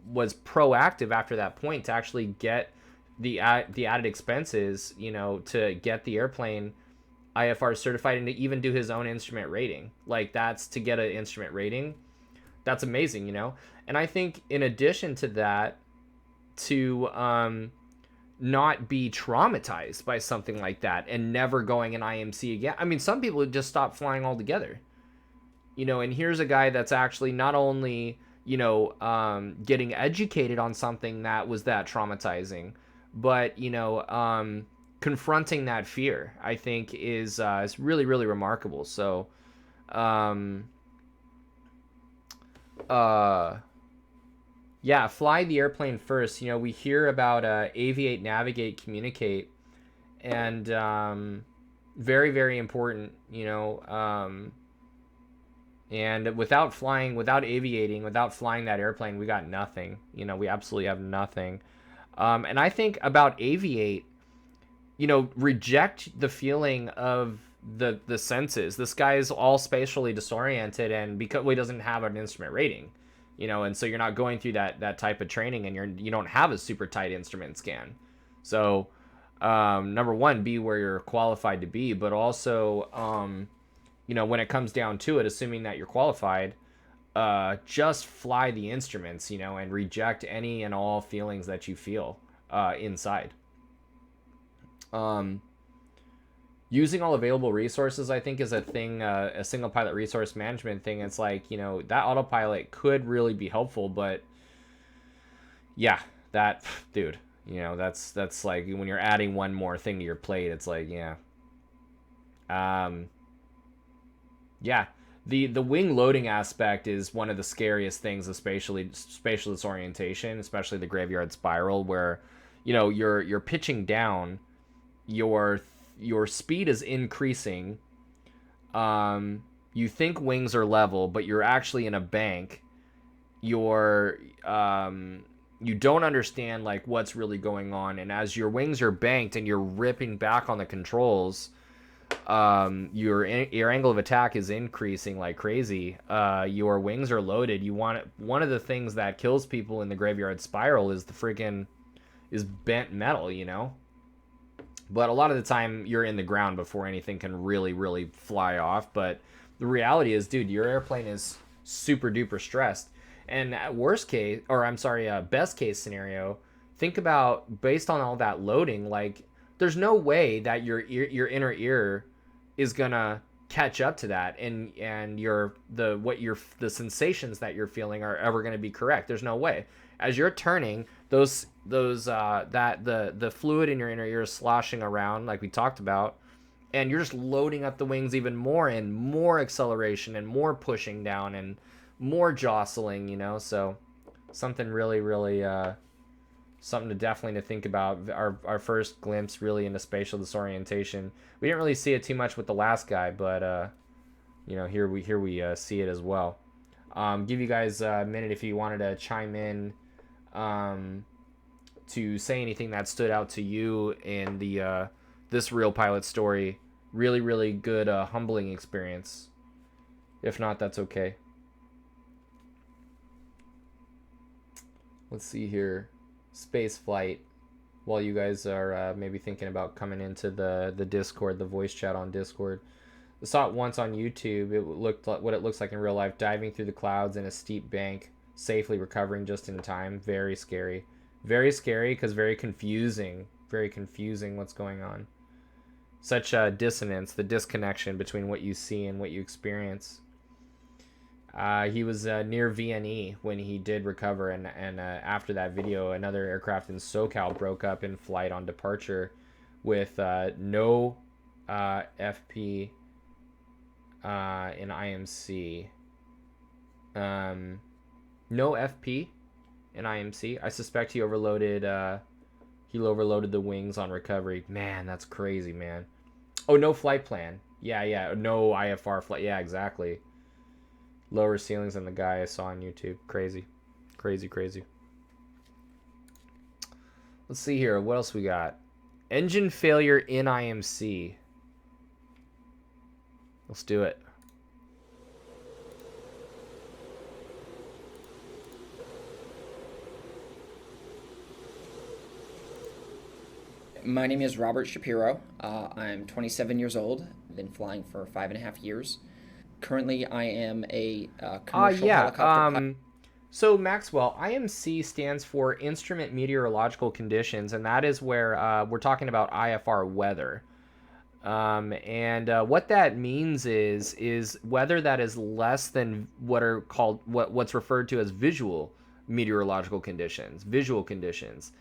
was proactive after that point to actually get the added expenses, you know, to get the airplane IFR certified and to even do his own instrument rating. Like, that's to get an instrument rating. That's amazing, you know? And I think in addition to that, to not be traumatized by something like that and never going an IMC again. I mean, some people would just stop flying altogether. You know, and here's a guy that's actually not only, you know, getting educated on something that was that traumatizing, but, you know, confronting that fear, I think is really, really remarkable. So, yeah, fly the airplane first. You know, we hear about aviate, navigate, communicate, and very, very important, you know. And without flying, without aviating, without flying that airplane, we got nothing. You know, we absolutely have nothing. And I think about aviate, you know, reject the feeling of the senses. This guy is all spatially disoriented, and because he doesn't have an instrument rating, you know, and so you're not going through that type of training, and you don't have a super tight instrument scan. So number one, be where you're qualified to be, but also you know, when it comes down to it, assuming that you're qualified, just fly the instruments, you know, and reject any and all feelings that you feel inside. Using all available resources, I think, is a thing, a single pilot resource management thing. It's like, you know, that autopilot could really be helpful, but yeah, that, dude, you know, that's like when you're adding one more thing to your plate, it's like, yeah. Yeah, the wing loading aspect is one of the scariest things of spatial disorientation, especially the graveyard spiral, where, you know, you're pitching down, your speed is increasing. You think wings are level, but you're actually in a bank. You don't understand like what's really going on, and as your wings are banked and you're ripping back on the controls, your angle of attack is increasing like crazy. Your wings are loaded. One of the things that kills people in the graveyard spiral is is bent metal, you know. But a lot of the time you're in the ground before anything can really fly off. But the reality is, dude, your airplane is super duper stressed. And at best case scenario, think about, based on all that loading, like, there's no way that your inner ear is gonna catch up to that, and the sensations that you're feeling are ever gonna be correct. There's no way. As you're turning, the fluid in your inner ear is sloshing around, like we talked about, and you're just loading up the wings even more, and more acceleration and more pushing down and more jostling, you know. So something really something to definitely to think about. Our first glimpse really into spatial disorientation. We didn't really see it too much with the last guy, but you know, here we see it as well. Give you guys a minute if you wanted to chime in to say anything that stood out to you in the this real pilot story. Really good humbling experience. If not, that's okay. Let's see here. Space flight, while you guys are maybe thinking about coming into the Discord, the voice chat on Discord. I saw it once on YouTube. It looked like what it looks like in real life, diving through the clouds in a steep bank, safely recovering just in time. Very scary because very confusing what's going on. Such a dissonance, the disconnection between what you see and what you experience. He was near VNE when he did recover, and after that video, another aircraft in SoCal broke up in flight on departure with no FP in IMC. No FP in IMC. I suspect he overloaded the wings on recovery. Man, that's crazy, man. Oh, no flight plan. Yeah, no IFR flight. Yeah, exactly. lower ceilings than the guy I saw on YouTube. Crazy. Crazy, crazy. Let's see here. What else we got? Engine failure in IMC. Let's do it. My name is Robert Shapiro. I'm 27 years old. I've been flying for 5.5 years. Currently, I am a commercial helicopter pilot. So, Maxwell, IMC stands for Instrument Meteorological Conditions, and that is where we're talking about IFR weather. What that means is weather that is less than what are called what's referred to as visual meteorological conditions, visual conditions.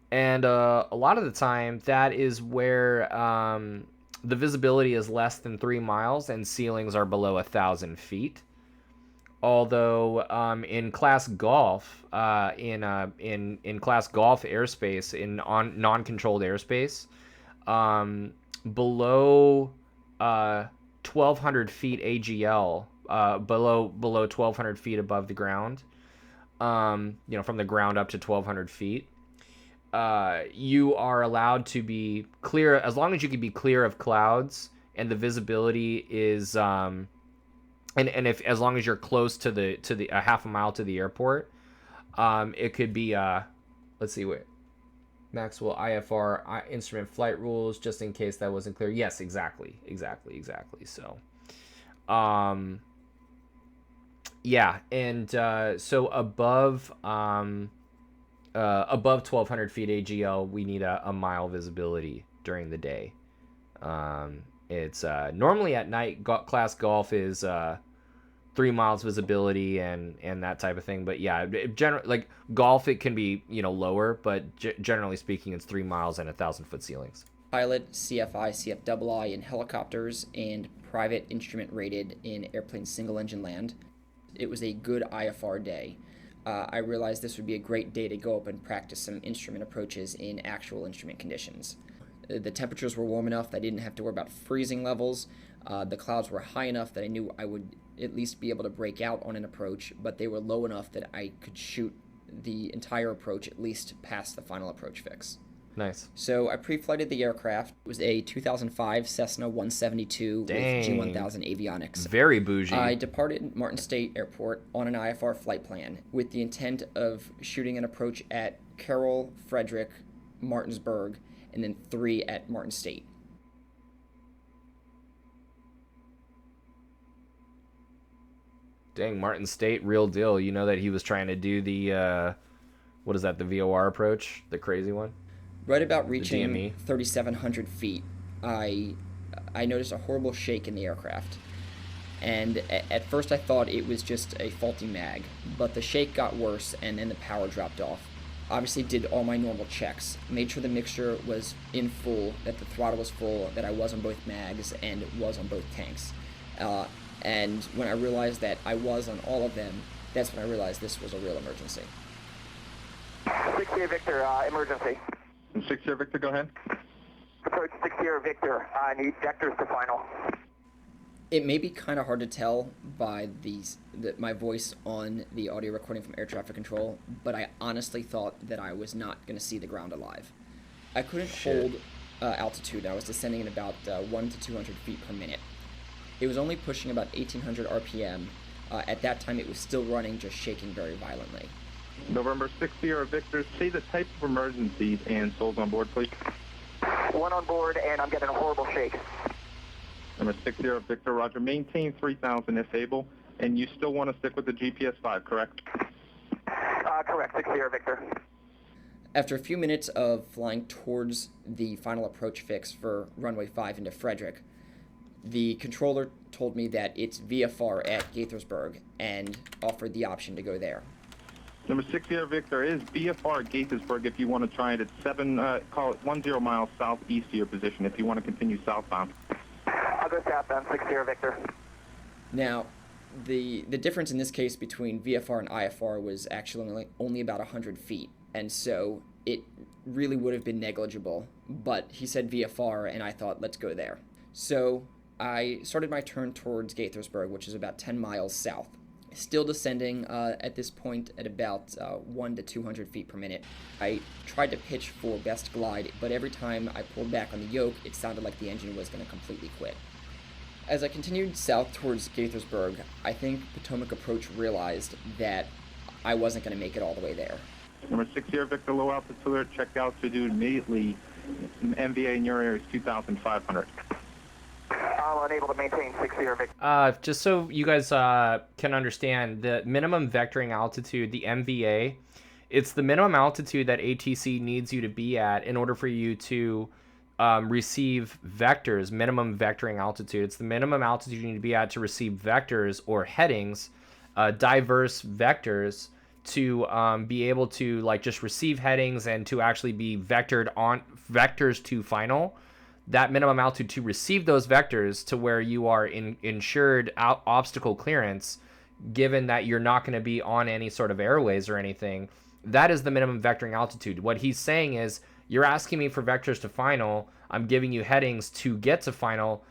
And a lot of the time, that is where the visibility is less than 3 miles and ceilings are below 1,000 feet. Although in class golf, in class golf airspace, on non-controlled airspace, below 1,200 feet AGL, below 1,200 feet above the ground, from the ground up to 1,200 feet. You are allowed to be clear as long as you can be clear of clouds and the visibility is and if as long as you're close to the a half a mile to the airport. It could be let's see what Maxwell IFR instrument flight rules, just in case that wasn't clear. Yes, exactly. So yeah, and so above 1,200 feet AGL, we need a mile visibility during the day. It's normally at night. Class golf is 3 miles visibility and that type of thing. But yeah, like golf, it can be lower, but generally speaking, it's 3 miles and 1,000 foot ceilings. Pilot, CFI, CFII in helicopters, and private instrument rated in airplane single engine land. It was a good IFR day. I realized this would be a great day to go up and practice some instrument approaches in actual instrument conditions. The temperatures were warm enough that I didn't have to worry about freezing levels. The clouds were high enough that I knew I would at least be able to break out on an approach, but they were low enough that I could shoot the entire approach at least past the final approach fix. Nice. So I pre-flighted the aircraft. It was a 2005 Cessna 172 with G1000 avionics. Very bougie. I departed Martin State Airport on an IFR flight plan with the intent of shooting an approach at Carroll, Frederick, Martinsburg, and then 3 at Martin State. Dang, Martin State, real deal. You know that he was trying to do the, what is that, the VOR approach? The crazy one? Right about reaching 3,700 feet, I noticed a horrible shake in the aircraft. And at first I thought it was just a faulty mag, but the shake got worse and then the power dropped off. Obviously did all my normal checks, made sure the mixture was in full, that the throttle was full, that I was on both mags and was on both tanks. And when I realized that I was on all of them, that's when I realized this was a real emergency. 6 Sierra Victor, emergency. 6 Sierra Victor, go ahead. Approach 6 Sierra Victor, I need vectors to final. It may be kind of hard to tell by my voice on the audio recording from air traffic control, but I honestly thought that I was not going to see the ground alive. I couldn't hold altitude. I was descending at about 1 to 200 feet per minute. It was only pushing about 1,800 RPM. At that time, it was still running, just shaking very violently. November 6 Sierra Victor, say the type of emergency and souls on board, please. 1 on board, and I'm getting a horrible shake. Number 6 Sierra Victor, roger. Maintain 3,000 if able, and you still want to stick with the GPS 5, correct? Correct, 6 Sierra Victor. After a few minutes of flying towards the final approach fix for runway 5 into Frederick, the controller told me that it's VFR at Gaithersburg and offered the option to go there. Number 6 Sierra Victor is VFR at Gaithersburg if you want to try it at 10 miles southeast of your position if you want to continue southbound. I'll go southbound, 6 Sierra Victor. Now, the difference in this case between VFR and IFR was actually only about 100 feet, and so it really would have been negligible, but he said VFR, and I thought, let's go there. So I started my turn towards Gaithersburg, which is about 10 miles south. Still descending at this point at about 1 to 200 feet per minute. I tried to pitch for best glide, but every time I pulled back on the yoke, it sounded like the engine was going to completely quit. As I continued south towards Gaithersburg, I think Potomac Approach realized that I wasn't going to make it all the way there. Number 6 Sierra Victor, low altitude alert, check altitude immediately. MVA in your area is 2,500. I'm unable to maintain 6 Sierra Victor. Just so you guys can understand, the minimum vectoring altitude, the MVA, it's the minimum altitude that ATC needs you to be at in order for you to receive vectors, minimum vectoring altitude. It's the minimum altitude you need to be at to receive vectors or headings, diverse vectors, to be able to like just receive headings and to actually be vectored on vectors to final. That minimum altitude to receive those vectors to where you are ensured obstacle clearance, given that you're not going to be on any sort of airways or anything, that is the minimum vectoring altitude. What he's saying is, you're asking me for vectors to final, I'm giving you headings to get to final,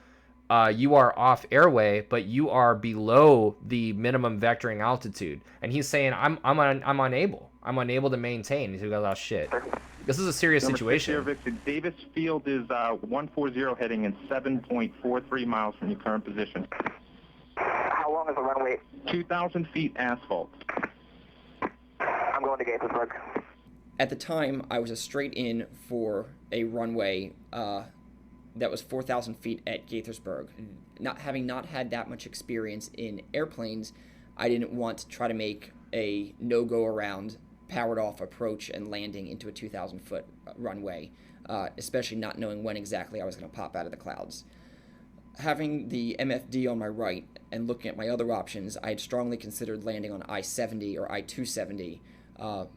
you are off airway, but you are below the minimum vectoring altitude. And he's saying, I'm unable to maintain. He goes, oh shit. This is a serious situation. Number 6 Victor, Davis Field is 140 heading in 7.43 miles from your current position. How long is the runway? 2,000 feet asphalt. I'm going to Gaithersburg. At the time, I was a straight in for a runway that was 4,000 feet at Gaithersburg. Having not had that much experience in airplanes, I didn't want to try to make a no-go around, powered off approach and landing into a 2,000 foot runway, especially not knowing when exactly I was going to pop out of the clouds. Having the MFD on my right and looking at my other options, I had strongly considered landing on I-70 or I-270,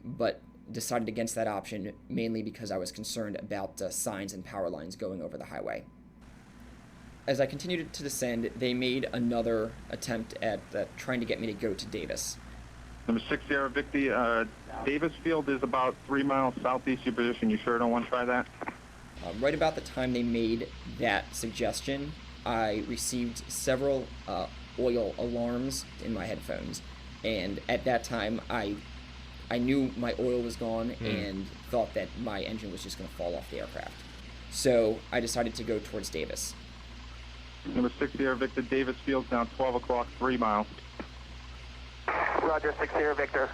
but decided against that option mainly because I was concerned about signs and power lines going over the highway. As I continued to descend, they made another attempt at trying to get me to go to Davis. Number 6 Sierra Victor, Davis Field is about 3 miles southeast of your position. You sure don't want to try that? Right about the time they made that suggestion, I received several oil alarms in my headphones, and at that time I knew my oil was gone and thought that my engine was just going to fall off the aircraft. So I decided to go towards Davis. Number 6 Sierra Victor, Davis Field now 12 o'clock, 3 miles. Roger, 6 Sierra Victor.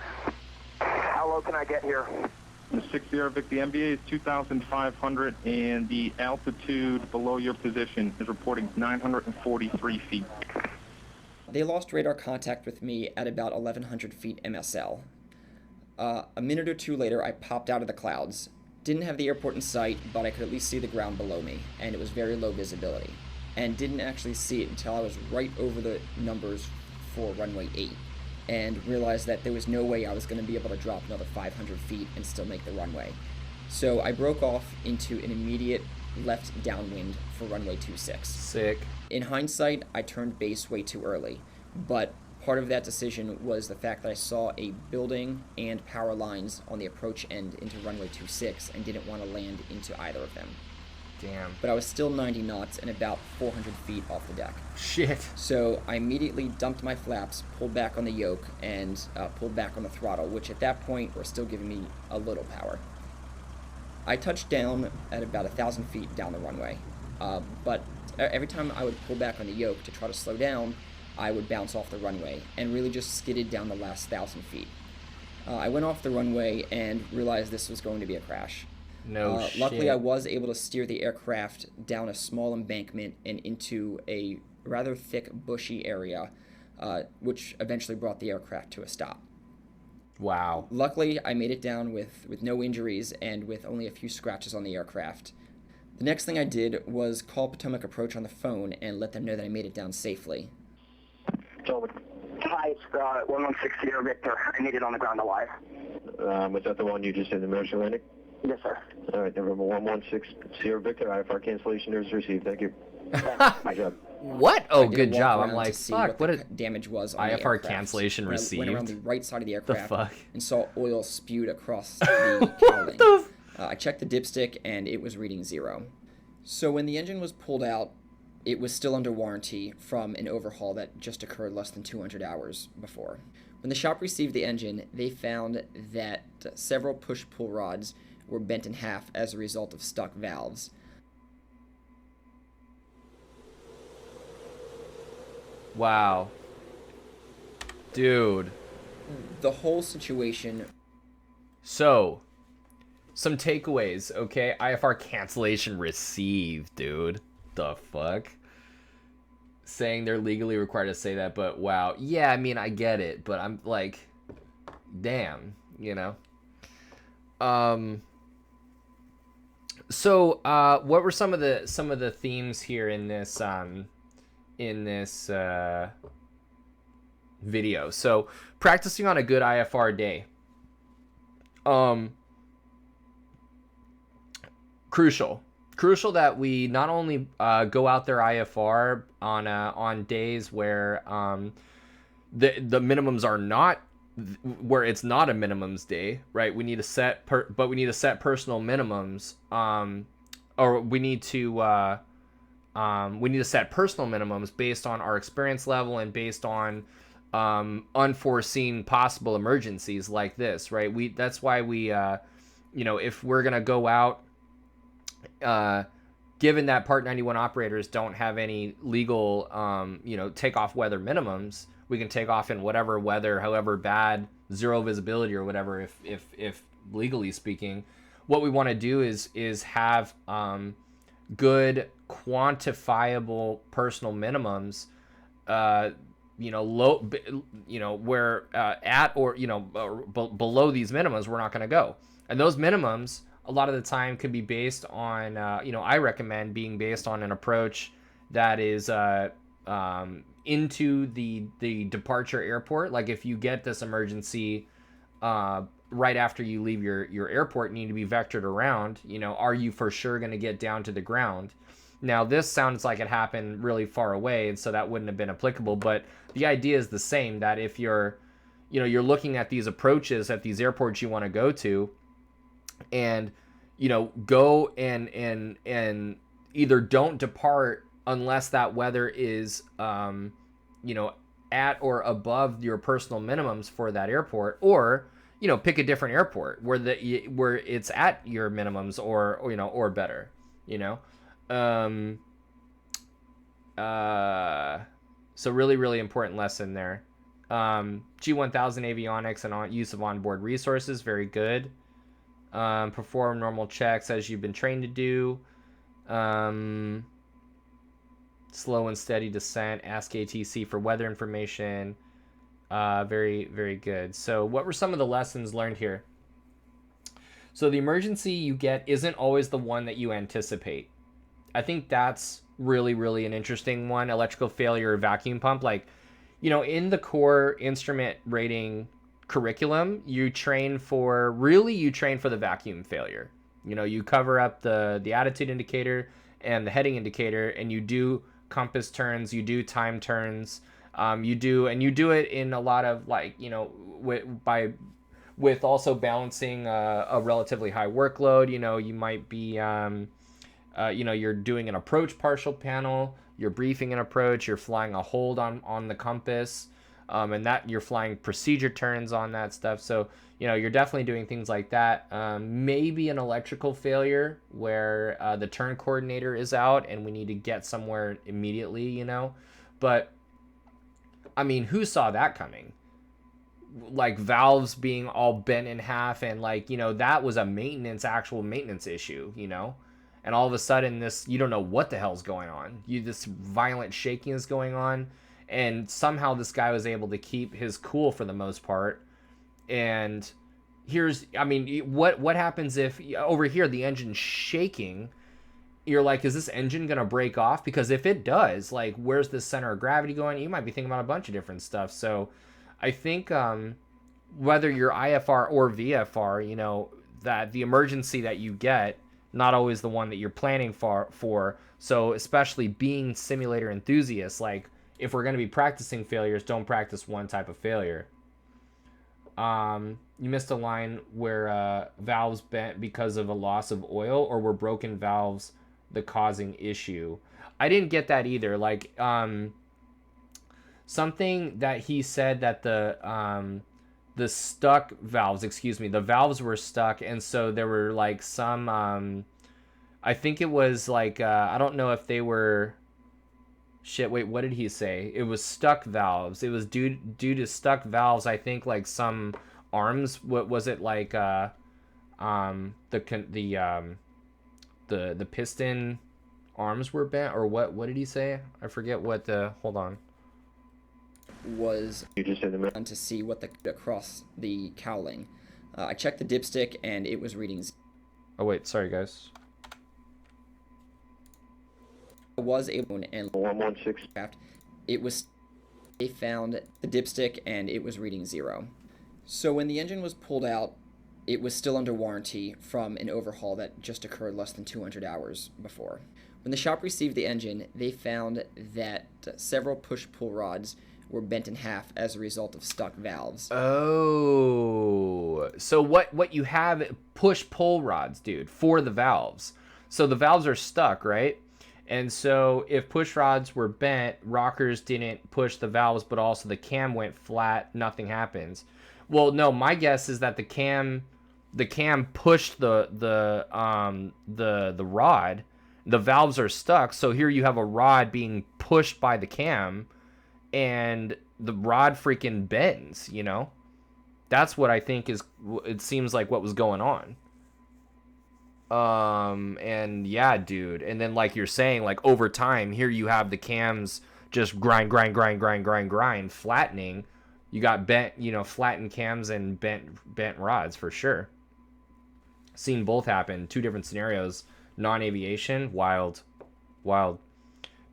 How low can I get here? Number 6 Sierra Victor, the MVA is 2,500 and the altitude below your position is reporting 943 feet. They lost radar contact with me at about 1,100 feet MSL. A minute or two later, I popped out of the clouds. Didn't have the airport in sight, but I could at least see the ground below me, and it was very low visibility. And didn't actually see it until I was right over the numbers for runway 8, and realized that there was no way I was going to be able to drop another 500 feet and still make the runway. So I broke off into an immediate left downwind for runway 26. Sick. In hindsight, I turned base way too early, but part of that decision was the fact that I saw a building and power lines on the approach end into runway 26 and didn't want to land into either of them. Damn. But I was still 90 knots and about 400 feet off the deck. Shit. So I immediately dumped my flaps, pulled back on the yoke, and pulled back on the throttle, which at that point were still giving me a little power. I touched down at about 1,000 feet down the runway, but every time I would pull back on the yoke to try to slow down, I would bounce off the runway and really just skidded down the last 1,000 feet. I went off the runway and realized this was going to be a crash. No shit. Luckily, I was able to steer the aircraft down a small embankment and into a rather thick, bushy area, which eventually brought the aircraft to a stop. Wow. Luckily, I made it down with no injuries and with only a few scratches on the aircraft. The next thing I did was call Potomac Approach on the phone and let them know that I made it down safely. So, hi, it's 116 Sierra Victor. I made it on the ground alive. Was that the one you just did the emergency landing? Yes, sir. All right, November 116 Sierra Victor, IFR cancellation is received. Thank you. My job. What? Oh, I did good walk job. around I'm like, to see fuck, what the a damage was on the IFR aircraft. cancellation received. I went around the right side of the aircraft fuck? and saw oil spewed across the cowling. I checked the dipstick and it was reading 0. So when the engine was pulled out, it was still under warranty from an overhaul that just occurred less than 200 hours before. When the shop received the engine, they found that several push-pull rods were bent in half as a result of stuck valves. Wow. Dude. The whole situation... So, some takeaways, okay? IFR cancellation received, dude. The fuck? Saying they're legally required to say that, but wow. Yeah, I mean, I get it, but I'm like, damn, you know? So, what were some of the themes here in this, video? So, practicing on a good IFR day. Crucial that we not only go out there IFR on days where the minimums are not, where it's not a minimums day, right? We need to set but we need to set personal minimums, or we need to set personal minimums based on our experience level and based on unforeseen possible emergencies like this, right? That's why we if we're gonna go out, given that Part 91 operators don't have any legal takeoff weather minimums, we can take off in whatever weather, however bad, zero visibility or whatever, if legally speaking. What we want to do is have good quantifiable personal minimums, low, where at or below these minimums we're not going to go. And those minimums a lot of the time could be based on I recommend being based on an approach that is into the departure airport. Like if you get this emergency right after you leave your airport, you need to be vectored around, are you for sure going to get down to the ground? Now this sounds like it happened really far away, and so that wouldn't have been applicable, but the idea is the same, that if you're looking at these approaches at these airports you want to go to, and go and either don't depart unless that weather is at or above your personal minimums for that airport, or pick a different airport where it's at your minimums or better. So really important lesson there. G1000 avionics and use of onboard resources, very good. Perform normal checks as you've been trained to do. Slow and steady descent. Ask ATC for weather information. Very good. So what were some of the lessons learned here? So the emergency you get isn't always the one that you anticipate. I think that's really an interesting one. Electrical failure or vacuum pump. Like, in the core instrument rating curriculum, you train for the vacuum failure. You cover up the attitude indicator and the heading indicator, and you do compass turns, you do time turns, you do it in a lot of with also balancing a relatively high workload. You might be you're doing an approach partial panel, you're briefing an approach, you're flying a hold on the compass, and that you're flying procedure turns on that stuff. So you're definitely doing things like that. Maybe an electrical failure where the turn coordinator is out and we need to get somewhere immediately. But I mean, who saw that coming? Like valves being all bent in half, and that was a actual maintenance issue. And all of a sudden you don't know what the hell's going on. This violent shaking is going on, and somehow this guy was able to keep his cool for the most part. And what happens if over here the engine's shaking? You're like, is this engine gonna break off? Because if it does, where's the center of gravity going? You might be thinking about a bunch of different stuff. So I think whether you're IFR or VFR, that the emergency that you get, not always the one that you're planning for. So especially being simulator enthusiasts, if we're going to be practicing failures, don't practice one type of failure. You missed a line where valves bent because of a loss of oil, or were broken valves the causing issue? I didn't get that either. Like, something that he said that the stuck valves, excuse me, the valves were stuck, and so there were like some, I think it was like, I don't know if they were, shit, wait, what did he say? It was stuck valves. It was due to stuck valves. I think like some arms, what was it, like, the piston arms were bent, or what did he say? I forget what the, hold on. Was to see what across the cowling. I checked the dipstick and it was reading. Oh wait, sorry guys. I was able and 116. It was. They found the dipstick and it was reading 0. So when the engine was pulled out, it was still under warranty from an overhaul that just occurred less than 200 hours before. When the shop received the engine, they found that several push-pull rods were bent in half as a result of stuck valves. Oh, so what you have, push-pull rods, dude, for the valves. So the valves are stuck, right? And so if push rods were bent, rockers didn't push the valves, but also the cam went flat, nothing happens. Well, no, my guess is that the cam pushed the rod. The valves are stuck, so here you have a rod being pushed by the cam, and the rod freaking bends, you know? That's what I think is, it seems like what was going on. And yeah, dude. And then like you're saying, like over time, here you have the cams just grind, flattening. You got bent, you know, flattened cams and bent rods for sure. Seen both happen, 2 different scenarios. Non-aviation, wild.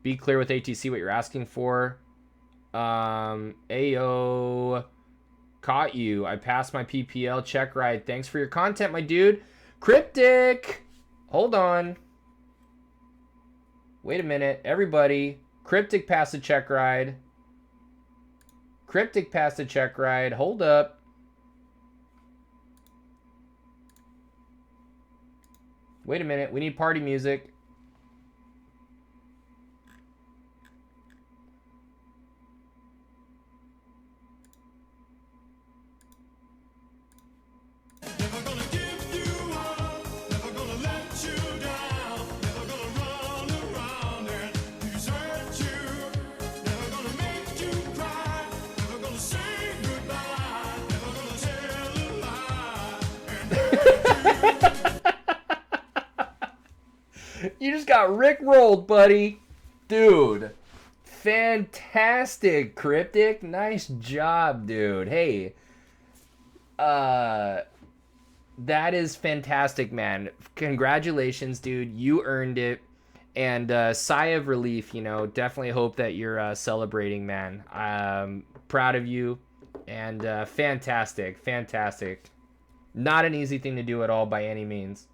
Be clear with ATC what you're asking for. Ayo, caught you. I passed my PPL check ride. Thanks for your content, my dude. Cryptic, hold on. Wait a minute, everybody. Cryptic passed a check ride. Hold up. Wait a minute, we need party music. You just got Rick rolled, buddy. Dude. Fantastic, Cryptic. Nice job, dude. Hey. That is fantastic, man. Congratulations, dude. You earned it. And sigh of relief, you know. Definitely hope that you're celebrating, man. Proud of you. And fantastic. Not an easy thing to do at all by any means.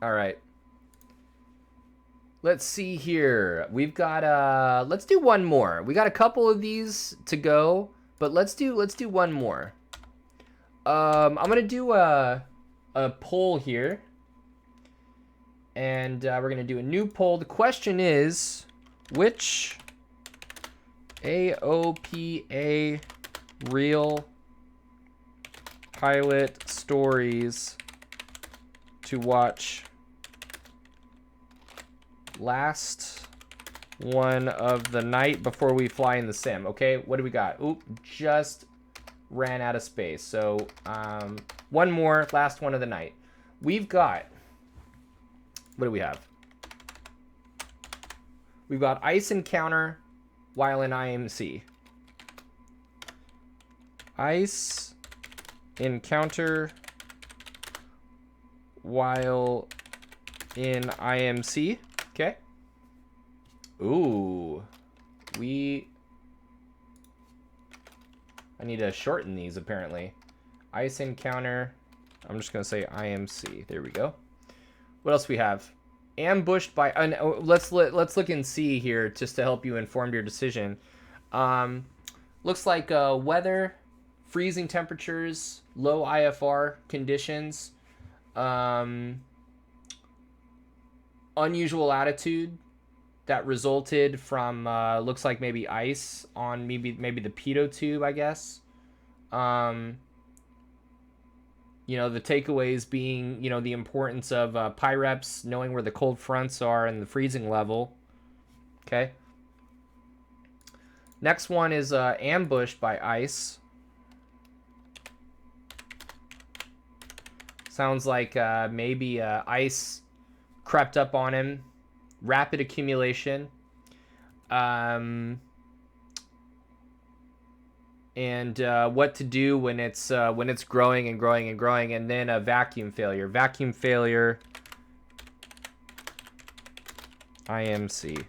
All right. Let's see here. We've got let's do one more. We got a couple of these to go, but let's do one more. I'm going to do a poll here. And we're going to do a new poll. The question is, which AOPA real pilot stories to watch last one of the night before we fly in the sim? Okay, what do we got? Oop, just ran out of space. So one more, last one of the night. We've got, what do we have? We've got ice encounter while in IMC. Ice encounter while in IMC. Okay. Ooh. I need to shorten these apparently. Ice encounter. I'm just going to say IMC. There we go. What else we have? Ambushed by... let's look and see here just to help you inform your decision. Looks like weather, freezing temperatures, low IFR conditions. unusual attitude that resulted from looks like maybe ice on maybe the pitot tube, I guess. You know, the takeaways being, you know, the importance of PIREPs, knowing where the cold fronts are and the freezing level. Okay. Next one is ambushed by ice. Sounds like maybe ice crept up on him. Rapid accumulation. And what to do when it's growing and growing and growing, and then a vacuum failure. Vacuum failure. IMC.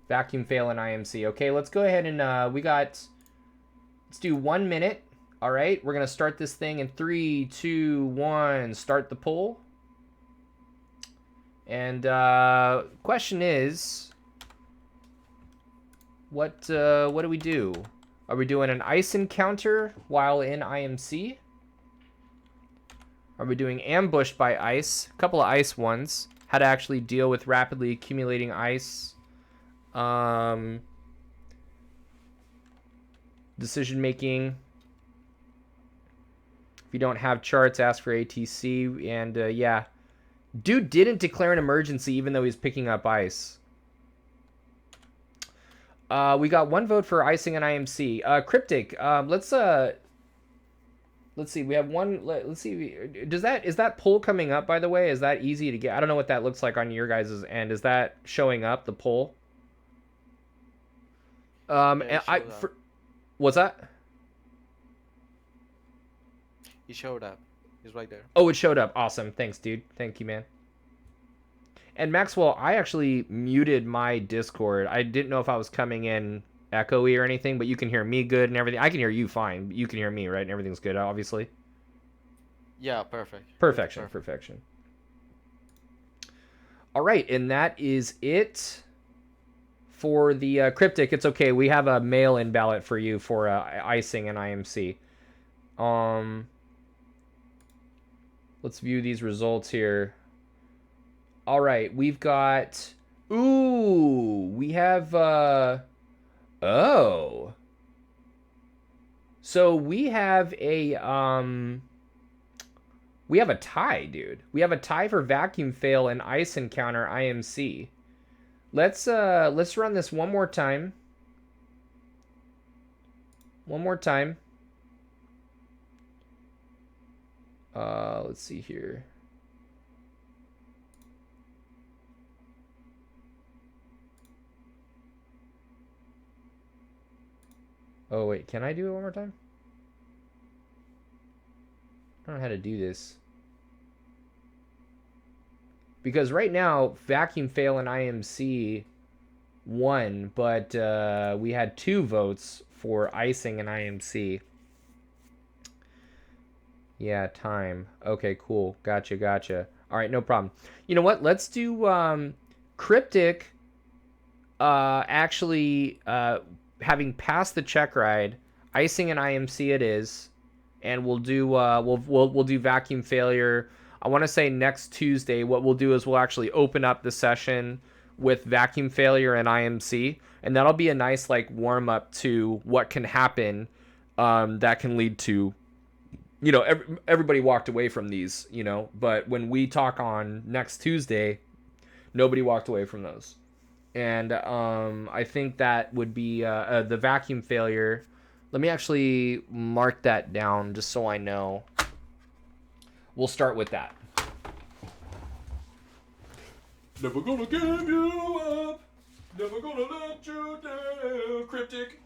Vacuum fail in IMC. Okay, let's go ahead and let's do 1 minute. All right, we're gonna start this thing in 3, 2, 1. Start the pull. And question is, what do we do? Are we doing an ice encounter while in IMC? Are we doing ambushed by ice? A couple of ice ones. How to actually deal with rapidly accumulating ice. Decision making. If you don't have charts, ask for ATC. And yeah, dude didn't declare an emergency even though he's picking up ice. We got 1 vote for icing and IMC. Cryptic. Let's see. We have one. Let's see. Is that poll coming up? By the way, is that easy to get? I don't know what that looks like on your guys' end. Is that showing up, the poll? What's that? It showed up. It's right there. Oh, it showed up. Awesome. Thanks, dude. Thank you, man. And Maxwell, I actually muted my Discord. I didn't know if I was coming in echoey or anything, but you can hear me good and everything. I can hear you fine. You can hear me, right? And everything's good, obviously. Yeah, perfect. Perfection. All right, and that is it for the cryptic. It's okay. We have a mail-in ballot for you for icing and IMC. Let's view these results here. All right, we've got... Ooh, we have... Oh. So we have a... We have a tie, dude. We have a tie for vacuum fail and ice encounter IMC. Let's run this one more time. Let's see here. Oh wait, can I do it one more time? I don't know how to do this. Because right now, vacuum fail and IMC won, but we had 2 votes for icing and IMC. Yeah, time. Okay, cool. Gotcha. All right, no problem. You know what? Let's do Cryptic actually having passed the check ride, icing and IMC it is, and we'll do we'll do vacuum failure. I want to say next Tuesday. What we'll do is we'll actually open up the session with vacuum failure and IMC, and that'll be a nice like warm up to what can happen that can lead to, you know, everybody walked away from these, you know, but when we talk on next Tuesday, nobody walked away from those. And I think that would be the vacuum failure. Let me actually mark that down just so I know. We'll start with that. Never gonna give you up. Never gonna let you down. Cryptic.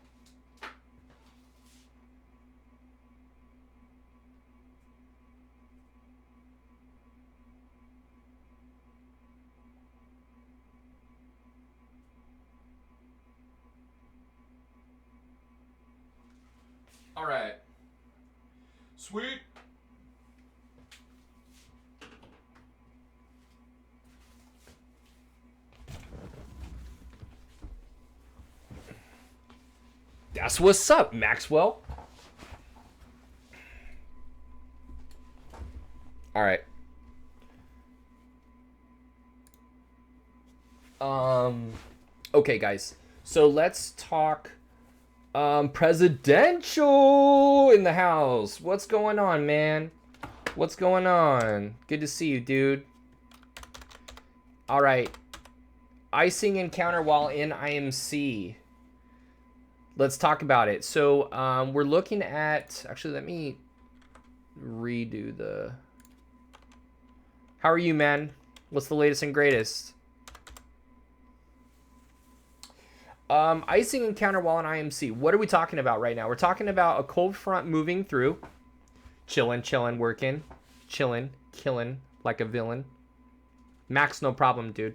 All right. Sweet. That's what's up, Maxwell. All right. Okay, guys. So let's talk presidential in the house. What's going on, man? What's going on? Good to see you, dude. All right. Icing encounter while in IMC. Let's talk about it. So we're looking at... Actually, let me redo the... How are you, man? What's the latest and greatest? Icing encounter while in IMC. What are we talking about right now? We're talking about a cold front moving through. Chilling, working. Chilling, killing like a villain. Max, no problem, dude.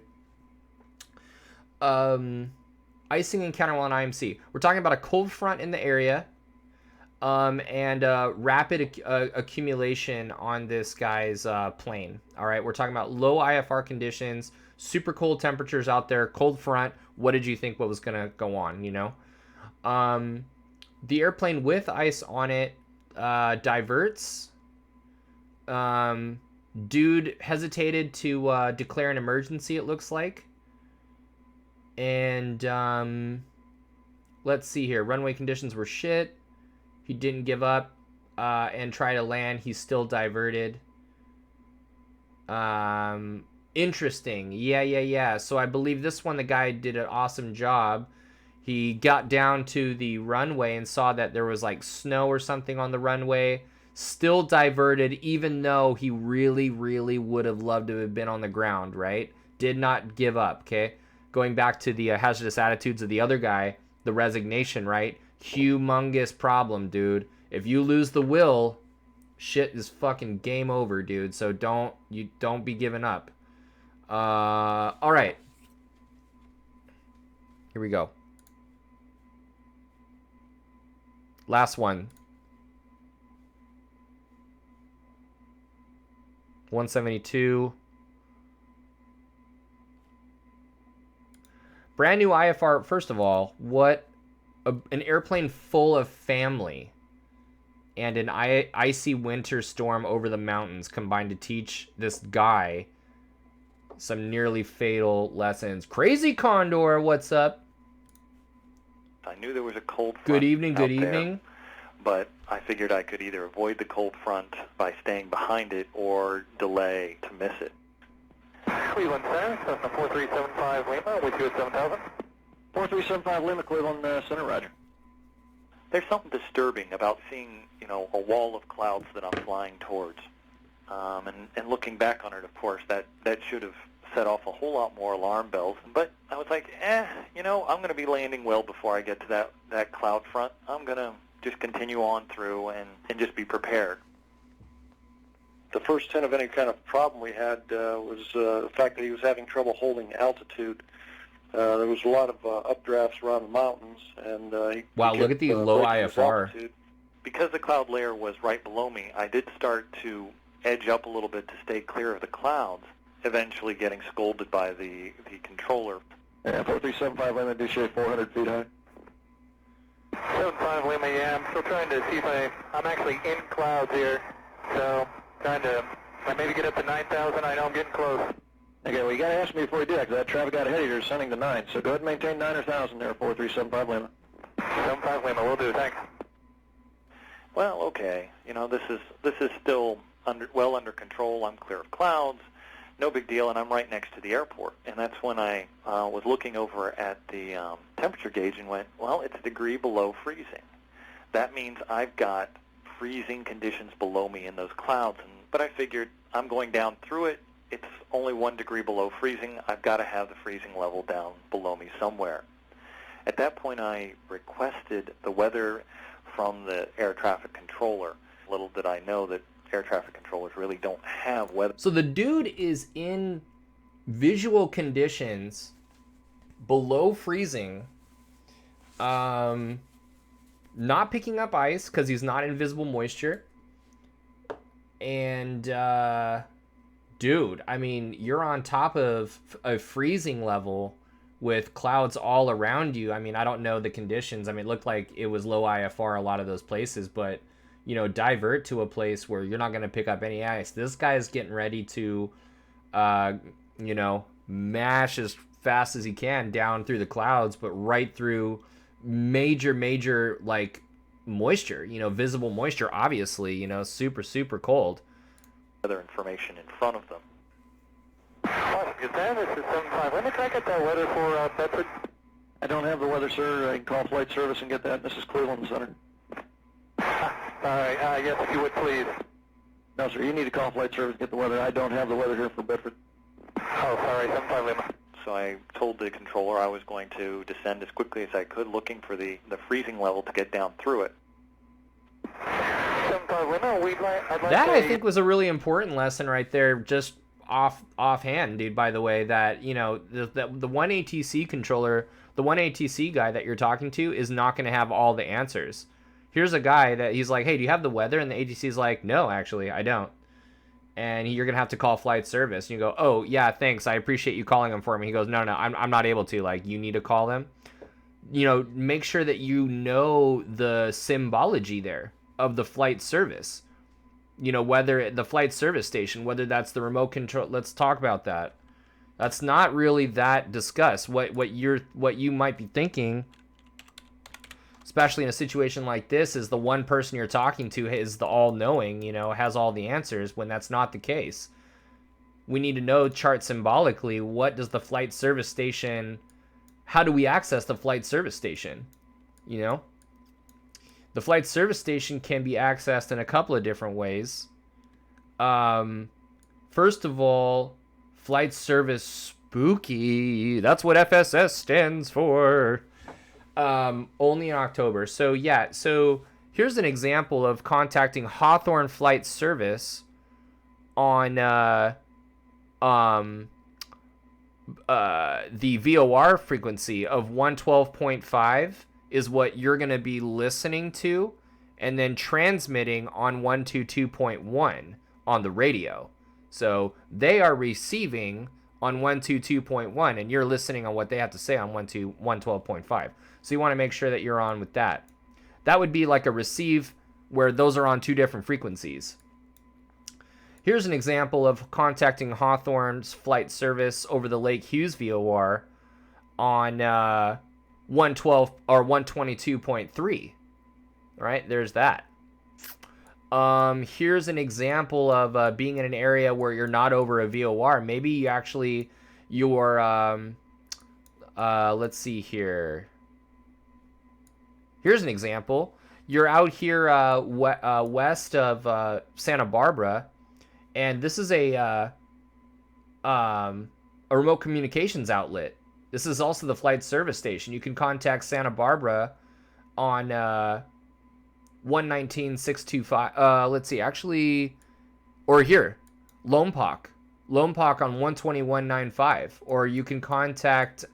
Icing encounter while in IMC. We're talking about a cold front in the area. And rapid accumulation on this guy's plane. All right, we're talking about low IFR conditions, super cold temperatures out there, cold front. What did you think what was going to go on, you know? The airplane with ice on it diverts. Dude hesitated to declare an emergency, it looks like. And let's see here. Runway conditions were shit. He didn't give up and try to land. He's still diverted. Interesting. Yeah. So I believe this one, the guy did an awesome job. He got down to the runway and saw that there was like snow or something on the runway. Still diverted, even though he really, really would have loved to have been on the ground, right? Did not give up, okay? Going back to the hazardous attitudes of the other guy, the resignation, right? Humongous problem, dude. If you lose the will, shit is fucking game over, dude. So don't be giving up. All right. Here we go. Last one. 172. Brand new IFR. First of all, what an airplane full of family and an icy winter storm over the mountains combined to teach this guy some nearly fatal lessons. Crazy Condor, what's up? I knew there was a cold front. Good evening, good there, evening. But I figured I could either avoid the cold front by staying behind it or delay to miss it. Cleveland Center, Cessna 4375 Lima, with you at 7,000. 4375 Lima, Cleveland Center, roger. There's something disturbing about seeing, a wall of clouds that I'm flying towards. And looking back on it, of course, that should have set off a whole lot more alarm bells. But I was like, I'm going to be landing well before I get to that cloud front. I'm going to just continue on through and just be prepared. The first hint of any kind of problem we had was the fact that he was having trouble holding altitude. There was a lot of updrafts around the mountains, and wow, look at the low IFR. Because the cloud layer was right below me, I did start to edge up a little bit to stay clear of the clouds, eventually getting scolded by the controller. Yeah, 4375 Lima, do shape 400 feet high. 75 Lima, yeah, I'm still trying to see if I'm actually in clouds here, so trying to maybe get up to 9,000. I know I'm getting close. Okay, well, you got to ask me before you do that, because that traffic out ahead of you is sending to 9. So go ahead and maintain 9 or 1,000 there, 4375 Lima. 75 Lima, will do, thanks. Well, okay, this is still well under control. I'm clear of clouds, no big deal, and I'm right next to the airport. And that's when I was looking over at the temperature gauge and went, well, it's a degree below freezing. That means I've got freezing conditions below me in those clouds. But I figured I'm going down through it. It's only 1 degree below freezing. I've got to have the freezing level down below me somewhere. At that point, I requested the weather from the air traffic controller. Little did I know that air traffic controllers really don't have weather. So the dude is in visual conditions below freezing, not picking up ice because he's not in visible moisture. And dude, I mean, you're on top of a freezing level with clouds all around you. I mean, I don't know the conditions. I mean, it looked like it was low IFR a lot of those places, but divert to a place where you're not going to pick up any ice. This guy is getting ready to, mash as fast as he can down through the clouds, but right through major, like, moisture, visible moisture, obviously, super, super cold. Other information in front of them. Good day, this is 75. When can I get that weather for Bedford? I don't have the weather, sir. I can call flight service and get that. This is Cleveland Center. All right, yes, if you would, please. No, sir, you need to call flight service and get the weather. I don't have the weather here for Bedford. Oh, sorry, 75 Lima. So I told the controller I was going to descend as quickly as I could, looking for the freezing level to get down through it. 75 Lima, I'd like That, to... I think, was a really important lesson right there, just offhand, dude, by the way, that, the one ATC controller, the one ATC guy that you're talking to is not going to have all the answers. Here's a guy that he's like, hey, do you have the weather? And the ATC is like, no, actually, I don't. And you're going to have to call flight service. And you go, oh, yeah, thanks. I appreciate you calling them for me. He goes, no, I'm not able to. Like, you need to call them. Make sure that you know the symbology there of the flight service. Whether the flight service station, whether that's the remote control. Let's talk about that. That's not really that discussed. What you might be thinking, especially in a situation like this, is the one person you're talking to is the all-knowing, has all the answers, when that's not the case. We need to know, chart symbolically, what does the flight service station, how do we access the flight service station? The flight service station can be accessed in a couple of different ways. First of all, flight service spooky. That's what FSS stands for. Only in October. So yeah, so here's an example of contacting Hawthorne Flight Service on the VOR frequency of 112.5 is what you're going to be listening to, and then transmitting on 122.1 on the radio. So they are receiving on 122.1, and you're listening on what they have to say on 112.5. So you want to make sure that you're on with that. That would be like a receive where those are on two different frequencies. Here's an example of contacting Hawthorne's flight service over the Lake Hughes VOR on 112 or 122.3. Right, there's that. Here's an example of being in an area where you're not over a VOR. Maybe you actually, let's see here. Here's an example. You're out here west of Santa Barbara, and this is a remote communications outlet. This is also the flight service station. You can contact Santa Barbara on 119.625. Let's see, actually, or here, Lompoc on 121.95. Or you can contact,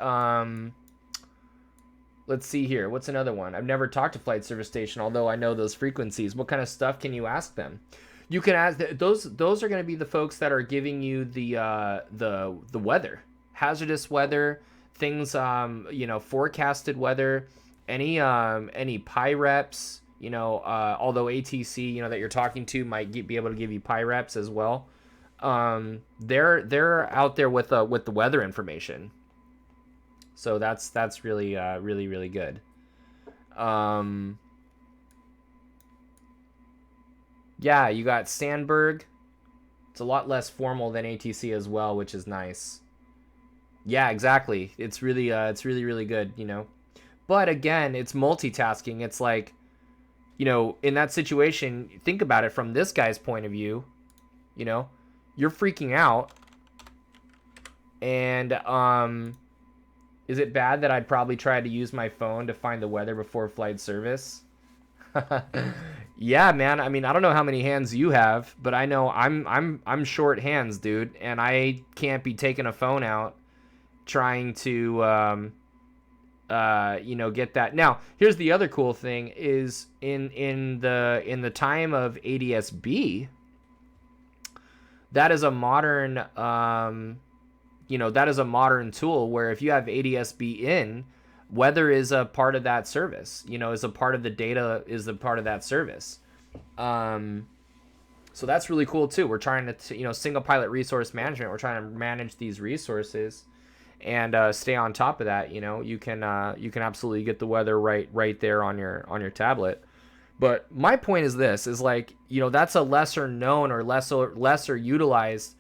let's see here, what's another one? I've never talked to flight service station, although I know those frequencies. What kind of stuff can you ask them? You can ask those are going to be the folks that are giving you the weather, hazardous weather, things, forecasted weather, any PIREPs, although ATC, that you're talking to might be able to give you PIREPs as well. They're out there with the weather information. So that's really really good. Yeah, you got Sandberg. It's a lot less formal than ATC as well, which is nice. Yeah, exactly. It's really good, But again, it's multitasking. It's like, in that situation, think about it from this guy's point of view. You're freaking out. And is it bad that I'd probably try to use my phone to find the weather before flight service? Yeah, man. I mean, I don't know how many hands you have, but I know I'm short hands, dude, and I can't be taking a phone out trying to get that. Now, here's the other cool thing is in the time of ADS-B, that is a modern that is a modern tool where if you have ADS-B in, weather is a part of that service, is a part of the data, is a part of that service. So that's really cool too. We're trying to, single pilot resource management. We're trying to manage these resources and stay on top of that. You can absolutely get the weather right there on your tablet. But my point is this: is like, that's a lesser known or lesser utilized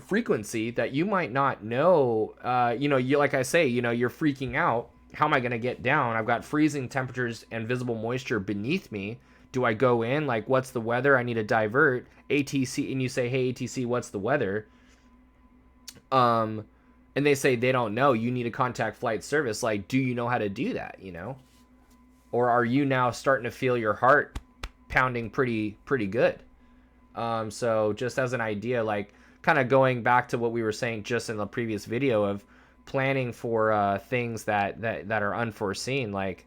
frequency that you might not know. You, like I say, you're freaking out. How am I going to get down? I've got freezing temperatures and visible moisture beneath me. Do I go in? Like, what's the weather? I need to divert. ATC, and you say, hey, ATC, what's the weather? And they say they don't know. You need to contact flight service. Like, do you know how to do that, Or are you now starting to feel your heart pounding pretty good? So just as an idea, like, kind of going back to what we were saying just in the previous video of planning for things that are unforeseen, like,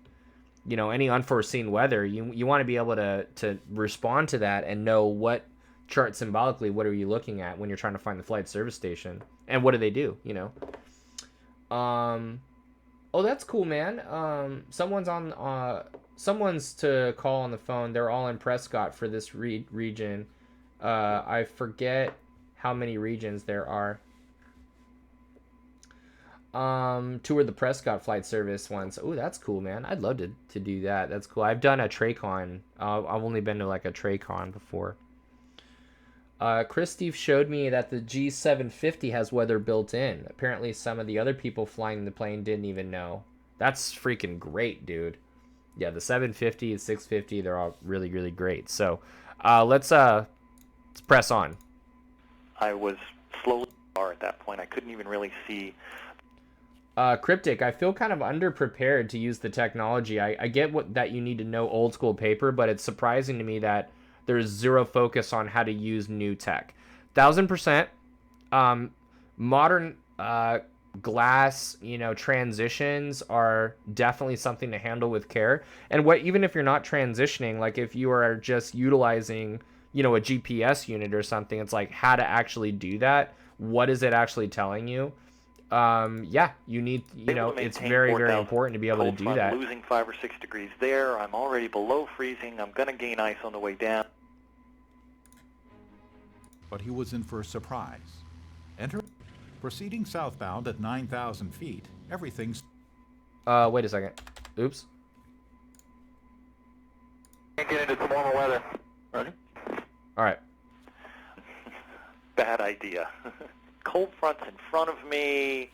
any unforeseen weather, you want to be able to respond to that and know what chart symbolically, what are you looking at when you're trying to find the flight service station, and what do they do, Oh, that's cool, man. Someone's to call on the phone. They're all in Prescott for this region. I forget how many regions there are. Toured the Prescott flight service once. Oh, that's cool, man. I'd love to do that. That's cool. I've done a Tracon. I've only been to like a Tracon before. Chris Steve showed me that the G750 has weather built in. Apparently some of the other people flying the plane didn't even know. That's freaking great, dude. Yeah, the 750 and 650, they're all really, really great. So let's press on. I was slowly at that point. I couldn't even really see. Cryptic, I feel kind of underprepared to use the technology. I get that you need to know old school paper, but it's surprising to me that there's zero focus on how to use new tech. 1000%. Modern glass, transitions are definitely something to handle with care. And even if you're not transitioning, like if you are just utilizing, a GPS unit or something, it's like how to actually do that. What is it actually telling you? You need, it's very, very important to be able to do that. Losing 5 or 6 degrees there. I'm already below freezing. I'm going to gain ice on the way down. But he was in for a surprise. Proceeding southbound at 9,000 feet, everything's... Wait a second. Oops. Can't get into some warmer weather. Ready? All right. Bad idea. Cold front's in front of me.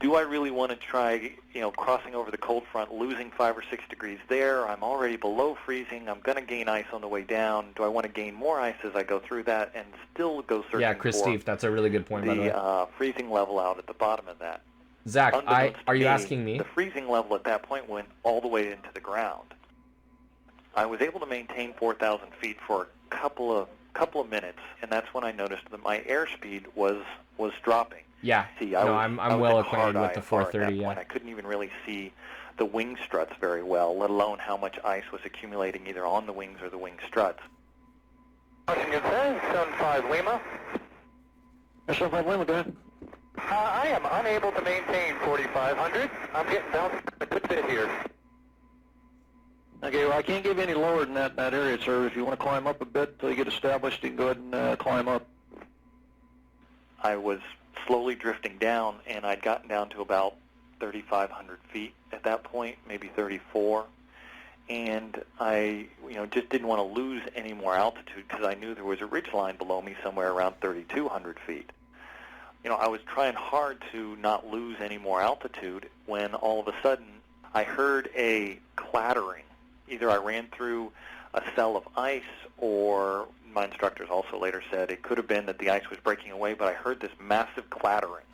Do I really want to try, crossing over the cold front, losing 5 or 6 degrees there? I'm already below freezing. I'm going to gain ice on the way down. Do I want to gain more ice as I go through that and still go searching Yeah, Chris for Steve, that's a really good point, by the way. The freezing level out at the bottom of that? Zach, are you asking me? The freezing level at that point went all the way into the ground. I was able to maintain 4,000 feet for a couple of minutes, and that's when I noticed that my airspeed was dropping. Yeah. See, I'm well acquainted with the 430. Yeah. I couldn't even really see the wing struts very well, let alone how much ice was accumulating either on the wings or the wing struts. Washington says 75 Lima. 75 Lima, go ahead. I am unable to maintain 4,500. I'm getting bounced a good bit here. Okay, well, I can't give any lower than that area, sir. If you want to climb up a bit till you get established, you can go ahead and climb up. I was slowly drifting down, and I'd gotten down to about 3,500 feet at that point, maybe 34. And I, just didn't want to lose any more altitude because I knew there was a ridge line below me somewhere around 3,200 feet. I was trying hard to not lose any more altitude when all of a sudden I heard a clattering. Either I ran through a cell of ice, or my instructors also later said it could have been that the ice was breaking away, but I heard this massive clattering.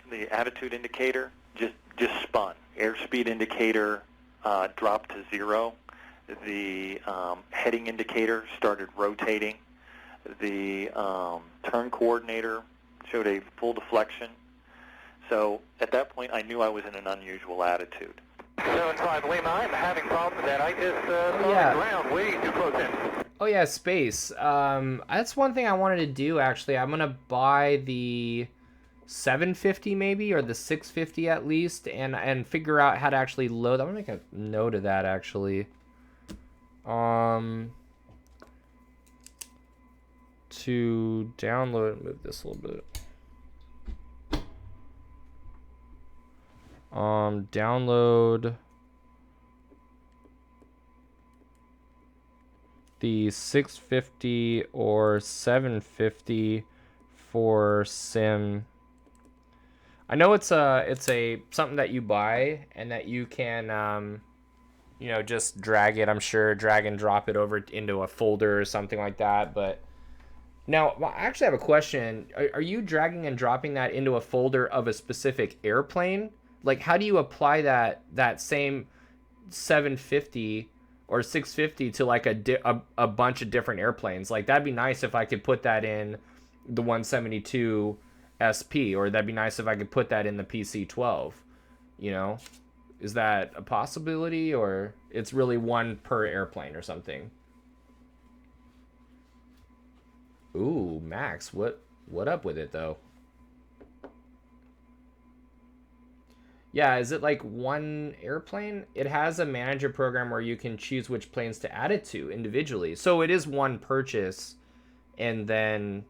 The attitude indicator just spun. Airspeed indicator dropped to 0. The heading indicator started rotating. The turn coordinator showed a full deflection. So at that point, I knew I was in an unusual attitude. 75 Lima, I'm having problems with that. I just saw the ground way too close in. Oh yeah, space. That's one thing I wanted to do actually. I'm gonna buy the 750 maybe, or the 650 at least, and figure out how to actually load. I'm gonna make a note of that actually. To download, move this a little bit. Download the 650 or 750 for sim. I know it's a something that you buy and that you can you know, just drag it, I'm sure, drag and drop it over into a folder or something like that. But now, I actually have a question. Are you dragging and dropping that into a folder of a specific airplane? Like, how do you apply that same 750 or 650 to like a bunch of different airplanes? Like, that'd be nice if I could put that in the 172 SP, or that'd be nice if I could put that in the PC-12. You know, is that a possibility, or it's really one per airplane or something? Ooh, Max, what up with it though? Yeah, is it like one airplane? It has a manager program where you can choose which planes to add it to individually. So it is one purchase and then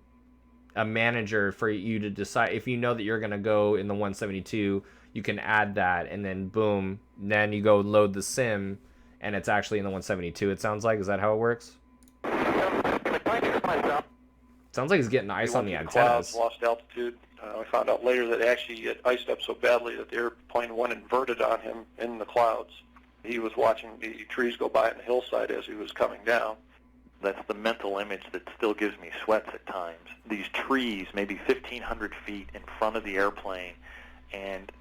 a manager for you to decide. If you know that you're going to go in the 172, you can add that, and then boom, then you go load the sim and it's actually in the 172, it sounds like. Is that how it works? Sounds like he's getting ice on the antennas. Clouds, lost altitude. I found out later that actually it iced up so badly that the airplane went inverted on him in the clouds. He was watching the trees go by on the hillside as he was coming down. That's the mental image that still gives me sweats at times. These trees, maybe 1,500 feet in front of the airplane, and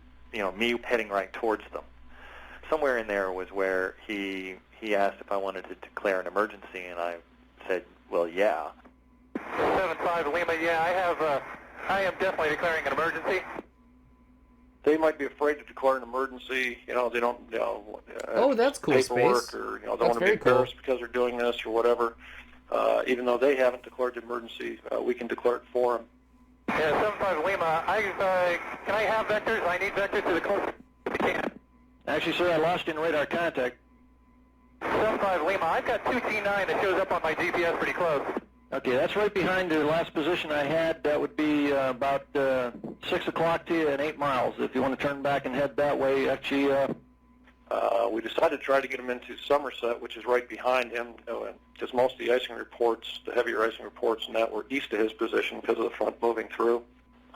me heading right towards them. Somewhere in there was where he asked if I wanted to declare an emergency, and I said, well, yeah. 75 Lima, yeah, I am definitely declaring an emergency. They might be afraid to declare an emergency. They don't, oh, that's cool, paperwork, Space. or they want to be embarrassed because they're doing this or whatever. Even though they haven't declared the emergency, we can declare it for them. Yeah, 75 Lima, can I have vectors? I need vectors to the closest if you can. Actually, sir, I lost you in radar contact. 75 Lima, I've got 2T9 that shows up on my GPS pretty close. Okay, that's right behind the last position I had. That would be about 6 o'clock to you and 8 miles. If you want to turn back and head that way, actually, we decided to try to get him into Somerset, which is right behind him, because most of the icing reports, the heavier icing reports, and that were east of his position because of the front moving through.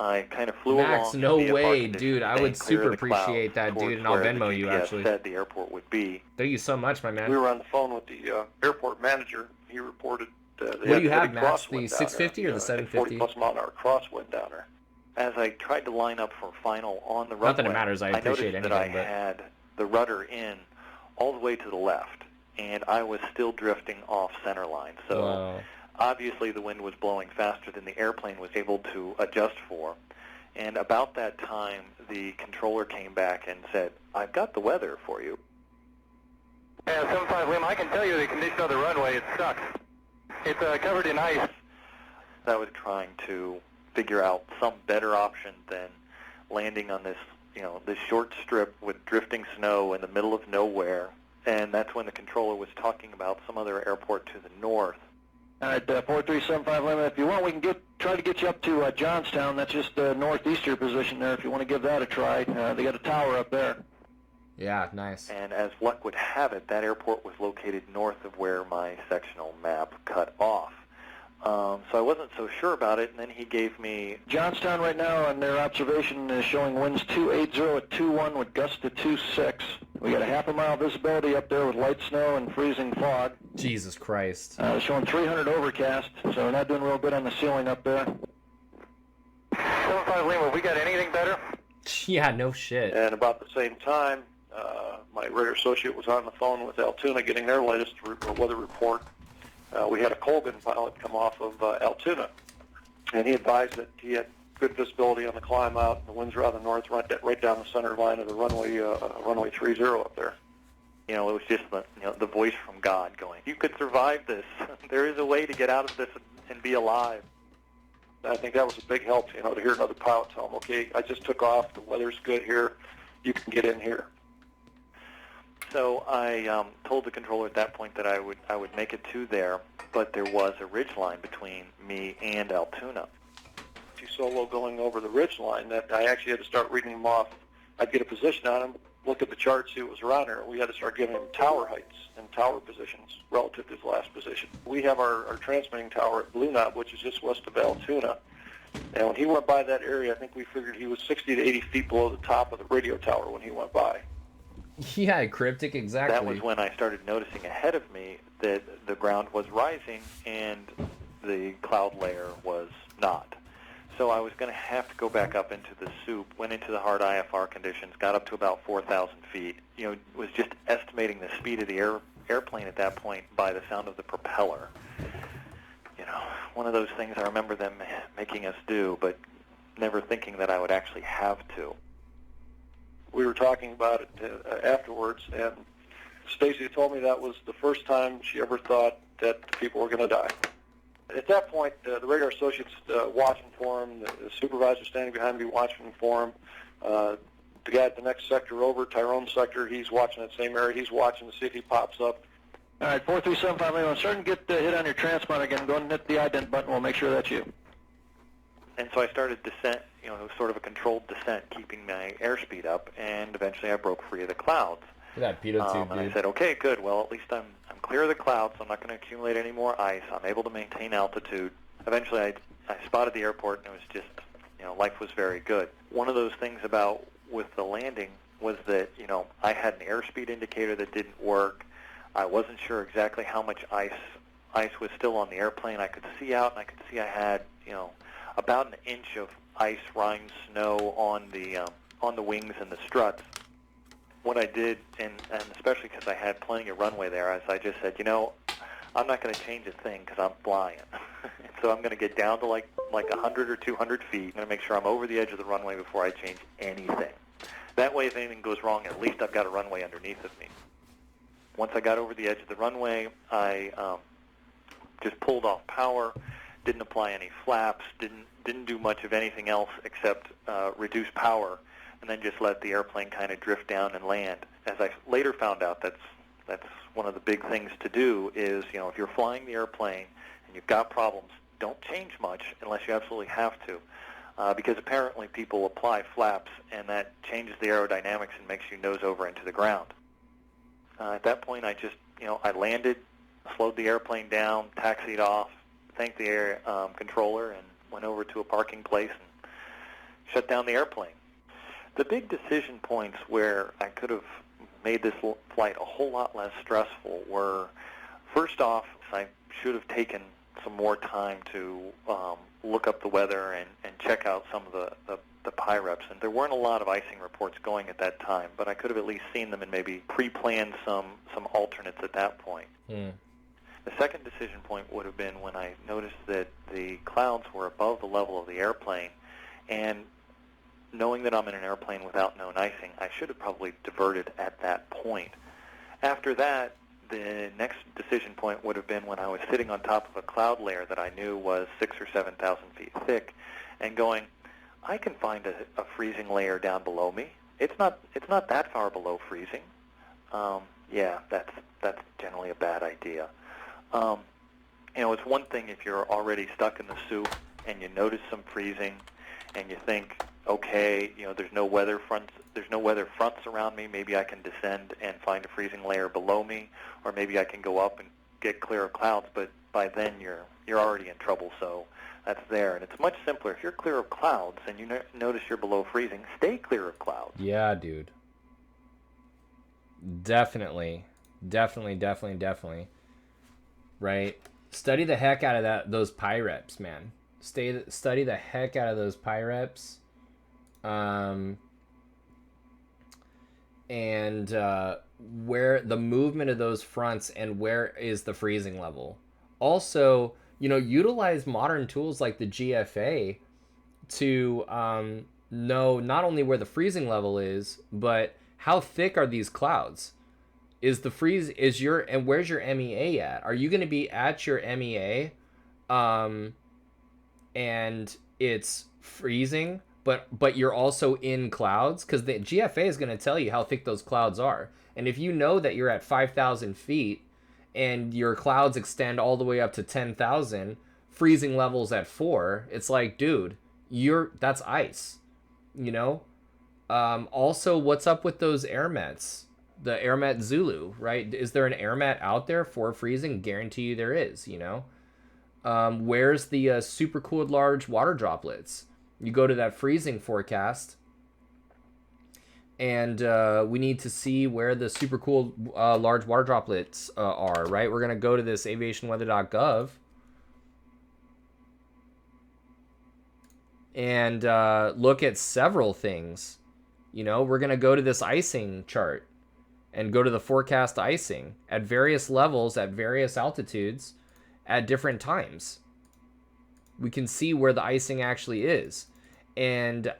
I kind of flew Max, along. no way, dude. I would super appreciate that, dude, and I'll Venmo you, actually. Said the airport would be. Thank you so much, my man. We were on the phone with the airport manager. He reported what do you have, Max? The 650 or the 750? 40-plus mile-an-hour crosswind down there. As I tried to line up for final on the runway, not that it matters, I appreciate noticed anything, that I had the rudder in all the way to the left, and I was still drifting off center line. So obviously the wind was blowing faster than the airplane was able to adjust for. And about that time, the controller came back and said, I've got the weather for you. Yeah, 75 Lima, I can tell you the condition of the runway, it sucks. It's covered in ice. I was trying to figure out some better option than landing on this, this short strip with drifting snow in the middle of nowhere. And that's when the controller was talking about some other airport to the north. All right, 4375 Lima, if you want, we can try to get you up to Johnstown. That's just northeast of your position there, if you want to give that a try. They got a tower up there. Yeah, nice. And as luck would have it, that airport was located north of where my sectional map cut off. So I wasn't so sure about it, and then he gave me... Johnstown right now, on their observation, is showing winds 280 at 21 with gusts to 26. We got a half a mile visibility up there with light snow and freezing fog. Jesus Christ. Showing 300 overcast, so we're not doing real good on the ceiling up there. 75 Lima, we got anything better? Yeah, no shit. And about the same time, my radar associate was on the phone with Altoona getting their latest weather report. We had a Colgan pilot come off of Altoona, and he advised that he had good visibility on the climb out, and the winds are out of the north, right down the center line of the runway 30 up there. It was just the voice from God going, you could survive this. There is a way to get out of this and be alive. I think that was a big help, to hear another pilot tell him, okay, I just took off, the weather's good here, you can get in here. So I told the controller at that point that I would make it to there, but there was a ridge line between me and Altoona. Solo going over the ridge line that I actually had to start reading them off. I'd get a position on him, look at the chart, see what was around there. We had to start giving him tower heights and tower positions relative to his last position. We have our transmitting tower at Blue Knob, which is just west of Altoona. And when he went by that area, I think we figured he was 60 to 80 feet below the top of the radio tower when he went by. Yeah, cryptic, exactly. That was when I started noticing ahead of me that the ground was rising and the cloud layer was not. So I was going to have to go back up into the soup, went into the hard IFR conditions, got up to about 4,000 feet. Was just estimating the speed of the airplane at that point by the sound of the propeller. One of those things I remember them making us do, but never thinking that I would actually have to. We were talking about it afterwards, and Stacy told me that was the first time she ever thought that the people were going to die. At that point, the radar associate's watching for him, the supervisor standing behind me watching for him. The guy at the next sector over, Tyrone's sector, he's watching that same area. He's watching to see if he pops up. All right, 43758, I'm starting to get the hit on your transponder again. Go ahead and hit the ident button. We'll make sure that's you. And so I started descent, sort of a controlled descent, keeping my airspeed up, and eventually I broke free of the clouds. That pitot tube, and I said, okay, good. Well, at least I'm clear of the clouds, so I'm not going to accumulate any more ice. I'm able to maintain altitude. Eventually, I spotted the airport, and it was just, life was very good. One of those things about with the landing was that, I had an airspeed indicator that didn't work. I wasn't sure exactly how much ice was still on the airplane. I could see out, and I could see I had, about an inch of ice, rind, snow on the wings and the struts. What I did, and especially because I had plenty of runway there, as I just said, I'm not going to change a thing because I'm flying. So I'm going to get down to like 100 or 200 feet. I'm going to make sure I'm over the edge of the runway before I change anything. That way, if anything goes wrong, at least I've got a runway underneath of me. Once I got over the edge of the runway, I just pulled off power, didn't apply any flaps, didn't do much of anything else except reduce power, and then just let the airplane kind of drift down and land. As I later found out, that's one of the big things to do is, if you're flying the airplane and you've got problems, don't change much unless you absolutely have to, because apparently people apply flaps, and that changes the aerodynamics and makes you nose over into the ground. At that point, I just, I landed, slowed the airplane down, taxied off, thanked the air controller, and went over to a parking place and shut down the airplane. The big decision points where I could have made this flight a whole lot less stressful were, first off, I should have taken some more time to look up the weather and check out some of the PIREPs. And there weren't a lot of icing reports going at that time, but I could have at least seen them and maybe pre-planned some alternates at that point. Mm. The second decision point would have been when I noticed that the clouds were above the level of the airplane, and knowing that I'm in an airplane without known icing, I should have probably diverted at that point. After that, the next decision point would have been when I was sitting on top of a cloud layer that I knew was 6,000 or 7,000 feet thick, and going, I can find a freezing layer down below me. It's not that far below freezing. Yeah, that's generally a bad idea. It's one thing if you're already stuck in the soup and you notice some freezing, and you think, okay, there's no weather fronts around me. Maybe I can descend and find a freezing layer below me, or maybe I can go up and get clear of clouds. But by then you're already in trouble. So that's there, and it's much simpler. If you're clear of clouds and you notice you're below freezing, stay clear of clouds. Yeah, dude. Definitely. Right? Study the heck out of those PIREPs, man. Study the heck out of those PIREPs. And where the movement of those fronts and where is the freezing level. Also, utilize modern tools like the GFA to know not only where the freezing level is, but how thick are these clouds? Where's your MEA at? Are you going to be at your MEA and it's freezing, but you're also in clouds, because the GFA is going to tell you how thick those clouds are. And if you know that you're at 5,000 feet and your clouds extend all the way up to 10,000, freezing levels at 4, it's like, dude, that's ice, you know? Also, what's up with those airmets? The airmet Zulu, right? Is there an airmet out there for freezing? Guarantee you there is, you know? Where's the super cooled large water droplets? You go to that freezing forecast, and we need to see where the super cooled large water droplets are, right? We're going to go to this aviationweather.gov and look at several things. You know, we're going to go to this icing chart and go to the forecast icing at various levels, at various altitudes, at different times. We can see where the icing actually is. And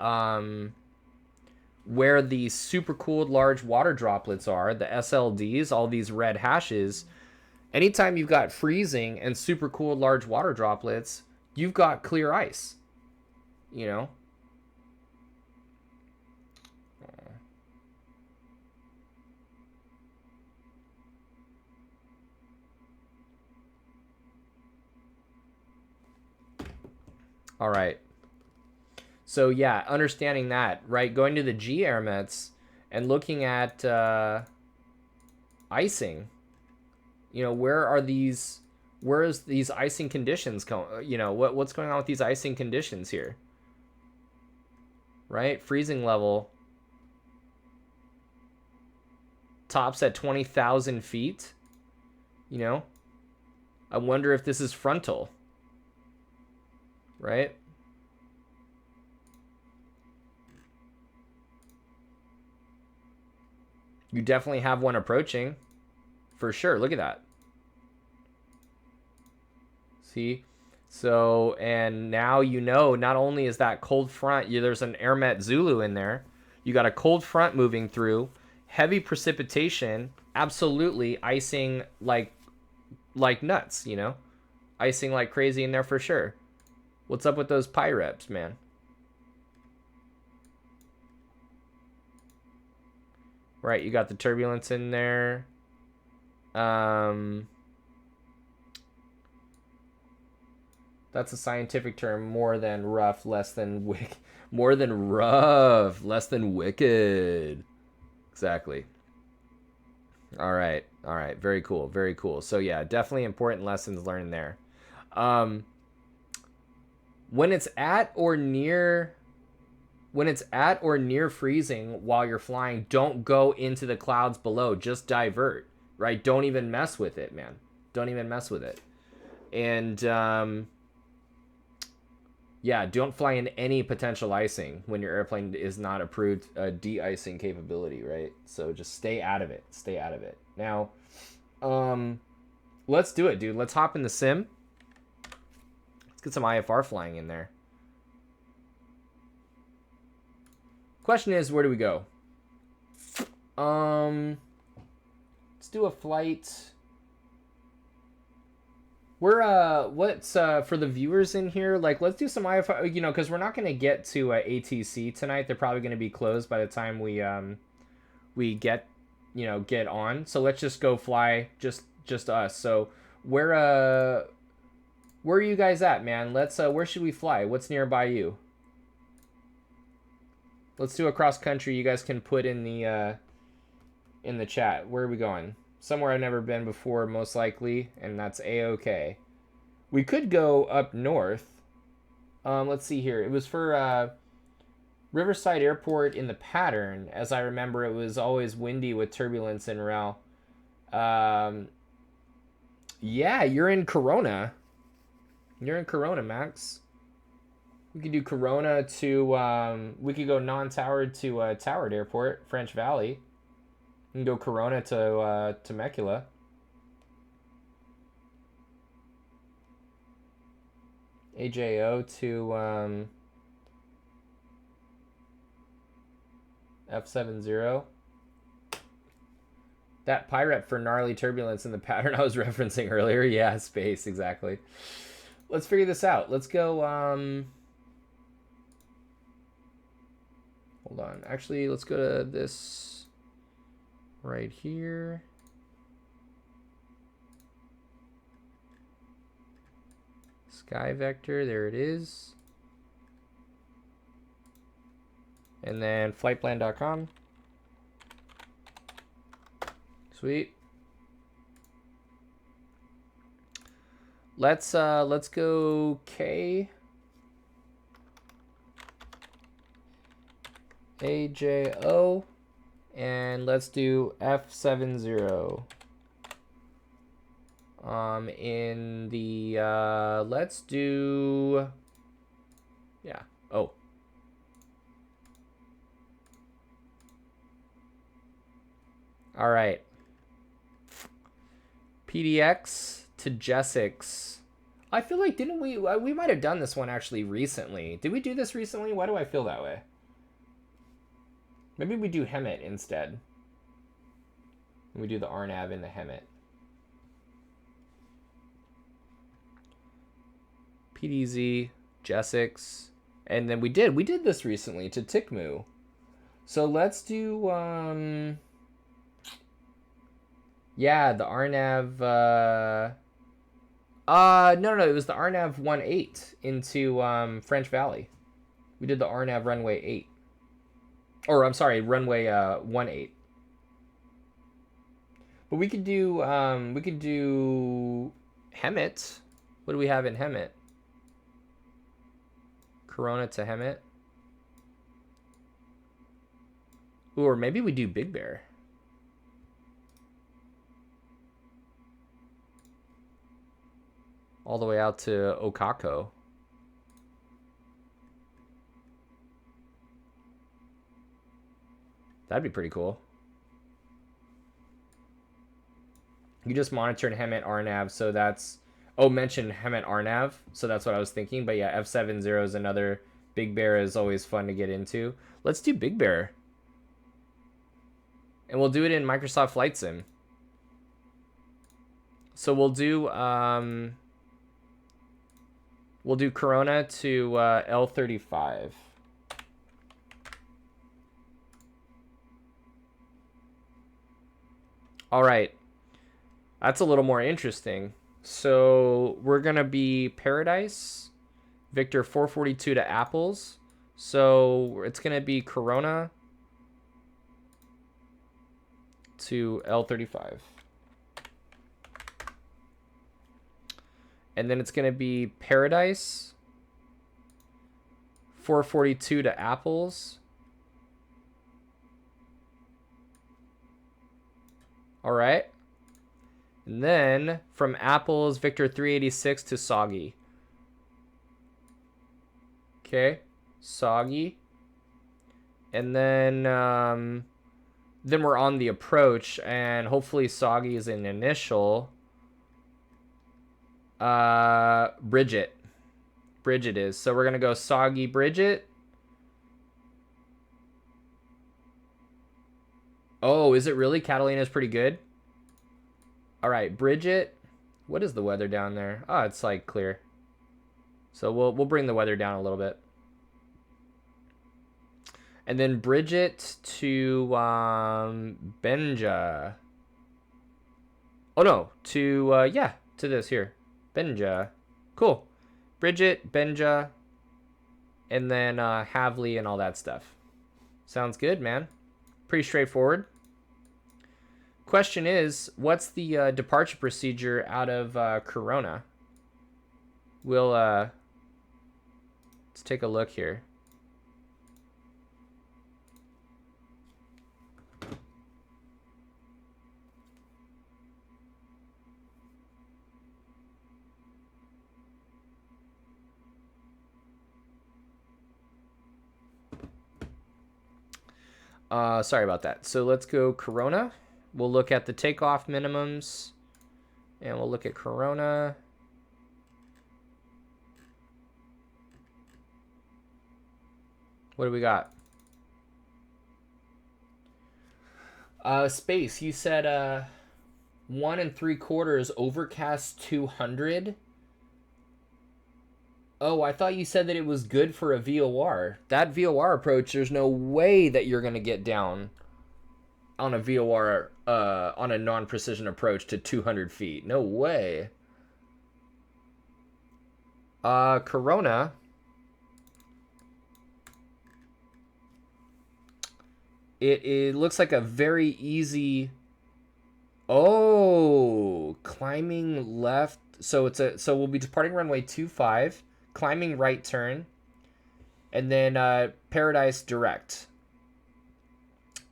where the super cooled large water droplets are, the SLDs, all these red hashes, anytime you've got freezing and super cooled large water droplets, you've got clear ice, you know? All right. So yeah, understanding that, right? Going to the G airmets and looking at icing. You know, where is these icing conditions you know, what's going on with these icing conditions here? Right? Freezing level tops at 20,000 feet. You know, I wonder if this is frontal. Right? You definitely have one approaching. For sure. Look at that. See? So, and now you know, not only is that cold front, there's an airmet Zulu in there. You got a cold front moving through. Heavy precipitation. Absolutely icing like nuts, you know? Icing like crazy in there for sure. What's up with those pyreps, man? Right, you got the turbulence in there. That's a scientific term. More than rough, less than wicked. More than rough, less than wicked. Exactly. All right. Very cool. Very cool. So yeah, definitely important lessons learned there. When it's at or near freezing while you're flying, don't go into the clouds below. Just divert, right? Don't even mess with it, man. Don't even mess with it. And yeah, don't fly in any potential icing when your airplane is not approved de-icing capability, right? So just stay out of it. Stay out of it. Now, let's do it, dude. Let's hop in the sim. Let's get some IFR flying in there. Question is, where do we go? Let's do a flight. What's for the viewers in here? Like, let's do some IFR, you know, because we're not going to get to ATC tonight. They're probably going to be closed by the time we get on. So let's just go fly, just us. So where are you guys at, man? Let's where should we fly? What's nearby you? Let's do a cross country. You guys can put in the chat. Where are we going? Somewhere I've never been before, most likely, and that's A-OK. We could go up north. Let's see here. It was for Riverside Airport in the pattern. As I remember, it was always windy with turbulence and REL. Yeah, you're in Corona. You're in Corona, Max. We could do Corona to, we could go non-towered to Towered Airport, French Valley. We can go Corona to Temecula. AJO to F70. That pirate for gnarly turbulence in the pattern I was referencing earlier. Yeah, space, exactly. Let's figure this out. Let's go, Hold on. Actually, let's go to this right here. Sky vector, there it is. And then flightplan.com. Sweet. Let's go K AJO and let's do F70. In the let's do, yeah. Oh. All right. PDX to Jessix. I feel like, didn't we might have done this one actually recently. Did we do this recently? Why do I feel that way? Maybe we do Hemet instead. We do the RNAV in the Hemet. PDZ, Jessix, and then we did this recently to Tikmu. So let's do yeah, the RNAV no, it was the RNAV 18 into French Valley. We did the RNAV runway 8. Or I'm sorry, runway 18. But we could do Hemet. What do we have in Hemet? Corona to Hemet. Ooh, or maybe we do Big Bear. All the way out to Okako. That'd be pretty cool. You just monitored Hemet RNAV, so that's... Oh, mentioned Hemet RNAV, so that's what I was thinking. But yeah, F70 is another. Big Bear is always fun to get into. Let's do Big Bear. And we'll do it in Microsoft Flight Sim. So we'll do Corona to L35. All right. That's a little more interesting. So we're going to be Paradise, Victor 442 to Apples. So it's going to be Corona to L35. And then it's going to be Paradise 442 to Apples. All right. And then from Apples, Victor 386 to Soggy. Okay, Soggy. And then we're on the approach, and hopefully Soggy is an initial. Bridget. Bridget is. So we're going to go Soggy Bridget. Oh, is it really? Catalina's pretty good. All right, Bridget. What is the weather down there? Oh, it's like clear. So we'll bring the weather down a little bit. And then Bridget to Benja. Oh no, to yeah, to this here. Benja. Cool. Bridget, Benja, and then Havley and all that stuff. Sounds good, man. Pretty straightforward. Question is, what's the departure procedure out of Corona? We'll let's take a look here. Sorry about that. So let's go Corona. We'll look at the takeoff minimums, and we'll look at Corona. What do we got? Space, you said 1 3/4 overcast 200. Oh, I thought you said that it was good for a VOR. That VOR approach, there's no way that you're going to get down on a VOR, on a non-precision approach to 200 feet. No way. Corona. It looks like a very easy... Oh, climbing left. So we'll be departing runway 25, climbing right turn, and then Paradise direct.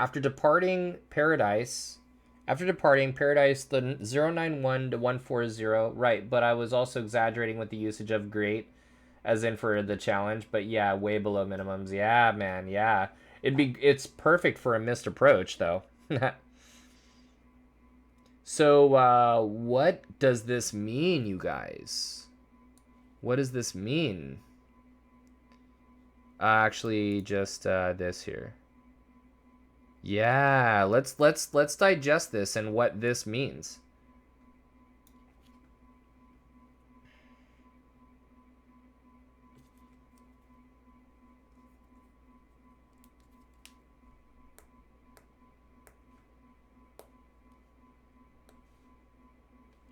After departing Paradise, the 091 to 140, right, but I was also exaggerating with the usage of great, as in for the challenge, but yeah, way below minimums. Yeah, man, yeah. It's perfect for a missed approach, though. So, what does this mean, you guys? What does this mean? Actually, just this here. Yeah, let's digest this and what this means.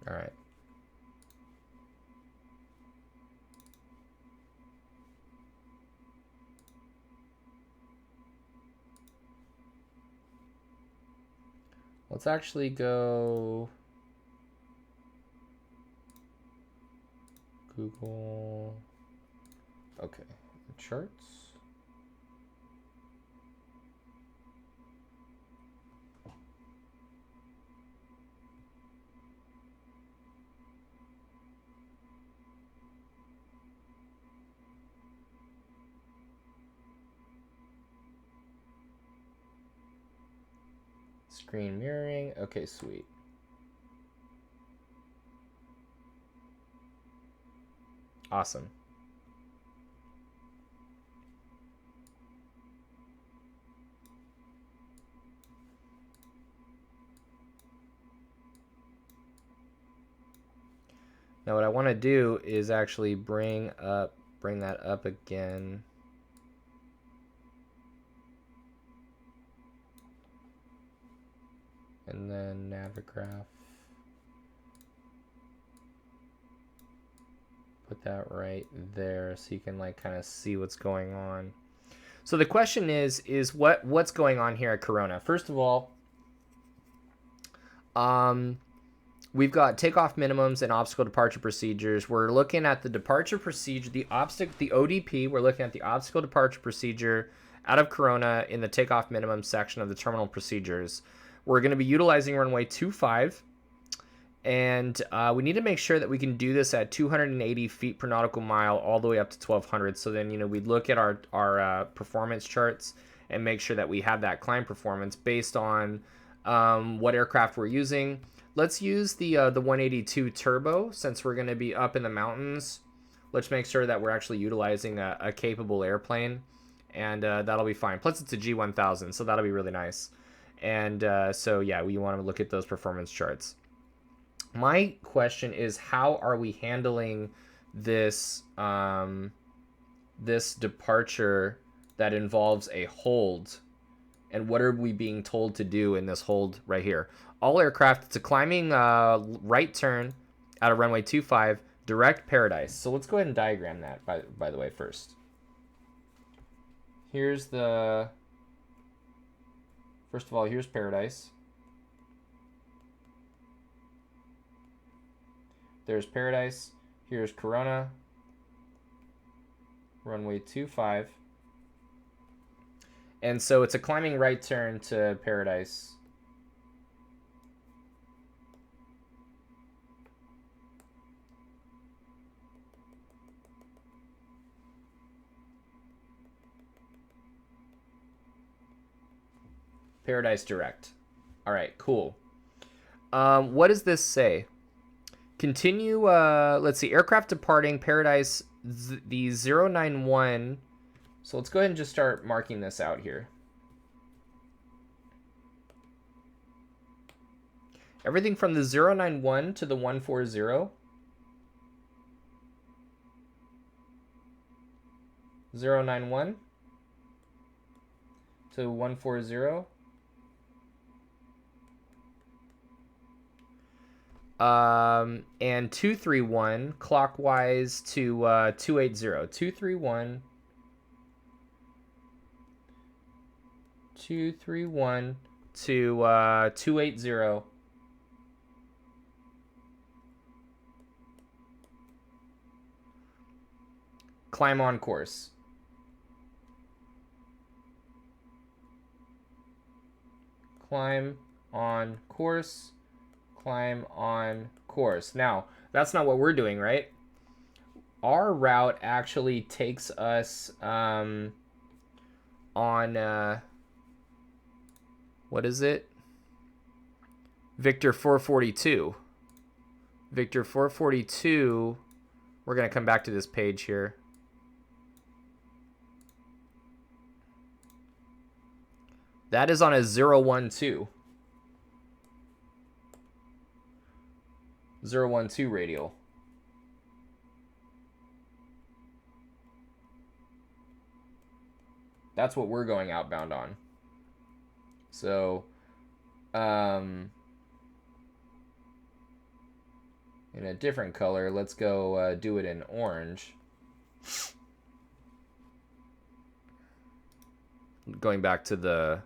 All right. Let's actually go Google. Okay, charts. Screen mirroring. Okay, sweet. Awesome. Now what I want to do is actually bring that up again. And then Navigraph. Put that right there so you can like kind of see what's going on. So the question is what's going on here at Corona? First of all, we've got takeoff minimums and obstacle departure procedures. We're looking at the departure procedure, the ODP. We're looking at the obstacle departure procedure out of Corona in the takeoff minimum section of the terminal procedures. We're going to be utilizing runway 25, and we need to make sure that we can do this at 280 feet per nautical mile all the way up to 1200. So then, we'd look at our performance charts and make sure that we have that climb performance based on what aircraft we're using. Let's use the 182 turbo since we're going to be up in the mountains. Let's make sure that we're actually utilizing a capable airplane, and that'll be fine. Plus, it's a G1000, so that'll be really nice. And so, yeah, we want to look at those performance charts. My question is, how are we handling this this departure that involves a hold? And what are we being told to do in this hold right here? All aircraft, it's a climbing right turn out of runway 25, direct Paradise. So let's go ahead and diagram that, by the way, first. Here's the... First of all, here's Paradise. There's Paradise. Here's Corona. Runway 25. And so it's a climbing right turn to Paradise. Paradise direct. All right, cool. What does this say? Continue, let's see, aircraft departing Paradise, the 091. So let's go ahead and just start marking this out here. Everything from the 091 to the 140. 091 to 140. And 231 clockwise to 280. 231 to 280. Climb on course. Climb on course. Climb on course. Now, that's not what we're doing, right? Our route actually takes us on what is it? Victor 442. Victor 442. We're going to come back to this page here. That is on a 012. 012 radial. That's what we're going outbound on. So, in a different color, let's go do it in orange. Going back to the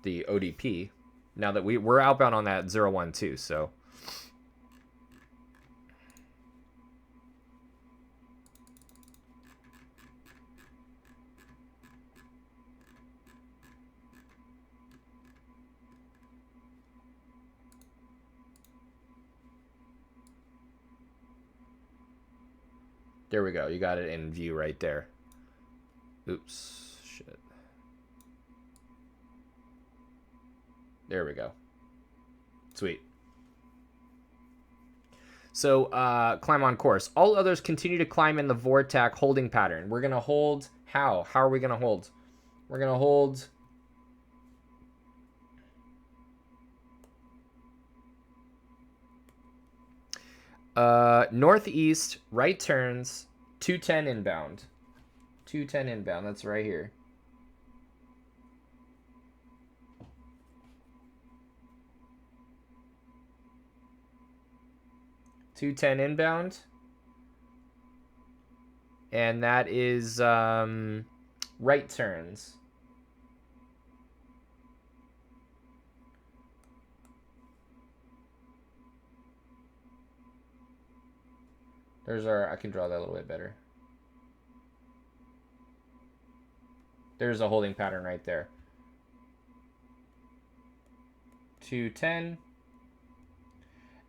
ODP. Now that we're outbound on that 012, so. There we go. You got it in view right there. Oops. Shit. There we go. Sweet. So, climb on course. All others continue to climb in the VORTAC holding pattern. We're going to hold. How? How are we going to hold? We're going to hold. Northeast, right turns, 210 inbound. 210 inbound, that's right here. .210 inbound. And that is right turns. There's our, I can draw that a little bit better. There's a holding pattern right there. 210.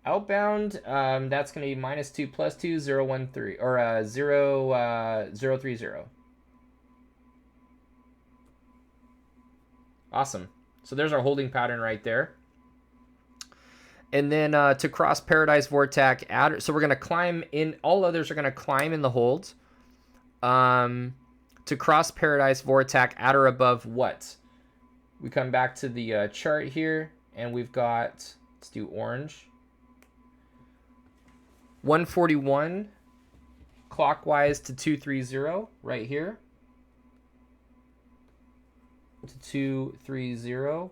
Outbound, that's going to be -2 +2, 013, or 030. Awesome. So there's our holding pattern right there. And then to cross Paradise VORTAC, so we're going to climb in, all others are going to climb in the hold. To cross Paradise VORTAC at or above what? We come back to the chart here, and we've got, let's do orange. 141 clockwise to 230 right here. To 230.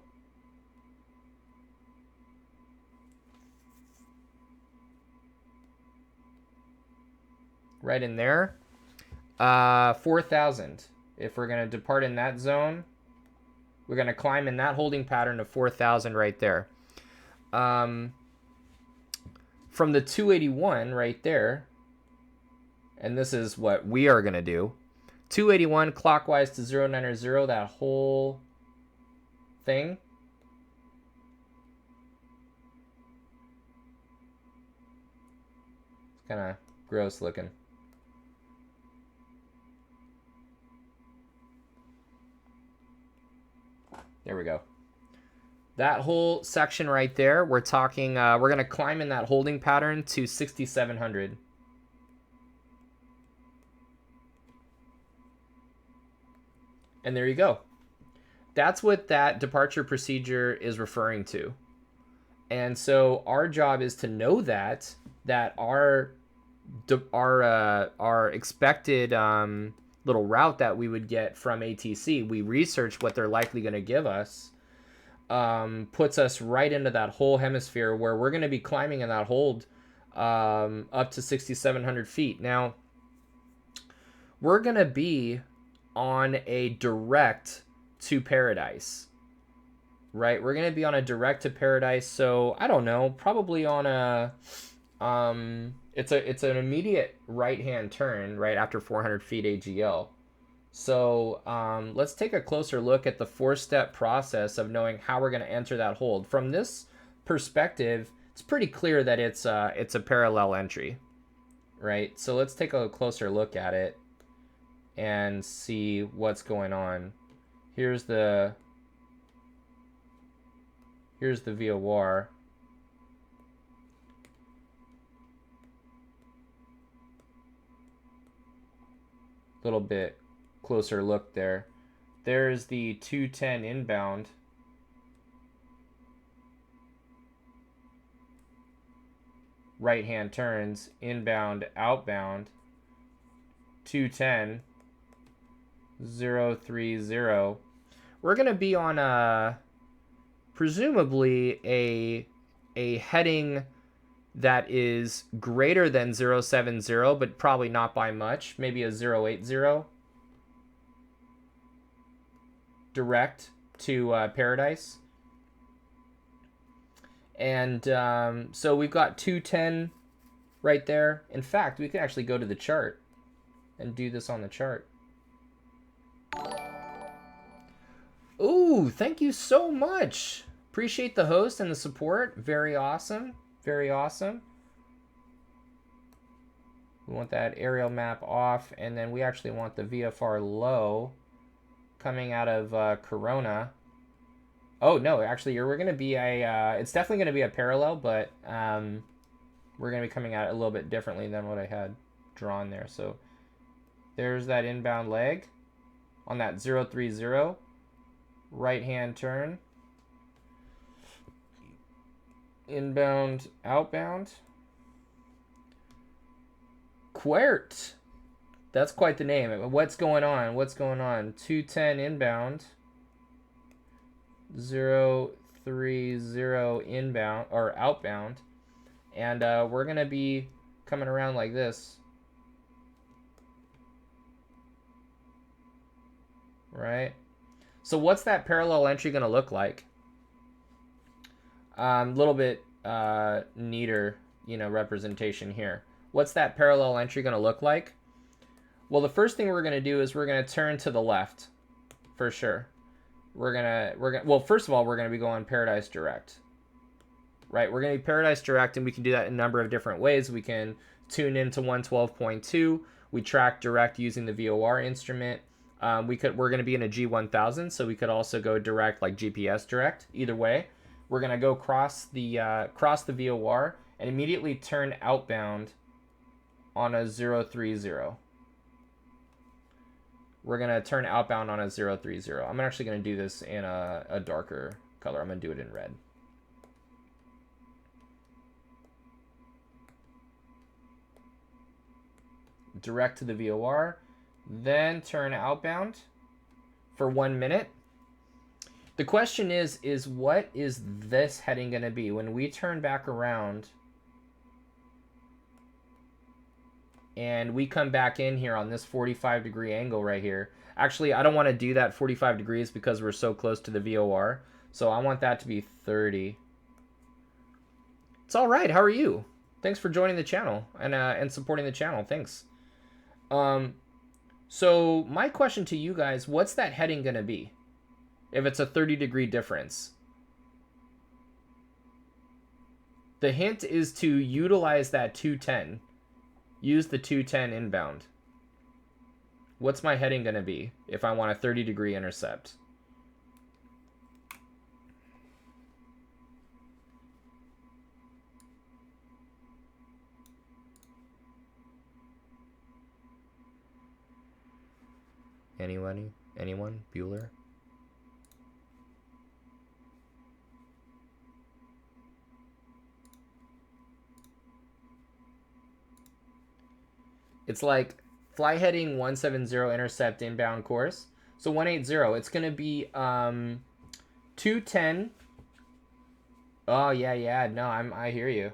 Right in there. 4,000. If we're going to depart in that zone, we're going to climb in that holding pattern of 4,000 right there. From the 281 right there, and this is what we are going to do, 281 clockwise to 090, that whole thing. It's kind of gross looking. There we go. That whole section right there, we're talking, we're going to climb in that holding pattern to 6,700. And there you go. That's what that departure procedure is referring to. And so our job is to know that our expected, the little route that we would get from ATC, we research what they're likely going to give us, puts us right into that whole hemisphere where we're going to be climbing in that hold up to 6,700 feet. Now, we're going to be on a direct to Paradise, right? We're going to be on a direct to Paradise. So I don't know, probably on a, it's an immediate right-hand turn right after 400 feet AGL. So let's take a closer look at the 4-step process of knowing how we're going to enter that hold. From this perspective, it's pretty clear that it's a parallel entry, right? So let's take a closer look at it and see what's going on. Here's the VOR. Little bit closer look there. There's the 210 inbound. Right-hand turns, inbound, outbound. 210. 030. We're going to be on a presumably a heading that is greater than 070, but probably not by much. Maybe a 080 direct to Paradise. And so we've got 210 right there. In fact, we can actually go to the chart and do this on the chart. Ooh, thank you so much. Appreciate the host and the support. Very awesome. Very awesome. We want that aerial map off, and then we actually want the VFR low coming out of Corona. Oh, no, actually, we're going to be it's definitely going to be a parallel, but we're going to be coming at it a little bit differently than what I had drawn there. So there's that inbound leg on that 030. Right-hand turn. Inbound, outbound. Quert. That's quite the name. What's going on? What's going on? 210 inbound. 030 inbound or outbound. And we're going to be coming around like this. Right? So what's that parallel entry going to look like? A little bit neater, representation here. What's that parallel entry going to look like? Well, the first thing we're going to do is we're going to turn to the left, for sure. Well, first of all, we're going to be going Paradise Direct, right? We're going to be Paradise Direct, and we can do that in a number of different ways. We can tune into 112.2. We track direct using the VOR instrument. We're going to be in a G1000, so we could also go direct, like GPS direct. Either way, we're going to go cross the VOR and immediately turn outbound on a 030. We're going to turn outbound on a 030. I'm actually going to do this in a darker color. I'm going to do it in red. Direct to the VOR. Then turn outbound for 1 minute. The question is what is this heading going to be? When we turn back around and we come back in here on this 45-degree angle right here. Actually, I don't want to do that 45 degrees because we're so close to the VOR. So I want that to be 30. It's all right. How are you? Thanks for joining the channel and supporting the channel. Thanks. So my question to you guys, what's that heading going to be if it's a 30-degree difference? The hint is to utilize that 210. Use the 210 inbound. What's my heading going to be if I want a 30-degree intercept? Anyone? Bueller? It's like fly heading 170, intercept inbound course. So 180, it's going to be 210. Oh, yeah, no, I hear you.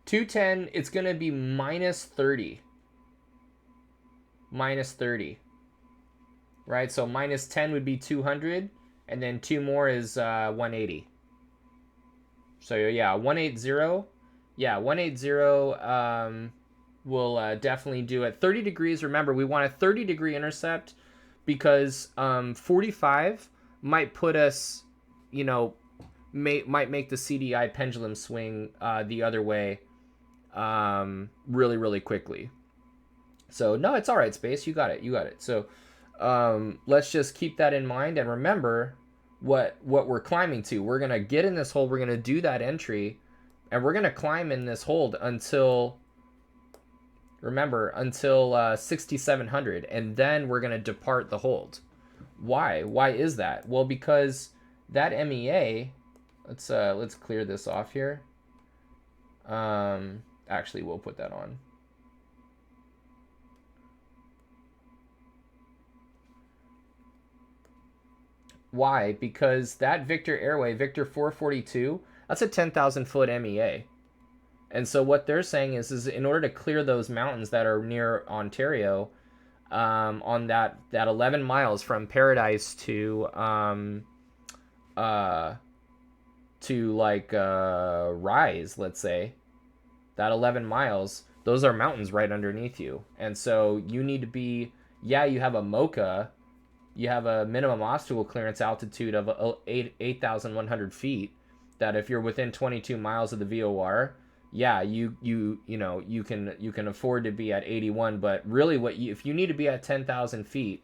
210, it's going to be minus 30. Minus 30. Right? So minus 10 would be 200, and then 2 more is 180. So yeah, 180. Yeah, 180 will definitely do it. 30 degrees, remember, we want a 30-degree intercept because 45 might put us, you know, might make the CDI pendulum swing the other way really, really quickly. So, no, it's all right, Space. You got it. So, let's just keep that in mind and remember what we're climbing to. We're going to get in this hold. We're going to do that entry, and we're going to climb in this hold until 6,700, and then we're going to depart the hold. Why? Why is that? Well, because that MEA, let's clear this off here. Actually, we'll put that on. Why? Because that Victor Airway, Victor 442, that's a 10,000 foot MEA. And so what they're saying is in order to clear those mountains that are near Ontario, on that 11 miles from Paradise to Rise, let's say, that 11 miles, those are mountains right underneath you. And so you need to be, yeah, you have a MOCA, you have a minimum obstacle clearance altitude of 8,100 feet, that if you're within 22 miles of the VOR, yeah, you can afford to be at 81. But really, if you need to be at 10,000 feet,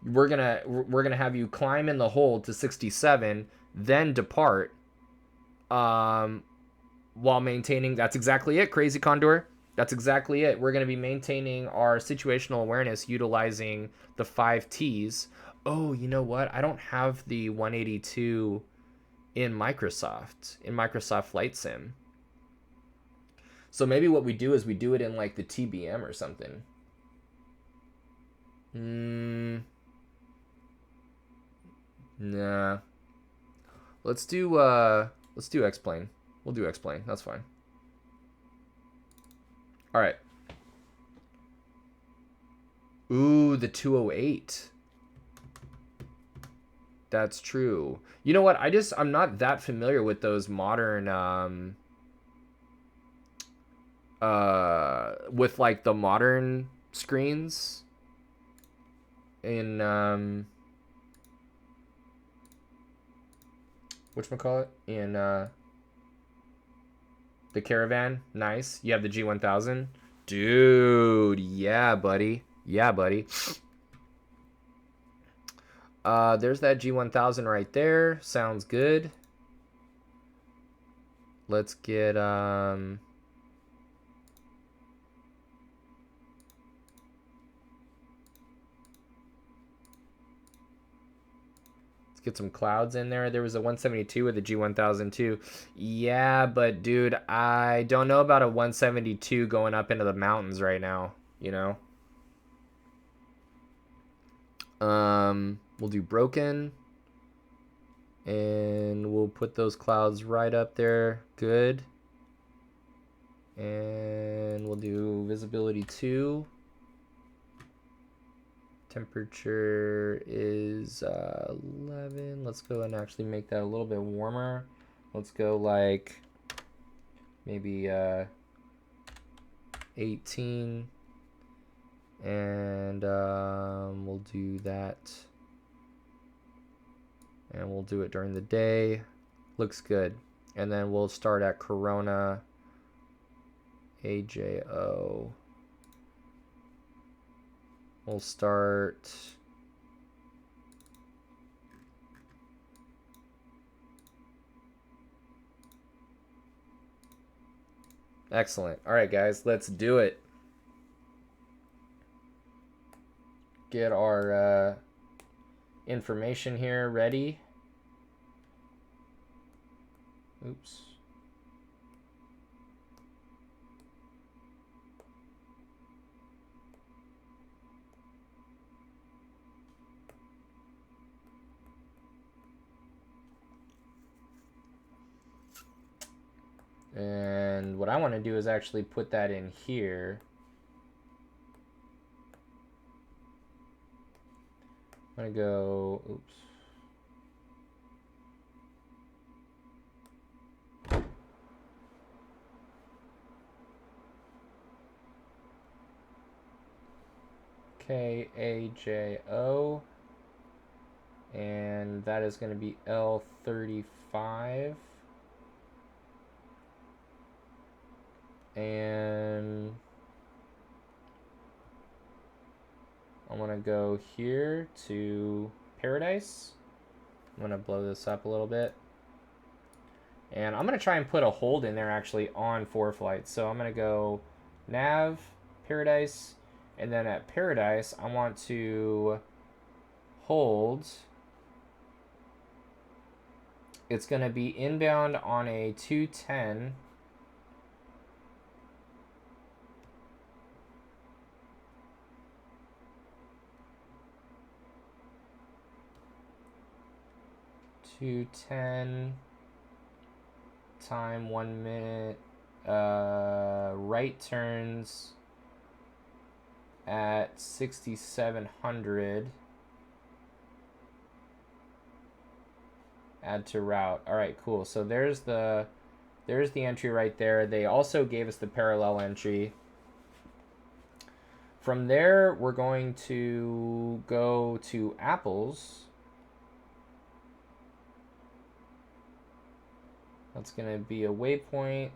we're gonna have you climb in the hold to 67, then depart, while maintaining. That's exactly it, Crazy Condor. That's exactly it. We're going to be maintaining our situational awareness utilizing the 5 T's. Oh, you know what? I don't have the 182 in Microsoft Flight Sim. So maybe what we do is we do it in like the TBM or something. Nah. Let's do X-Plane. We'll do X-Plane. That's fine. All right. Ooh, the 208. That's true. You know what? I'm not that familiar with those modern with like the modern screens in whatchamacallit? In the Caravan. Nice. You have the G1000. Dude, yeah, buddy. There's that G1000 right there. Sounds good. Let's get some clouds in there. There was a 172 with a G1000 too. Yeah, but dude, I don't know about a 172 going up into the mountains right now, you know? We'll do broken. And we'll put those clouds right up there. Good. And we'll do visibility 2. Temperature is 11. Let's go and actually make that a little bit warmer. Let's go like maybe 18. And we'll do that. And we'll do it during the day. Looks good. And then we'll start at Corona AJO. We'll start excellent. All right, guys, let's do it. Get our information here ready. Oops. And what I want to do is actually put that in here. I'm going to go, oops. KAJO, and that is going to be L35, and I'm going to go here to Paradise. I'm going to blow this up a little bit, and I'm going to try and put a hold in there actually on ForeFlight. So I'm going to go nav, Paradise, and then at Paradise, I want to hold. It's going to be inbound on a 210. Time 1 minute. Right turns at 6,700. Add to route. All right, cool. So there's the entry right there. They also gave us the parallel entry. From there, we're going to go to Apples. That's going to be a waypoint.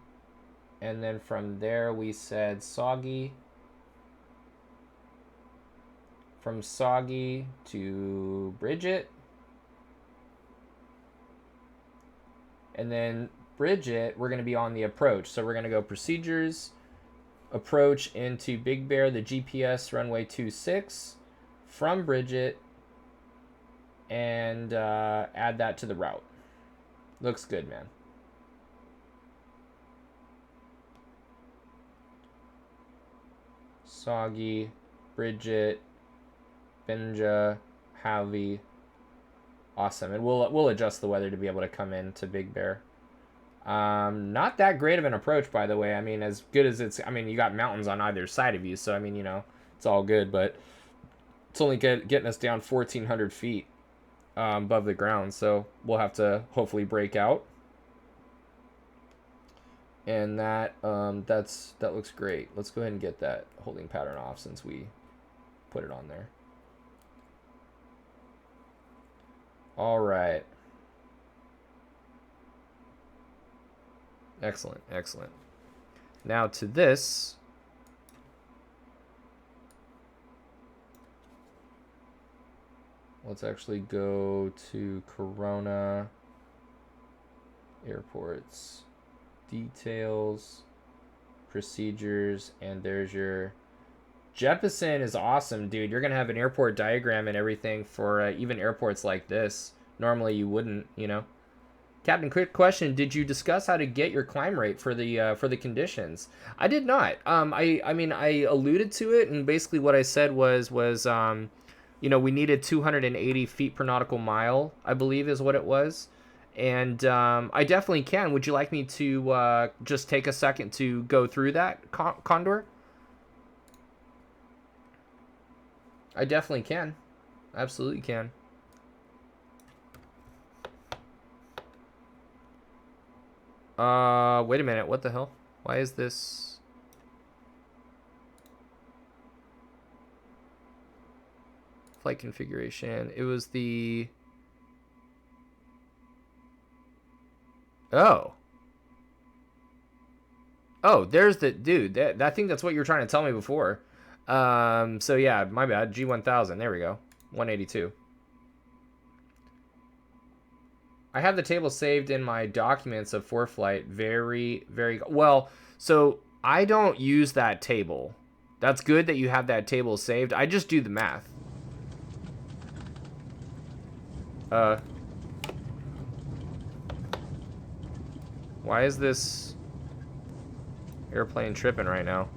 And then from there, we said Soggy. From Soggy to Bridget. And then Bridget, we're going to be on the approach. So we're going to go procedures, approach into Big Bear, the GPS runway 26 from Bridget, and add that to the route. Looks good, man. Soggy, Bridget, Benja, Javi. Awesome. And we'll adjust the weather to be able to come into Big Bear. Not that great of an approach, by the way. I mean, as good as it's... I mean, you got mountains on either side of you, so, I mean, you know, it's all good, but it's only getting us down 1,400 feet above the ground, so we'll have to hopefully break out. And that looks great. Let's go ahead and get that holding pattern off since we put it on there. All right. Excellent, excellent. Now to this. Let's actually go to Corona airports, details, procedures, and there's your Jeppesen is awesome, dude. You're gonna have an airport diagram and everything for even airports like this. Normally you wouldn't, you know. Captain, quick question: did you discuss how to get your climb rate for the conditions? I did not. I mean, I alluded to it, and basically what I said was you know, we needed 280 feet per nautical mile, I believe is what it was. And I definitely can. Would you like me to just take a second to go through that, Condor? I definitely can. Absolutely can. Wait a minute. What the hell? Why is this? Flight configuration. It was the... Oh. Oh, there's the... Dude, I think that's what you were trying to tell me before. So yeah, my bad. G1000. There we go. 182. I have the table saved in my documents of ForeFlight. Very, very... Well, so I don't use that table. That's good that you have that table saved. I just do the math. Why is this airplane tripping right now?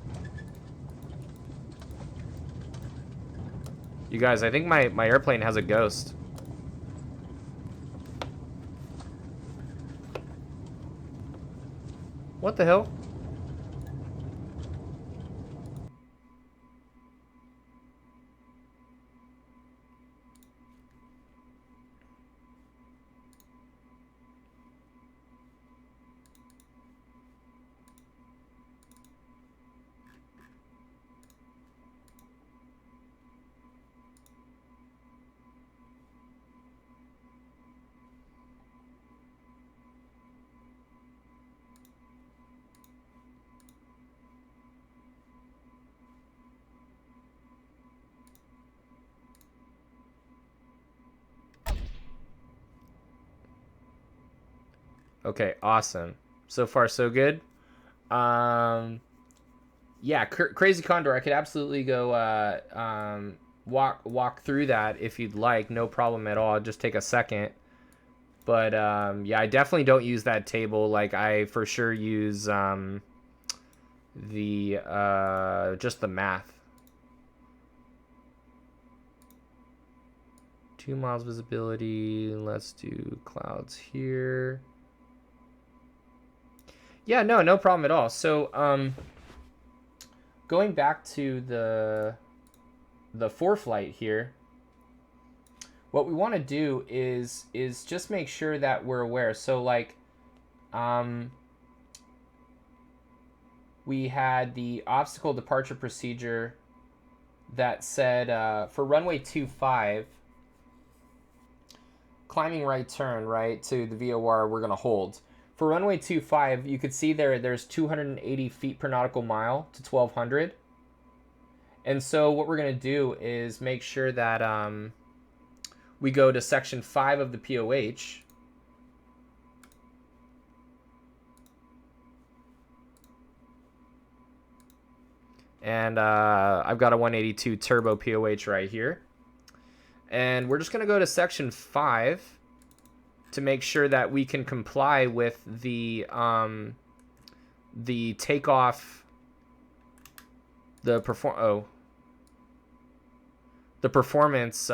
You guys, I think my airplane has a ghost. What the hell? Okay, awesome. So far, so good. Yeah, Crazy Condor, I could absolutely go walk through that if you'd like. No problem at all. Just take a second. But yeah, I definitely don't use that table. Like, I for sure use just the math. 2 miles visibility. Let's do clouds here. Yeah, no problem at all. So going back to the ForeFlight here, what we want to do is just make sure that we're aware. So like we had the obstacle departure procedure that said for runway 25, climbing right turn, right, to the VOR, we're going to hold. For runway 25, you could see there's 280 feet per nautical mile to 1200. And so what we're going to do is make sure that we go to section 5 of the POH. And I've got a 182 turbo POH right here. And we're just going to go to section 5 to make sure that we can comply with the takeoff, the performance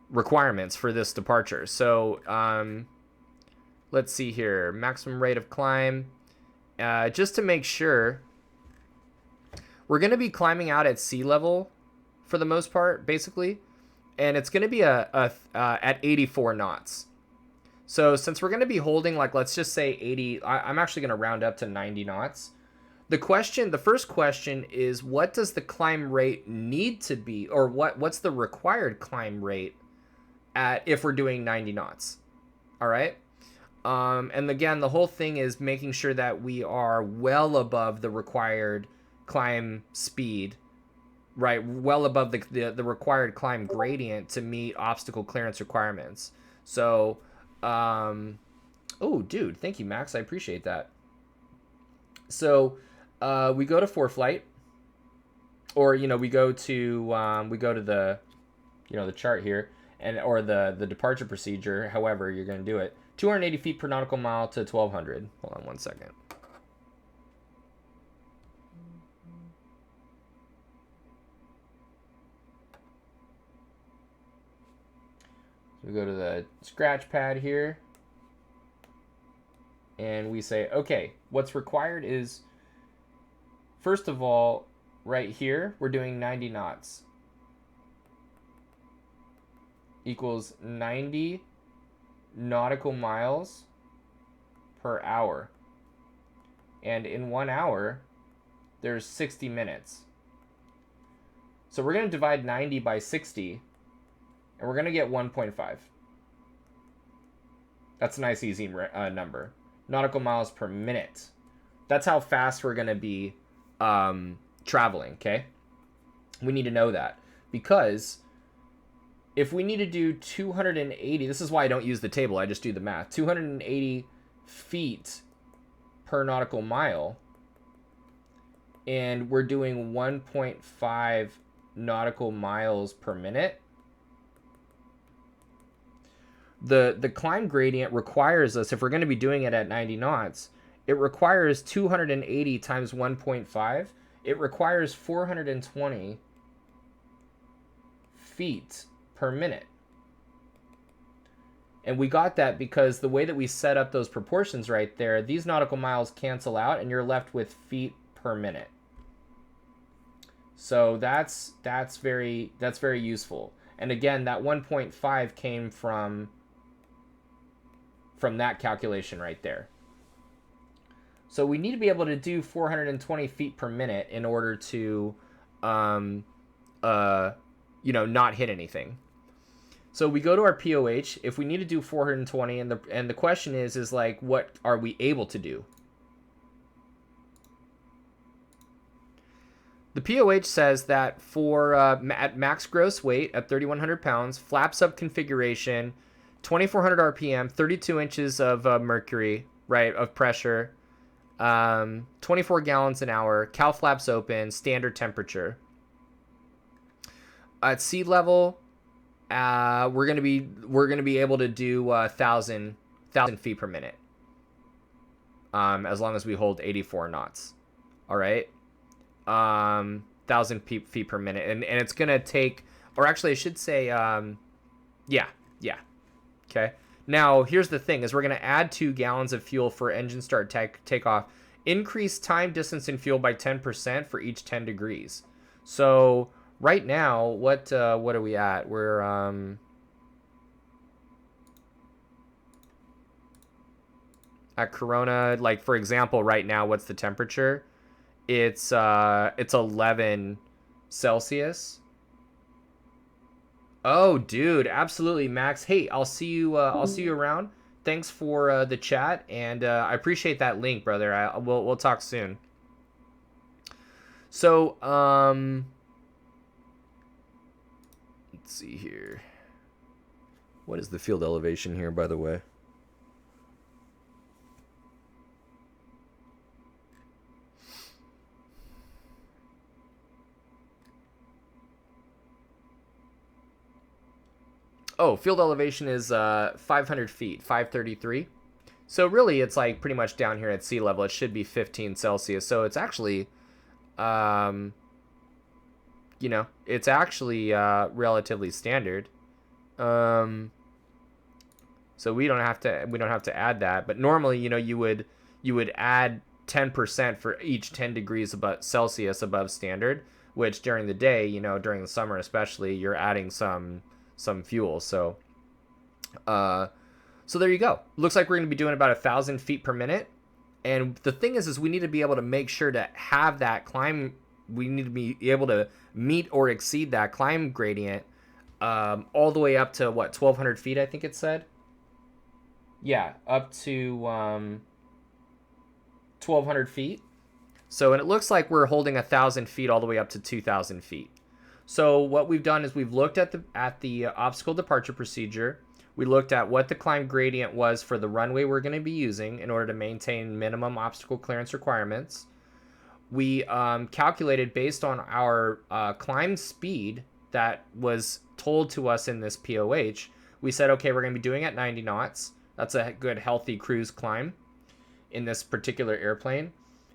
requirements for this departure. So let's see here, maximum rate of climb. Just to make sure, we're going to be climbing out at sea level for the most part, basically, and it's going to be at 84 knots. So since we're going to be holding, like, let's just say 80, I'm actually going to round up to 90 knots. The first question is, what does the climb rate need to be, or what's the required climb rate if we're doing 90 knots? All right. And again, the whole thing is making sure that we are well above the required climb speed, right? Well above the required climb gradient to meet obstacle clearance requirements. So, oh, dude, thank you, Max. I appreciate that. So, we go to ForeFlight, or we go to the the chart here, or the departure procedure, however you're going to do it. 280 feet per nautical mile to 1200. Hold on one second. So we go to the scratch pad here, and we say, okay, what's required is, first of all, right here, we're doing 90 knots. Equals 90 nautical miles per hour. And in 1 hour, there's 60 minutes. So we're going to divide 90 by 60, and we're going to get 1.5. That's a nice, easy number. Nautical miles per minute. That's how fast we're going to be traveling, okay? We need to know that. Because if we need to do 280, this is why I don't use the table, I just do the math. 280 feet per nautical mile, and we're doing 1.5 nautical miles per minute. The climb gradient requires us, if we're going to be doing it at 90 knots, it requires 280 times 1.5. It requires 420 feet per minute. And we got that because the way that we set up those proportions right there, these nautical miles cancel out and you're left with feet per minute. So that's very useful. And again, that 1.5 came from that calculation right there. So we need to be able to do 420 feet per minute in order to, not hit anything. So we go to our POH. If we need to do 420, and the question is like, what are we able to do? The POH says that for at max gross weight at 3,100 pounds, flaps up configuration, 2,400 RPM, 32 inches of mercury, right, of pressure, 24 gallons an hour, cow flaps open, standard temperature. At sea level, we're gonna be able to do 1,000 feet per minute, as long as we hold 84 knots. All right. 1,000 feet per minute, and it's gonna take, or actually I should say, yeah. Okay. Now here's the thing: is we're gonna add 2 gallons of fuel for engine start takeoff. Increase time, distance, and fuel by 10% for each 10 degrees. So right now, what are we at? We're at Corona. Like for example, right now, what's the temperature? It's 11 Celsius. Oh, dude, absolutely, Max. Hey, I'll see you around. Thanks for the chat, and I appreciate that link, brother. We'll talk soon. So, let's see here. What is the field elevation here, by the way? Oh, field elevation is 500 feet, 533. So really, it's like pretty much down here at sea level. It should be 15 Celsius. So it's actually, it's actually relatively standard. So we don't have to add that. But normally, you would add 10% for each 10 degrees above Celsius above standard. Which during the day, during the summer especially, you're adding some fuel. So there you go. Looks like we're going to be doing about 1,000 feet per minute. And the thing is we need to be able to make sure to have that climb. We need to be able to meet or exceed that climb gradient all the way up to what, 1,200 feet, I think it said. Yeah, up to 1,200 feet. So, and it looks like we're holding 1,000 feet all the way up to 2,000 feet. So what we've done is we've looked at the obstacle departure procedure. We looked at what the climb gradient was for the runway we're going to be using in order to maintain minimum obstacle clearance requirements. We calculated based on our climb speed that was told to us in this POH. We said, okay, we're going to be doing at 90 knots. That's a good, healthy cruise climb in this particular airplane.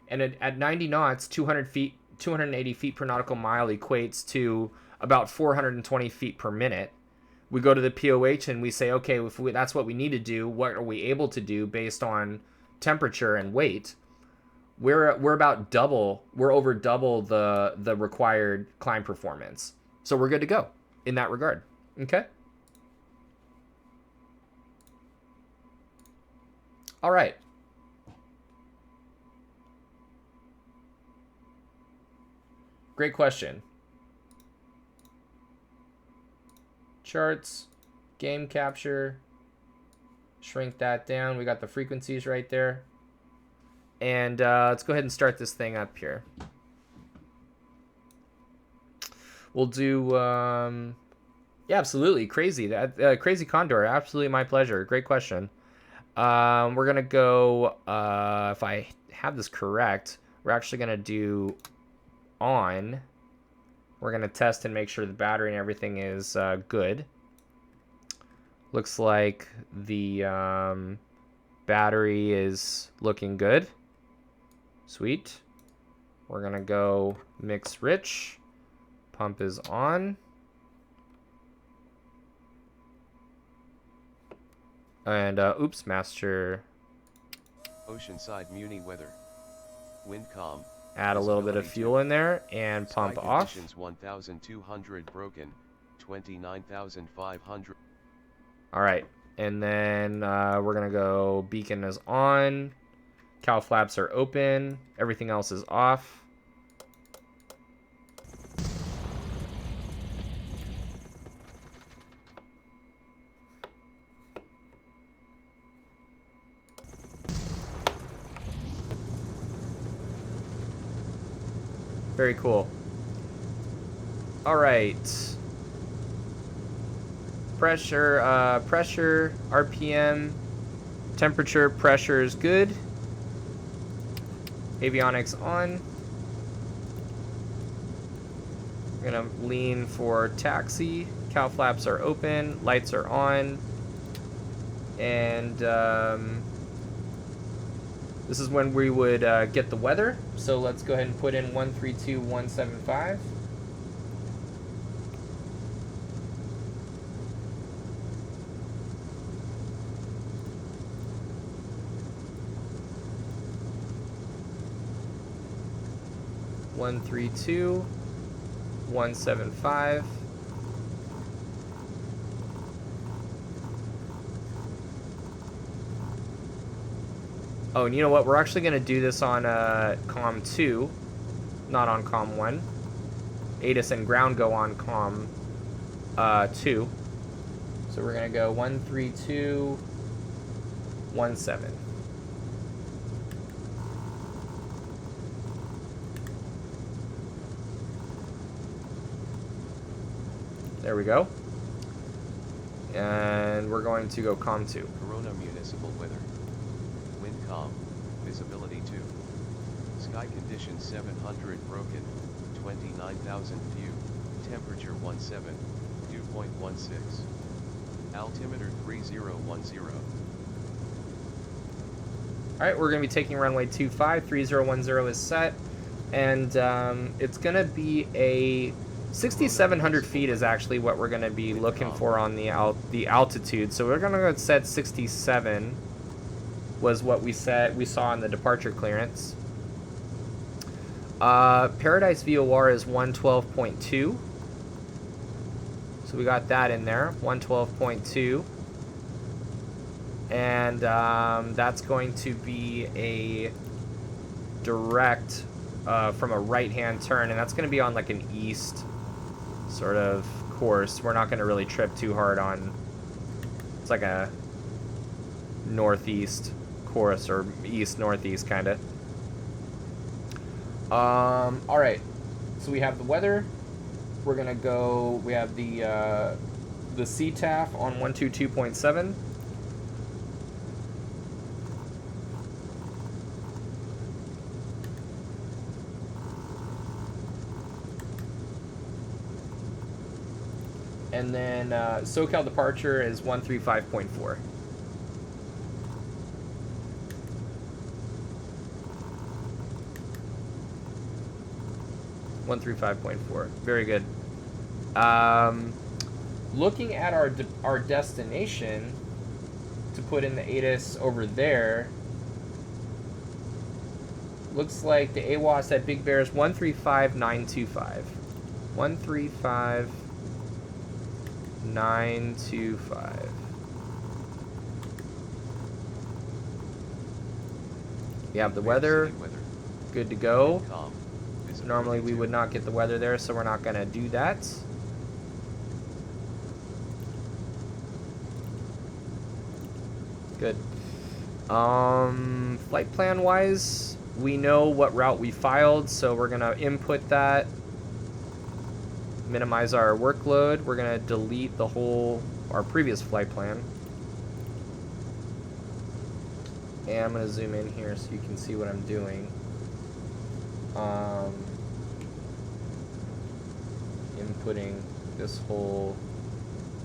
And at 90 knots, 280 feet per nautical mile equates to about 420 feet per minute. We go to the POH and we say, okay, that's what we need to do, what are we able to do based on temperature and weight? We're about double, we're over double the required climb performance. So we're good to go in that regard. Okay? All right. Great question. Charts, game capture, shrink that down. We got the frequencies right there. And let's go ahead and start this thing up here. We'll do, yeah, absolutely. Crazy. Crazy Condor. Absolutely my pleasure. Great question. We're going to go, if I have this correct, we're actually going to do on. We're going to test and make sure the battery and everything is good. Looks like the battery is looking good. Sweet. We're going to go mix rich. Pump is on. And, oops, master. Oceanside Muni weather. Wind calm. Add a little bit of fuel in there and pump Sky off. conditions 1,200 broken, 29,500. All right, and then we're gonna go beacon is on, cow flaps are open, everything else is off. Very cool. All right. Pressure, RPM, temperature, pressure is good. Avionics on. We're gonna lean for taxi. Cow flaps are open, lights are on. And this is when we would get the weather. So let's go ahead and put in 132175. One, 3, 2, 175. Oh, and you know what? We're actually going to do this on COM 2, not on COM 1. ATIS and ground go on COM 2. So we're going to go 132, 17. There we go. And we're going to go COM 2. Corona municipal weather. Wind calm. Visibility 2. Sky conditions 700 broken. 29,000 view. Temperature 17. Dew point 16. Altimeter 3010. Alright, we're going to be taking runway 25. 3010 is set. And it's going to be a 6,700 feet is actually what we're going to be looking for on the altitude. So we're going to go set 67 was what we saw in the departure clearance. Paradise VOR is 112.2. So we got that in there, 112.2. And that's going to be a direct from a right-hand turn, and that's going to be on like an east sort of course. We're not going to really trip too hard on, it's like a northeast course or east-northeast kind of. All right, so we have the weather. We're going to go, we have the CTAF on 122.7. And then SoCal departure is 135.4. Very good. Looking at our destination to put in the ATIS over there, looks like the AWAS at Big Bear is 135.925. 135.925. We have the weather. Good to go. Normally we would not get the weather there, so we're not going to do that. Good. Flight plan wise, we know what route we filed, so we're going to input that. Minimize our workload. We're going to delete our previous flight plan. And I'm going to zoom in here so you can see what I'm doing. Inputting this whole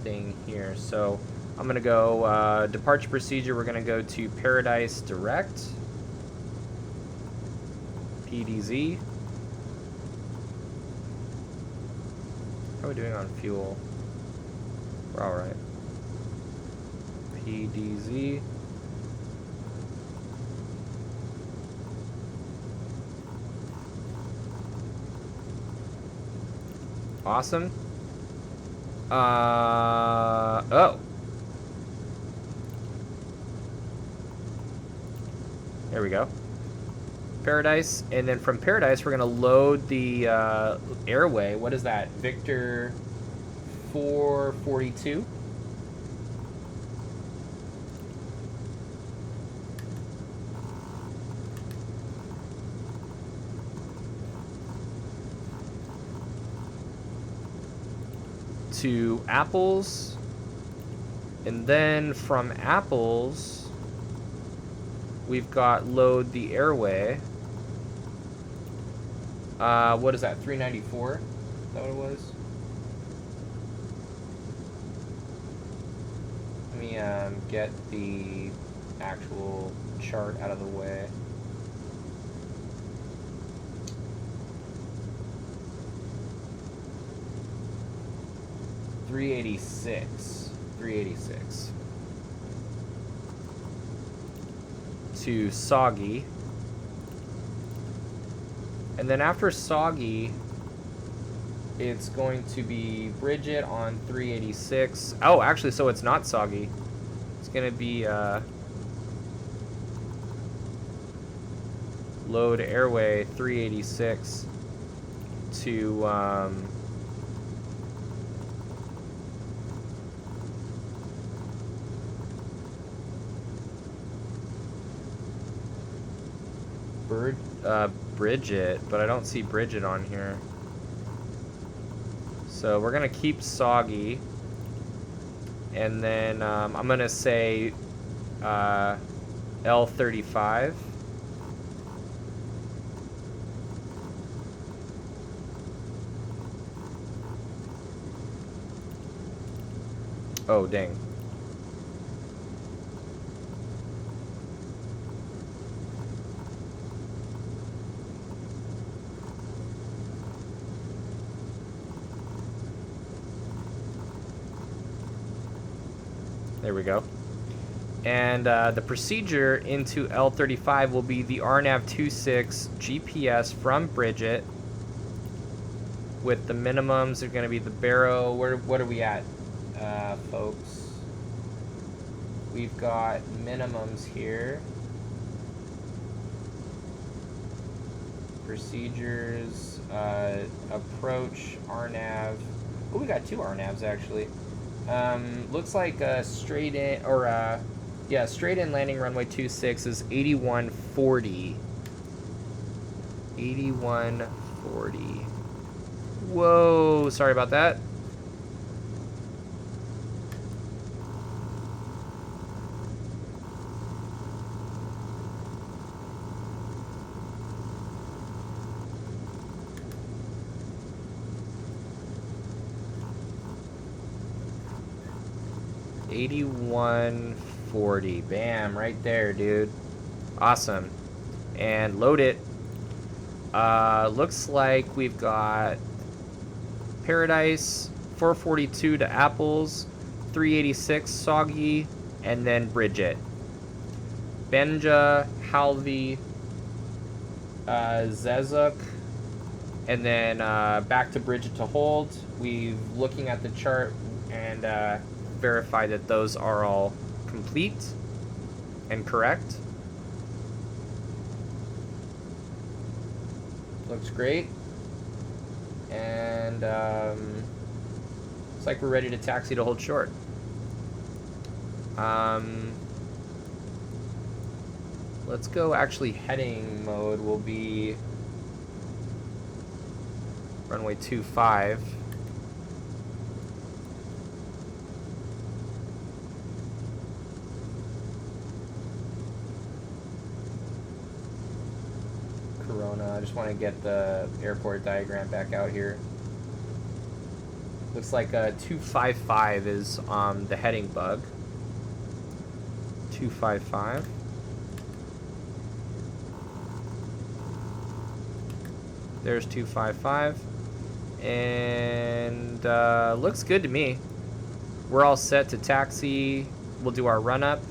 thing here. So I'm going to go departure procedure. We're going to go to Paradise Direct. PDZ. How are we doing on fuel? We're alright. PDZ. Awesome. Oh. There we go. Paradise, and then from Paradise, we're gonna load the airway. What is that? Victor 442. To Apples, and then from Apples we've got load the airway. What is that, 394? Is that what it was? Let me get the actual chart out of the way. $386 to Soggy, and then after Soggy it's going to be Bridget on 386. Oh, actually, so it's not Soggy. It's gonna be load airway 386 to Bridget, but I don't see Bridget on here. So we're gonna keep Soggy, and then I'm gonna say L35. Oh, dang. There we go. And the procedure into L35 will be the RNAV 26 GPS from Bridget, with the minimums are going to be the Barrow. What are we at, folks? We've got minimums here. Procedures, approach, RNAV. Oh, we got two RNAVs actually. Looks like straight in, or yeah, straight in landing runway 26 is 8140. 8140. Whoa, sorry about that. $81.40. Bam, right there, dude. Awesome. And load it. Looks like we've got Paradise, 442 to Apples, 386 Soggy, and then Bridget. Benja, Halvey, Zezuk, and then back to Bridget to hold. We've looking at the chart and verify that those are all complete and correct. Looks great. And looks like we're ready to taxi to hold short. Let's go, actually heading mode will be runway 25. Corona, I just want to get the airport diagram back out here. Looks like 255 is the heading bug. 255. There's 255. And looks good to me. We're all set to taxi we'll do our run up,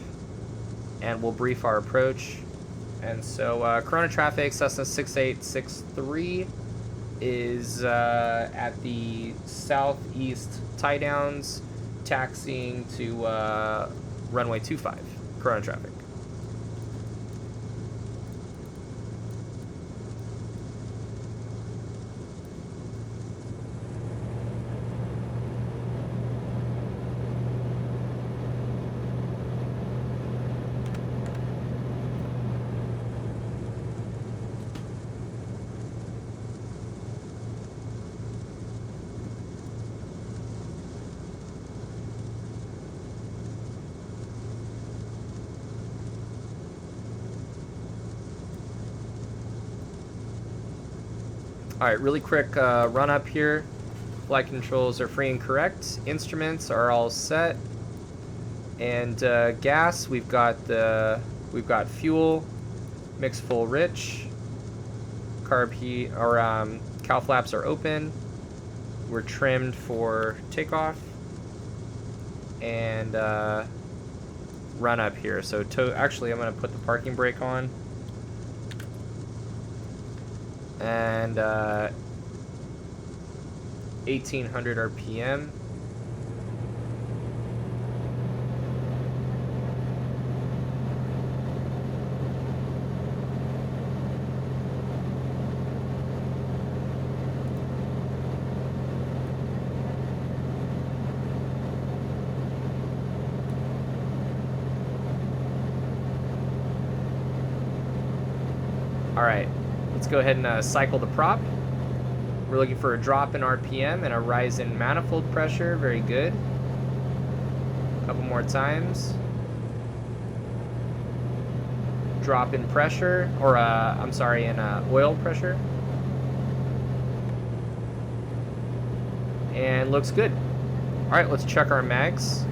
and we'll brief our approach. And so Corona traffic, Cessna 6863 is at the southeast tie downs, taxiing to runway 25, Corona traffic. All right, really quick run up here. Flight controls are free and correct. Instruments are all set. And gas, we've got fuel, mix full rich. Carb heat or cow flaps are open. We're trimmed for takeoff. And run up here. So actually, I'm gonna put the parking brake on. And 1800 RPM. All right. Let's go ahead and cycle the prop. We're looking for a drop in RPM and a rise in manifold pressure. Very good. A couple more times. Drop in pressure, or I'm sorry, in oil pressure. And looks good. All right, let's check our mags.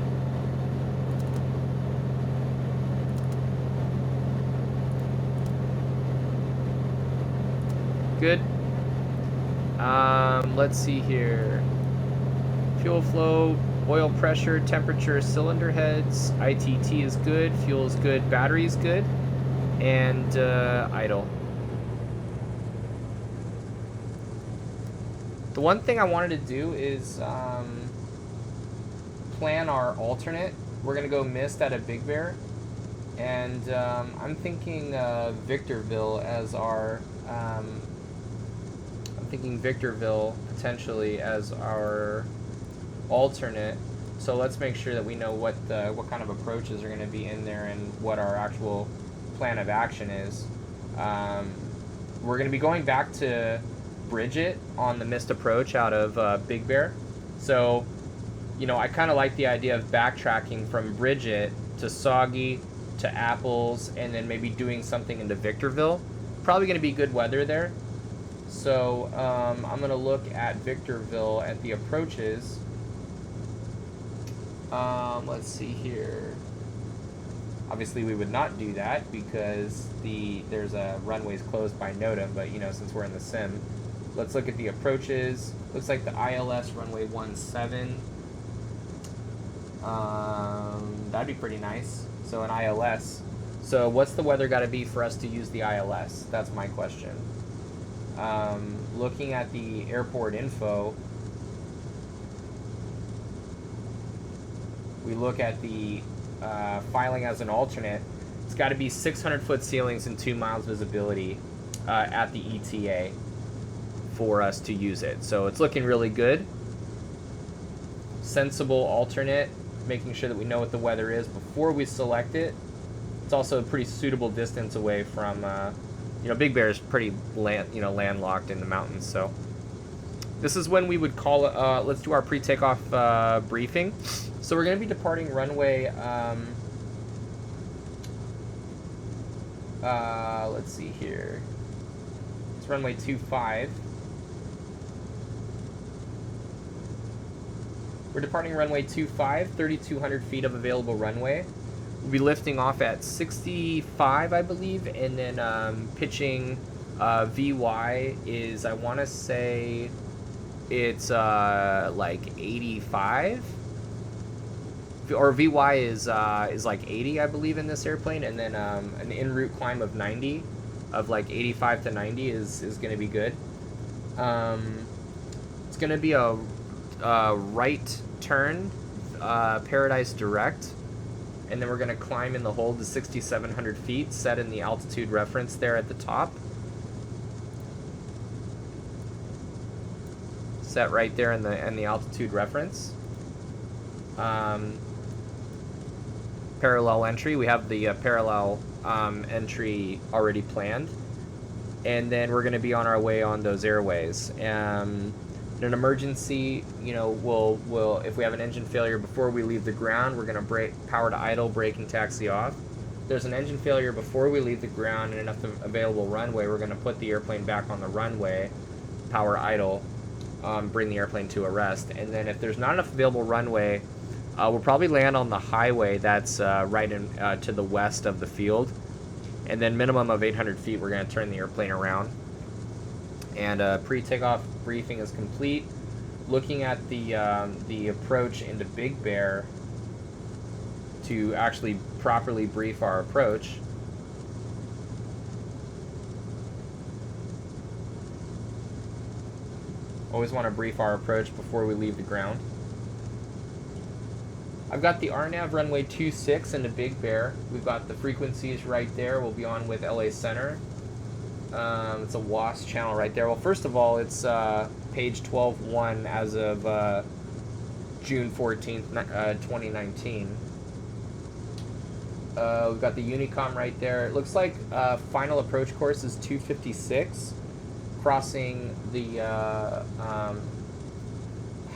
Good. Let's see here. Fuel flow, oil pressure, temperature, cylinder heads, ITT is good, fuel is good, battery is good, and idle. The one thing I wanted to do is plan our alternate. We're gonna go mist out of Big Bear, and I'm thinking Victorville as our Victorville potentially as our alternate. So let's make sure that we know what kind of approaches are going to be in there and what our actual plan of action is. We're going to be going back to Bridget on the missed approach out of Big Bear. So, you know, I kind of like the idea of backtracking from Bridget to Soggy to Apples and then maybe doing something into Victorville. Probably going to be good weather there. So I'm going to look at Victorville at the approaches. Let's see here. Obviously we would not do that because there's a runways closed by NOTAM, but you know, since we're in the sim, let's look at the approaches. Looks like the ILS runway 17. That'd be pretty nice. So an ILS. So what's the weather got to be for us to use the ILS? That's my question. Looking at the airport info, we look at the filing as an alternate. It's got to be 600-foot ceilings and 2 miles visibility at the ETA for us to use it. So it's looking really good. Sensible alternate, making sure that we know what the weather is before we select it. It's also a pretty suitable distance away from, you know, Big Bear is pretty landlocked in the mountains. So this is when we would call it, let's do our pre-takeoff briefing. So we're going to be departing runway, let's see here. It's runway 25. We're departing runway 25, 3,200 feet of available runway. We'll be lifting off at 65, I believe, and then pitching VY is, I want to say, it's like 85 or VY is like 80, I believe, in this airplane, and then an en route climb of 90, of like 85 to 90 is going to be good. It's going to be a right turn, Paradise direct, and then we're going to climb in the hold to 6,700 feet, set in the altitude reference there at the top. Set right there in the altitude reference. Parallel entry. We have the parallel entry already planned, and then we're going to be on our way on those airways. In an emergency, you know, we'll if we have an engine failure before we leave the ground, we're going to power to idle, brake, and taxi off. If there's an engine failure before we leave the ground and enough available runway, we're going to put the airplane back on the runway, power idle, bring the airplane to a rest. And then if there's not enough available runway, we'll probably land on the highway that's right in to the west of the field, and then minimum of 800 feet, we're going to turn the airplane around. And pre-takeoff briefing is complete. Looking at the approach into Big Bear to actually properly brief our approach. Always want to brief our approach before we leave the ground. I've got the RNAV runway 26 into Big Bear. We've got the frequencies right there. We'll be on with LA Center. It's a WAS channel right there. Well, first of all, it's page 12.1 as of June 14th, 2019. We've got the Unicom right there. It looks like final approach course is 256, crossing the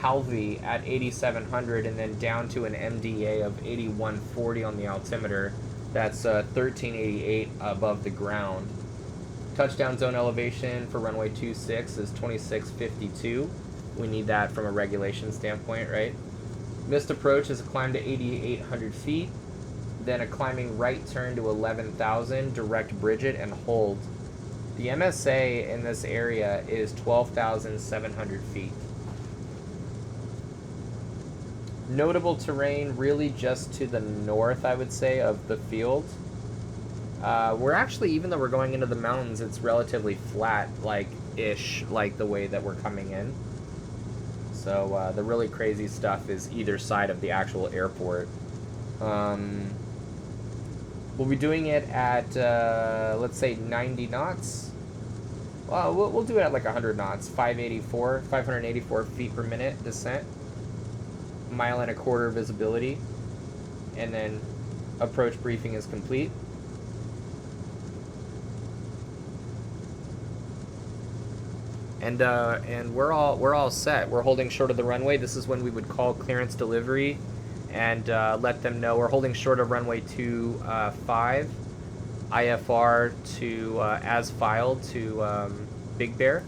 Halvey at 8,700, and then down to an MDA of 8,140 on the altimeter. That's 1388 above the ground. Touchdown zone elevation for runway 26 is 2652. We need that from a regulation standpoint, right? Missed approach is a climb to 8,800 feet, then a climbing right turn to 11,000, direct bridge it, and hold. The MSA in this area is 12,700 feet. Notable terrain really just to the north, I would say, of the field. We're actually, even though we're going into the mountains, it's relatively flat, like-ish, like the way that we're coming in. So the really crazy stuff is either side of the actual airport. We'll be doing it at, let's say, 90 knots. Well, we'll do it at like 100 knots, 584 feet per minute descent, 1.25 miles visibility, and then approach briefing is complete. And we're all set. We're holding short of the runway. This is when we would call clearance delivery and let them know we're holding short of runway 25, IFR to as filed to Big Bear,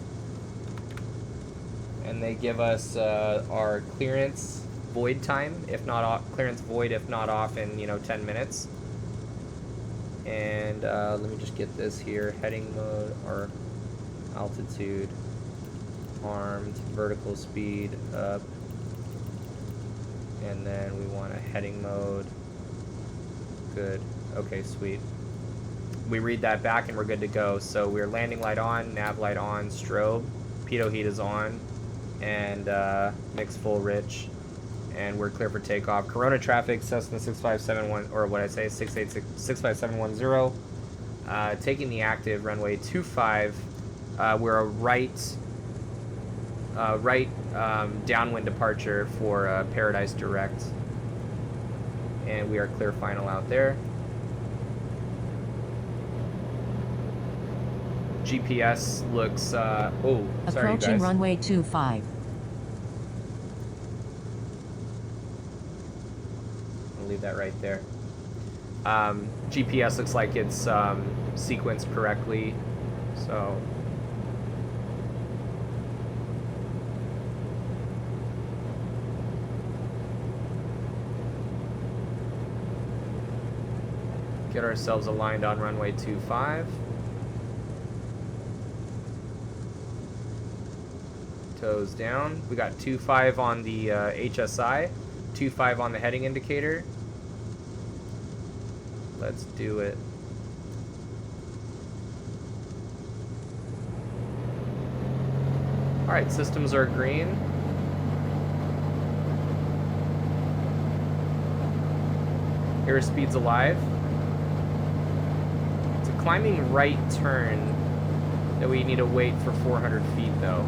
and they give us our clearance void time, if not off, clearance void if not off in 10 minutes. And let me just get this here: heading mode or altitude. Armed, vertical speed up, and then we want a heading mode. Good. Okay, sweet. We read that back and we're good to go. So we're landing light on, nav light on, strobe, pitot heat is on, and mix full rich, and we're clear for takeoff. Corona traffic, Cessna 6571, or what I say, 65710. Taking the active runway 25. We're a right downwind departure for Paradise Direct, and we are clear final out there. GPS looks oh, sorry approaching guys. Runway 25. I'll leave that right there. GPS looks like it's sequenced correctly, so get ourselves aligned on runway 25. Toes down. We got 25 on the HSI. 25 on the heading indicator. Let's do it. All right, systems are green. Airspeed's alive. It's a climbing right turn that we need to wait for 400 feet though.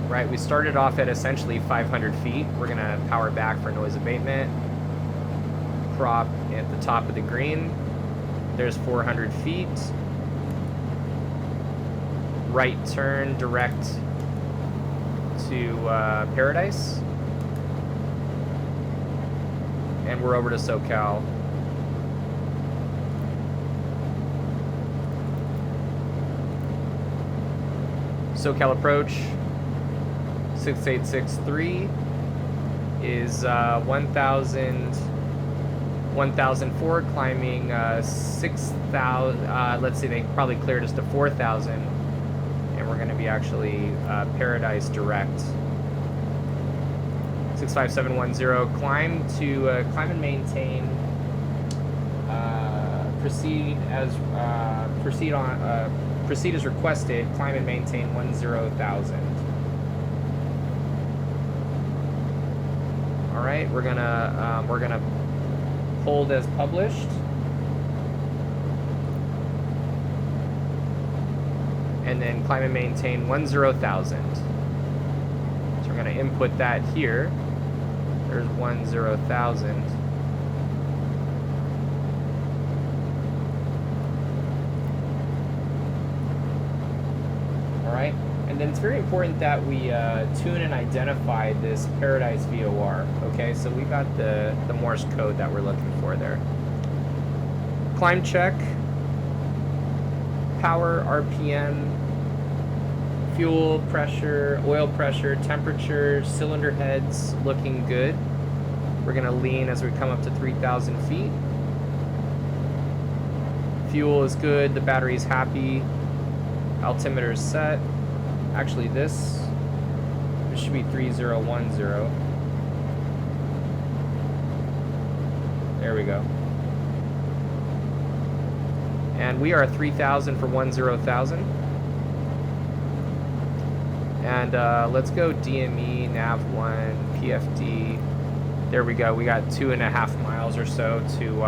Right, we started off at essentially 500 feet. We're gonna power back for noise abatement. Crop at the top of the green. There's 400 feet. Right turn direct to Paradise. And we're over to SoCal. SoCal approach. 6863 is 1004, climbing 6,000. Let's see, they probably cleared us to 4,000, and we're going to be actually Paradise direct. 65710, climb and maintain. Proceed as requested. Climb and maintain 10,000. All right, we're gonna hold as published, and then climb and maintain 10,000. So we're gonna input that here. There's 10,000. All right. And then it's very important that we tune and identify this Paradise VOR. Okay, so we got the Morse code that we're looking for there. Climb check, power, RPM, fuel pressure, oil pressure, temperature, cylinder heads looking good. We're gonna lean as we come up to 3,000 feet. Fuel is good, the battery's happy, altimeter is set. Actually, this should be 3010. There we go. And we are 3,000 for 10,000. And let's go DME, nav1, PFD. There we go. We got 2.5 miles or so to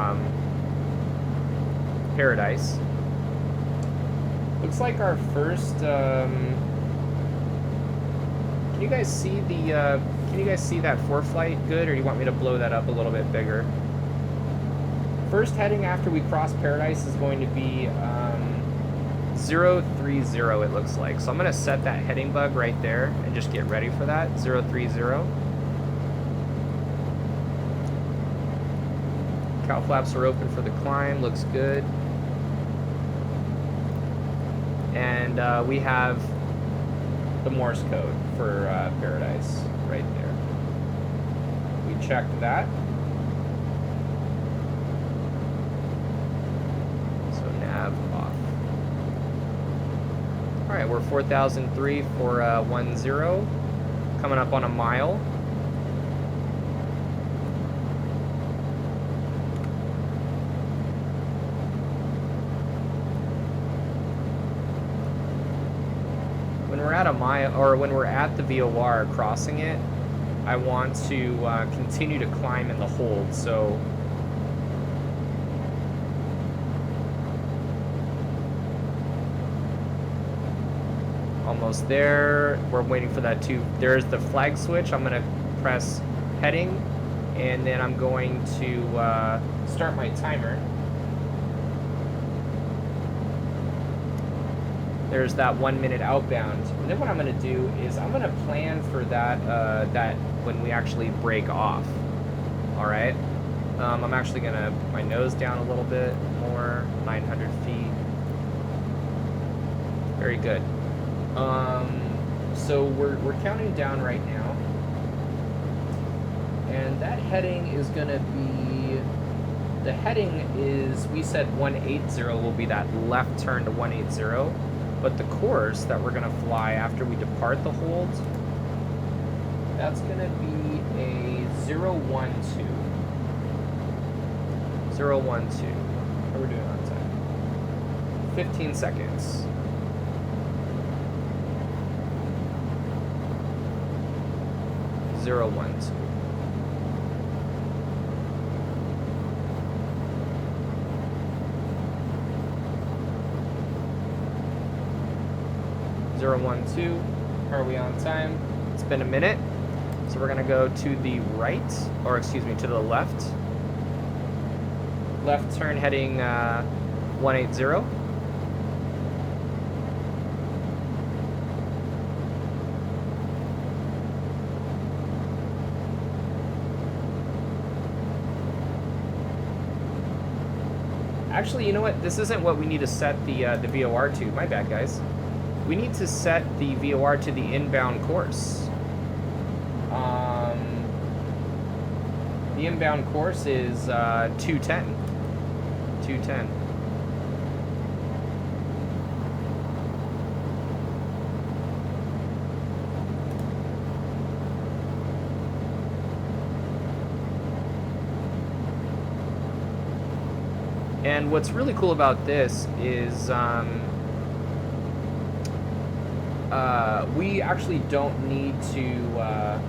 Paradise. Looks like our first. Can you guys see the? Can you guys see that ForeFlight good, or do you want me to blow that up a little bit bigger? First heading after we cross Paradise is going to be 030. It looks like. So I'm gonna set that heading bug right there and just get ready for that 030. Cow flaps are open for the climb. Looks good. And we have the Morse code for Paradise right there. We checked that. So nav off. All right, we're 4,003 for 10, coming up on a mile. When we're at a mile, or when we're at the VOR crossing it, I want to continue to climb in the hold. So almost there. We're waiting for that to. There's the flag switch. I'm gonna press heading, and then I'm going to start my timer. There's that 1 minute outbound. And then what I'm gonna do is I'm gonna plan for that that when we actually break off. All right. I'm actually gonna put my nose down a little bit more, 900 feet. Very good. So we're counting down right now, and that heading is gonna be, the heading is, we said 180 will be that left turn to 180, but the course that we're gonna fly after we depart the hold, that's gonna be a 012. 012. How are we doing on time? 15 seconds. Zero, 1, 2. Zero, 1, 2. Are we on time? It's been a minute. So we're gonna go to the right, or excuse me, to the left. Left turn heading 180. Actually, you know what? This isn't what we need to set the VOR to. My bad, guys. We need to set the VOR to the inbound course. The inbound course is 210. 210. And what's really cool about this is we actually don't need to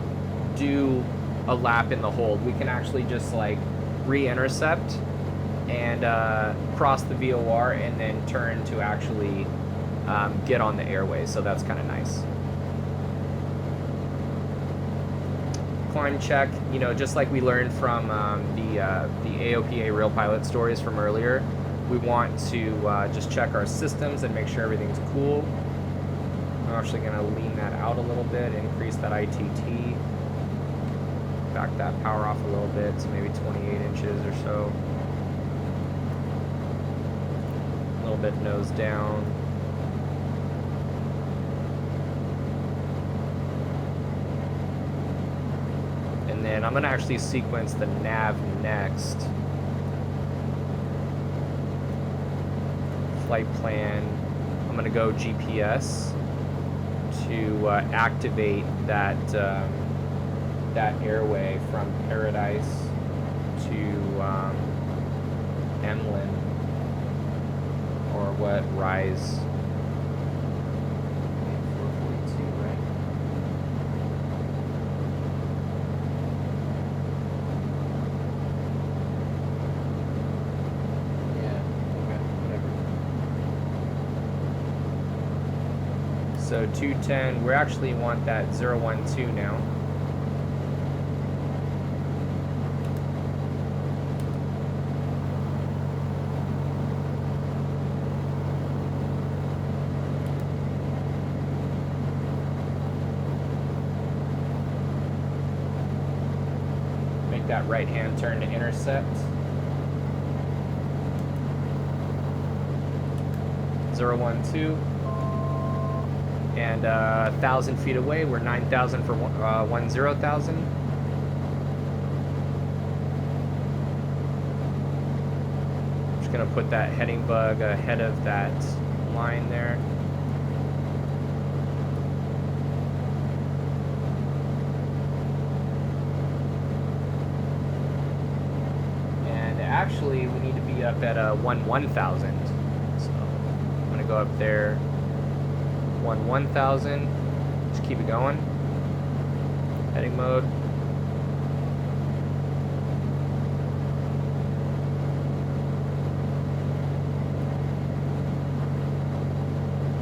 do a lap in the hold. We can actually just like re-intercept and cross the VOR and then turn to actually get on the airway. So that's kind of nice. Climb check, you know, just like we learned from the AOPA Real Pilot stories from earlier, we want to just check our systems and make sure everything's cool. I'm actually going to lean that out a little bit, increase that ITT, back that power off a little bit to maybe 28 inches or so. A little bit nose down. And then I'm going to actually sequence the nav next. Flight plan. I'm going to go GPS to activate that that airway from Paradise to Emlyn, or what, Rise. 442, right? Yeah, okay, whatever. So 210, we actually want that 012 now. Make that right hand turn to intercept. 012. And 1,000 feet away, we're 9,000 for 10,000. Just gonna put that heading bug ahead of that line there. And actually, we need to be up at 1,000. So I'm gonna go up there. 1,000. Just keep it going. Heading mode.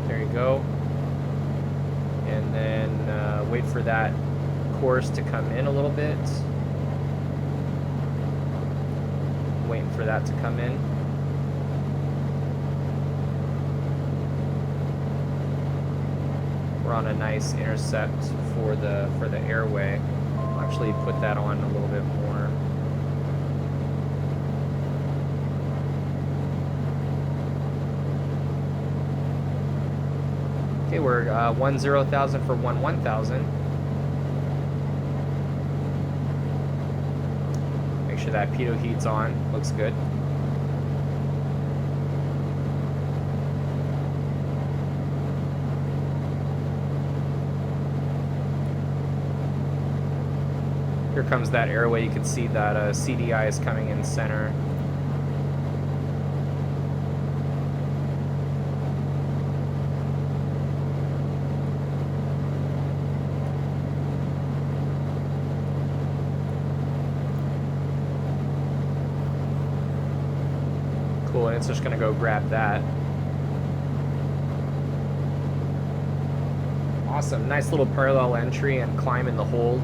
There you go. And then wait for that course to come in a little bit. Waiting for that to come in. We're on a nice intercept for the airway. I'll actually put that on a little bit more. Okay, we're 10,000 for 11,000. Make sure that pitot heat's on. Looks good. Here comes that airway. You can see that CDI is coming in center. Cool, and it's just gonna go grab that. Awesome, nice little parallel entry and climb in the hold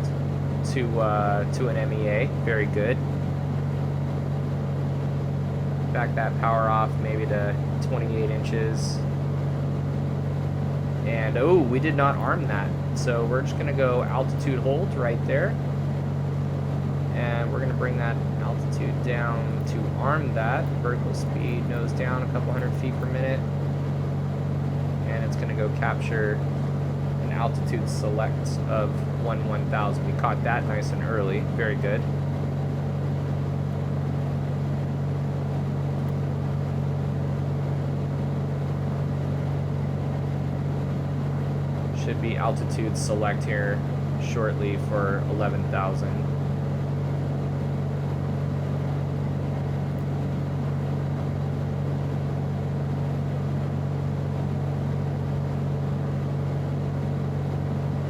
to an MEA. Very good. Back that power off maybe to 28 inches. And oh, we did not arm that. So we're just gonna go altitude hold right there. And we're gonna bring that altitude down to arm that. Vertical speed, nose down a couple hundred feet per minute. And it's gonna go capture an altitude select of 11,000. We caught that nice and early. Very good. Should be altitude select here shortly for 11,000.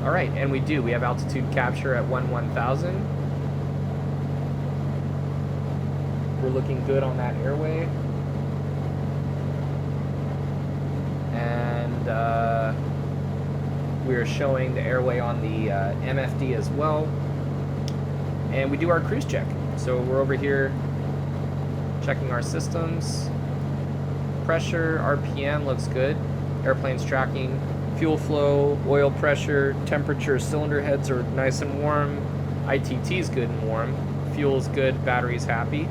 All right, and we do. We have altitude capture at 11,000. We're looking good on that airway. And we are showing the airway on the MFD as well. And we do our cruise check. So we're over here checking our systems. Pressure, RPM looks good. Airplane's tracking. Fuel flow, oil pressure, temperature, cylinder heads are nice and warm. ITT's good and warm. Fuel's good, battery's happy.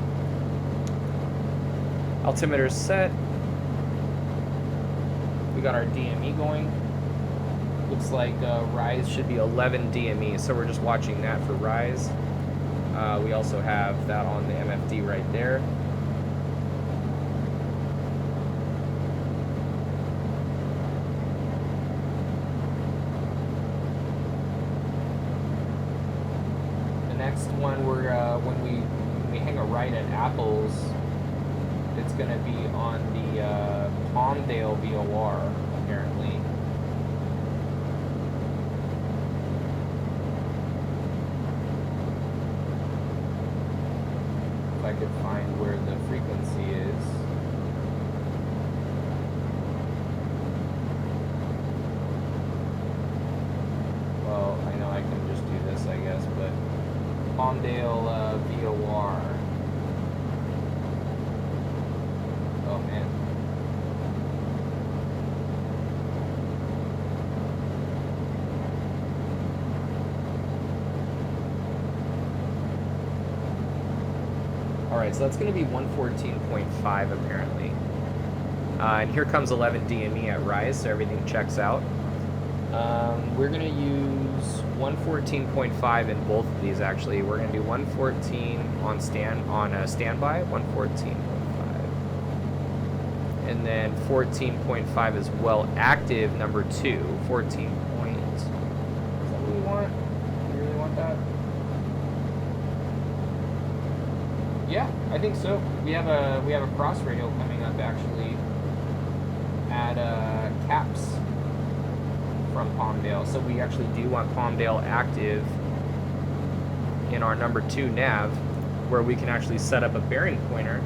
Altimeter's set. We got our DME going. Looks like rise should be 11 DME, so we're just watching that for rise. We also have that on the MFD right there. Next one, we're when we hang a right at Apples, it's going to be on the Palmdale VOR apparently. If I could find where the frequency is. Well, I know I can just do this, I guess, but Palmdale VOR. Oh man. Alright, so that's going to be 114.5 apparently. And here comes 11 DME at rise, so everything checks out. We're going to use 114.5 in both of these actually. We're going to do 114 on standby, 114.5. And then 14.5 as well, active number 2, 14 point. Is that what we want? Do we really want that? Yeah, I think so. We have a cross radio coming up actually at CAPS from Palmdale, so we actually do want Palmdale active in our number 2 nav, where we can actually set up a bearing pointer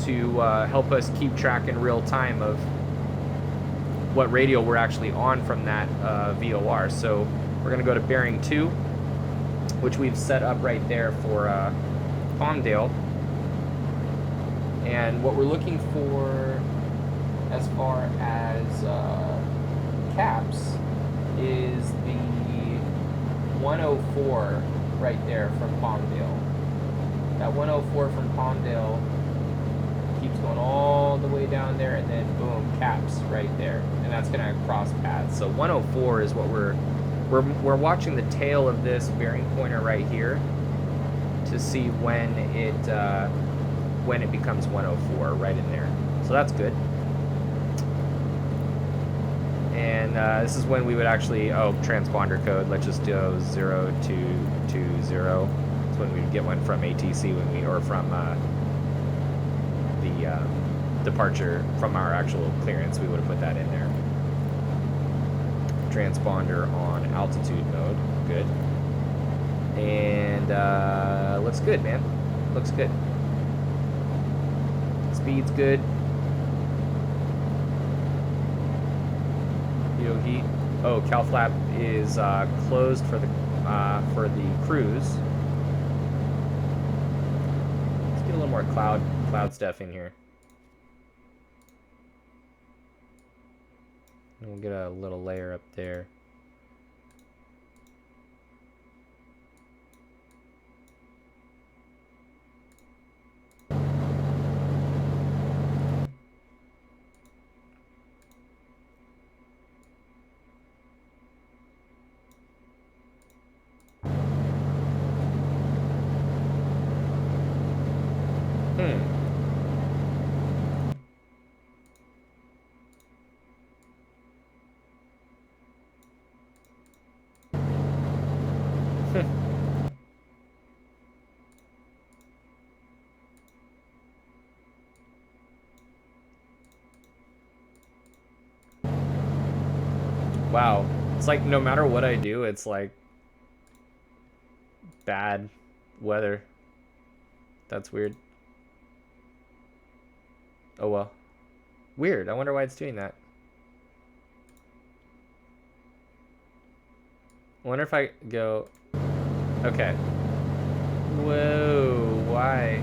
to help us keep track in real time of what radio we're actually on from that VOR. So we're going to go to bearing 2, which we've set up right there for Palmdale. And what we're looking for as far as CAPS is the 104 right there from Palmdale. That 104 from Palmdale keeps going all the way down there, and then boom, caps right there, and that's gonna cross paths. So 104 is what we're watching the tail of this bearing pointer right here to see when it becomes 104 right in there. So that's good. And this is when we would actually, transponder code, let's just do 0220. That's when we'd get one from ATC or from the departure from our actual clearance, we would have put that in there. Transponder on altitude mode, good. And looks good, man. Looks good. Speed's good. Heat. Oh, cowl flap is closed for the cruise. Let's get a little more cloud stuff in here. And we'll get a little layer up there. Wow, it's like no matter what I do, it's like bad weather. That's weird. Oh well. Weird, I wonder why it's doing that. I wonder if I go... Okay. Whoa, why?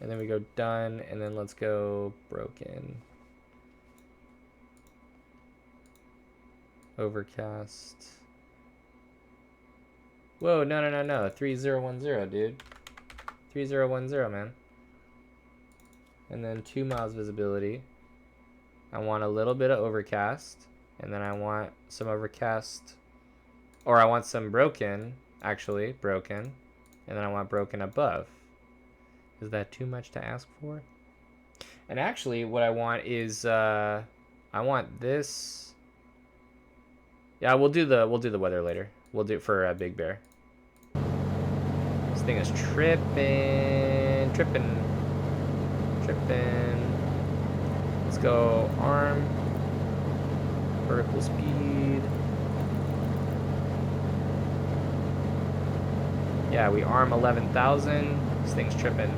And then we go done, and then let's go broken. Overcast. Whoa, no. 3010, dude. 3010, man. And then 2 miles visibility. I want a little bit of overcast, and then I want some overcast, or I want some broken, actually, broken, and then I want broken above. Is that too much to ask for? And actually, what I want is, I want this. Yeah, we'll do the weather later. We'll do it for Big Bear. This thing is tripping. Let's go arm, vertical speed. Yeah, we arm 11,000. This thing's tripping.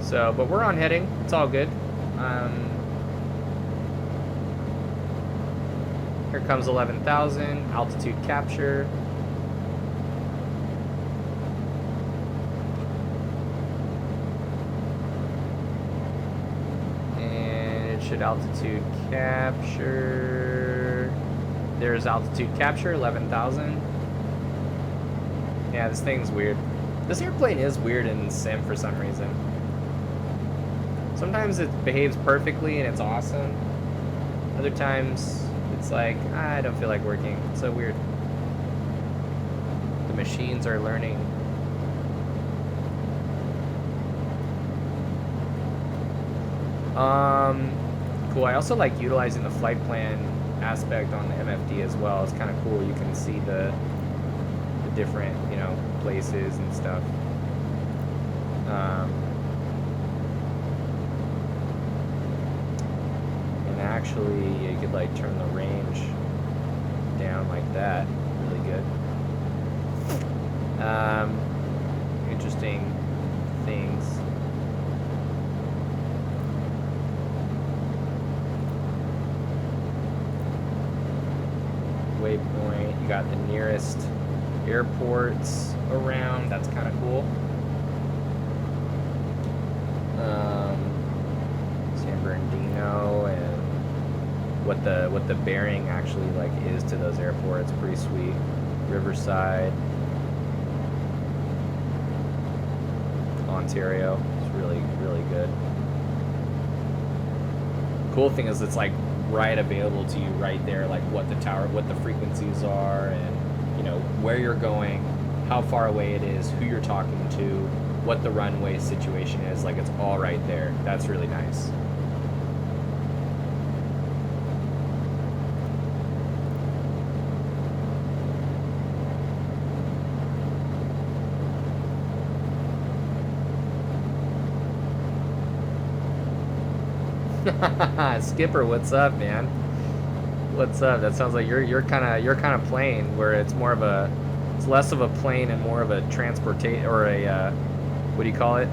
So, but we're on heading. It's all good. Here comes 11,000. Altitude capture. Altitude capture. There's altitude capture, 11,000. Yeah, this thing's weird. This airplane is weird in sim for some reason. Sometimes it behaves perfectly and it's awesome. Other times it's like, I don't feel like working. It's so weird. The machines are learning. Cool. I also like utilizing the flight plan aspect on the MFD as well. It's kind of cool. You can see the different, places and stuff. And actually, you could like turn the range down like that. Really good. Interesting things. Waypoint, you got the nearest airports around. That's kind of cool. San Bernardino and what the bearing actually like is to those airports. Pretty sweet. Riverside, Ontario. It's really, really good. Cool thing is it's like right available to you right there, like what the frequencies are, and you know where you're going, how far away it is, who you're talking to, what the runway situation is. Like it's all right there. That's really nice. Skipper, what's up, man? What's up? That sounds like you're kind of plane where it's less of a plane and more of a transportation, or a what do you call it?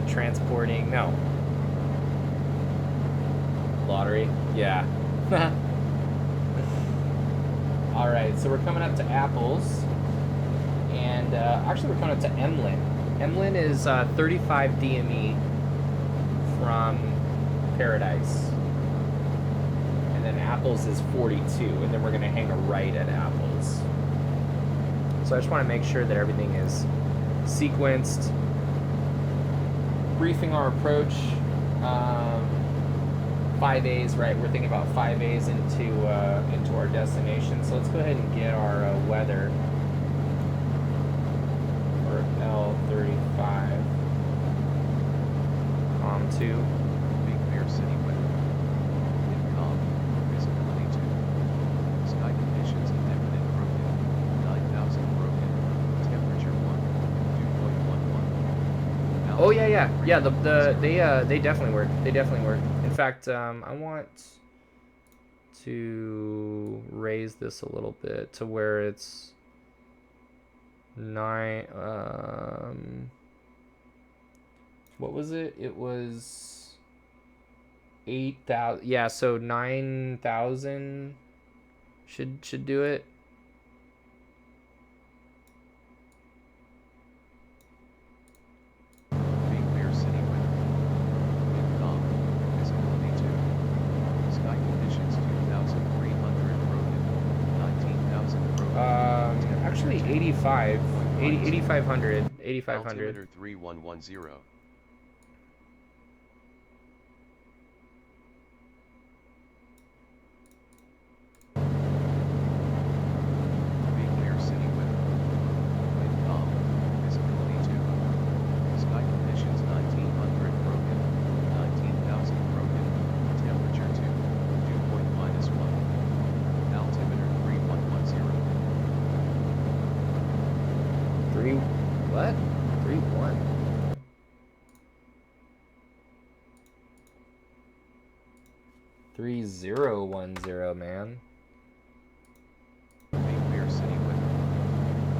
Transporting, no. Lottery, yeah. All right, so we're coming up to Apples. And actually, we're coming up to Emlyn. Emlyn is 35 DME from Paradise. And then Apples is 42. And then we're going to hang a right at Apples. So I just want to make sure that everything is sequenced. Briefing our approach. 5 A's, right? We're thinking about 5 A's into our destination. So let's go ahead and get our weather. L35 COM2 Big Bear City weather. Wind calm, visibility 2. Sky conditions indefinite broken, 9,000 broken, temperature 1, 2.11. Oh yeah, they definitely work. They definitely work. In fact, I want to raise this a little bit to where it's 9, what was it? It was 8,000. Yeah, so 9,000 should do it. Big Bear City weather. Wind calm, visibility 2. Sky conditions 2,300 broken, 19,000 broken. Actually 8,500. Altimeter 3110. Big Bear City weather. Wind calm, visibility 2. Sky conditions 1,900 broken, 19,000 broken, temperature 2, dew point -1. Altimeter 3110. 3-1. 3010, man. Big Bear City weather.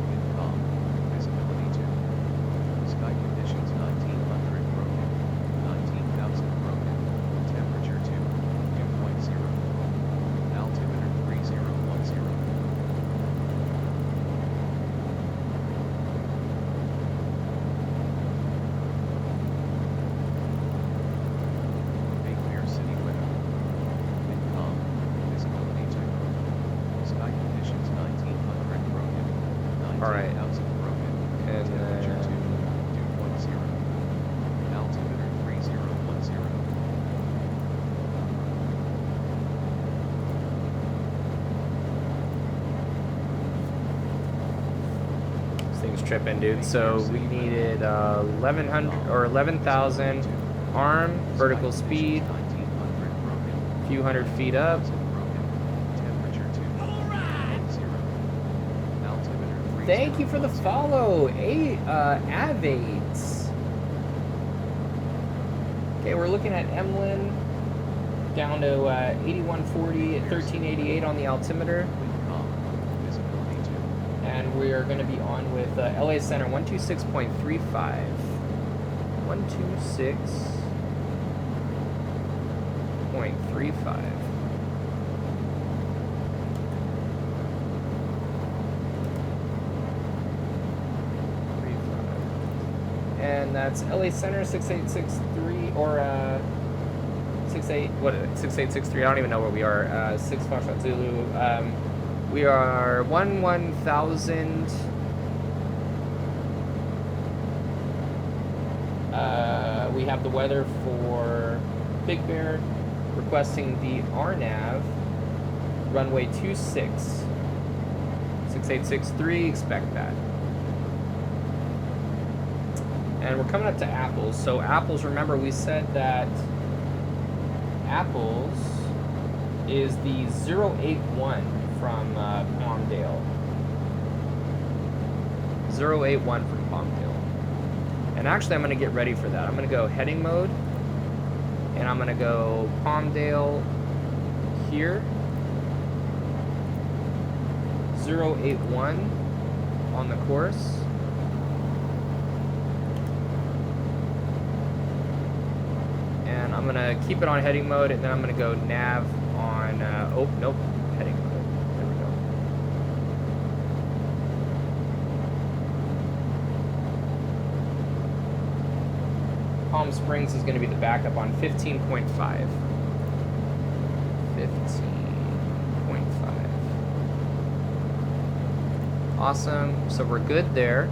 Wind calm, visibility 2. Sky conditions 1,900 broken, 19,000 broken, temperature 2, dew point 0. Altimeter 3010. Big Bear City weather. Wind calm, visibility 2. Sky conditions 1,900 broken, 19,000 broken, And temperature 2, dew point 0. Altimeter 3010. This thing's tripping, dude. So we needed 1,100 or 11,000 arm, vertical speed, a few hundred feet up. Thank you for the follow, Avates. Okay, we're looking at Emlyn down to 8140 at 1388 on the altimeter. And we are going to be on with LA Center 126.35. 126.35. And that's LA Center 6863 or 68, what is it? 6863. I don't even know where we are. 6 Foxtrot Zulu. We are 1000. We have the weather for Big Bear, requesting the RNAV, runway 26, 6863, expect that. And we're coming up to Apples. So Apples, remember we said that Apples is the 081 from Palmdale. 081 from Palmdale. And actually I'm going to get ready for that. I'm going to go heading mode, and I'm going to go Palmdale here, 081 on the course. And I'm going to keep it on heading mode, and then I'm going to go nav on, oh, nope, heading mode. There we go. Palm Springs is going to be the backup on 15.5. 15.5. Awesome. So we're good there.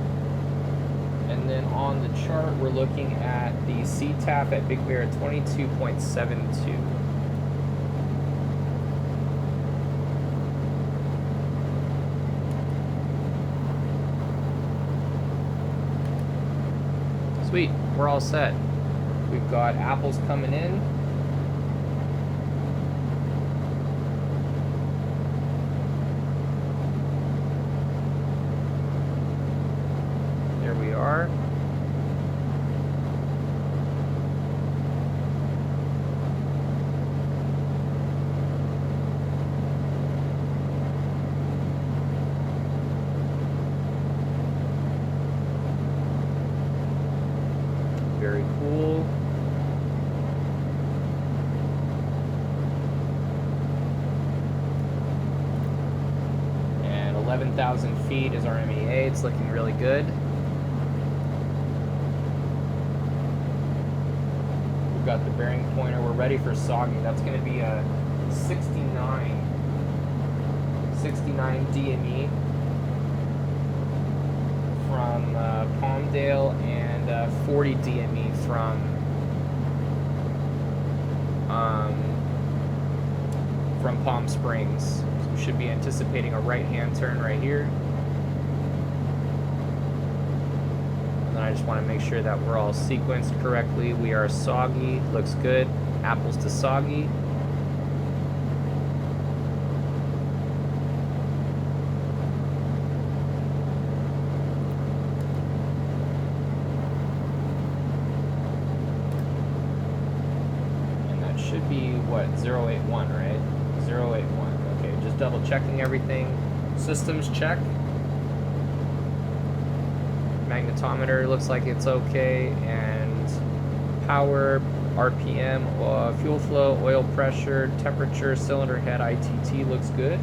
And then on the chart, we're looking at the CTAP at Big Bear at 22.72. Sweet, we're all set. We've got Apples coming in. There we are. Very cool. And 11,000 feet is our MEA. It's looking really good. We've got the bearing pointer. We're ready for soggy. That's going to be a 69 DME from Palmdale, and 40 DME from Palm Springs. So we should be anticipating a right-hand turn right here. And then I just want to make sure that we're all sequenced correctly. We are soggy, looks good. Apples to soggy. Should be what, 081, right? 081. Okay, just double checking everything. Systems check. Magnetometer looks like it's okay, and power, RPM, fuel flow, oil pressure, temperature, cylinder head, ITT looks good.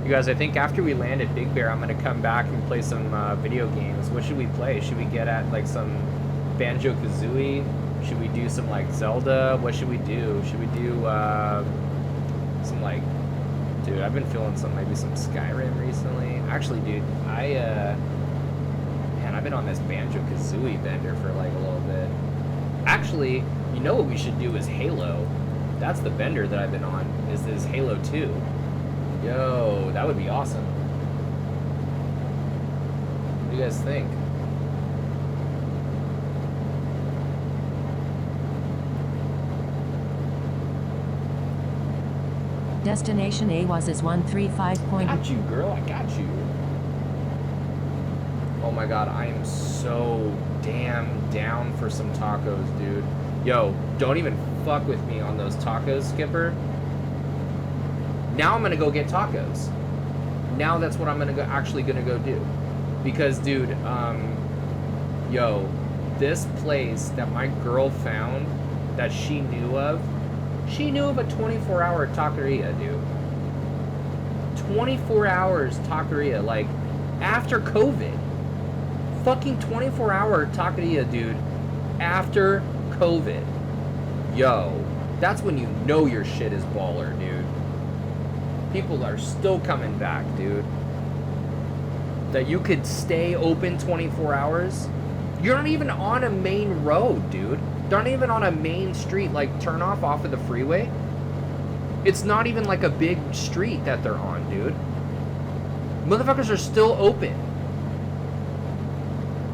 You guys, I think after we land at Big Bear, I'm going to come back and play some video games. What should we play? Should we get at like some Banjo-Kazooie? Should we do some like Zelda? What should we do? Should we do some like, dude, I've been feeling maybe some Skyrim recently. Actually, dude, man, I've been on this Banjo-Kazooie bender for like a little bit. Actually, you know what we should do is Halo. That's the bender that I've been on, is this Halo 2. Yo, that would be awesome. What do you guys think? Destination AWAS is 135. Got you, girl. I got you. Oh my god, I am so damn down for some tacos, dude. Yo, don't even fuck with me on those tacos, Skipper. Now I'm gonna go get tacos. Now that's what I'm actually gonna go do. Because, dude, yo, this place that my girl found that she knew of a 24-hour taqueria, dude. 24 hours taqueria, like, after COVID. Fucking 24-hour taqueria, dude. after COVID. Yo, that's when you know your shit is baller, dude. People are still coming back, dude. That you could stay open 24 hours. You're not even on a main road, dude. They're not even on a main street, like turn off of the freeway. It's not even like a big street that they're on, dude. Motherfuckers are still open.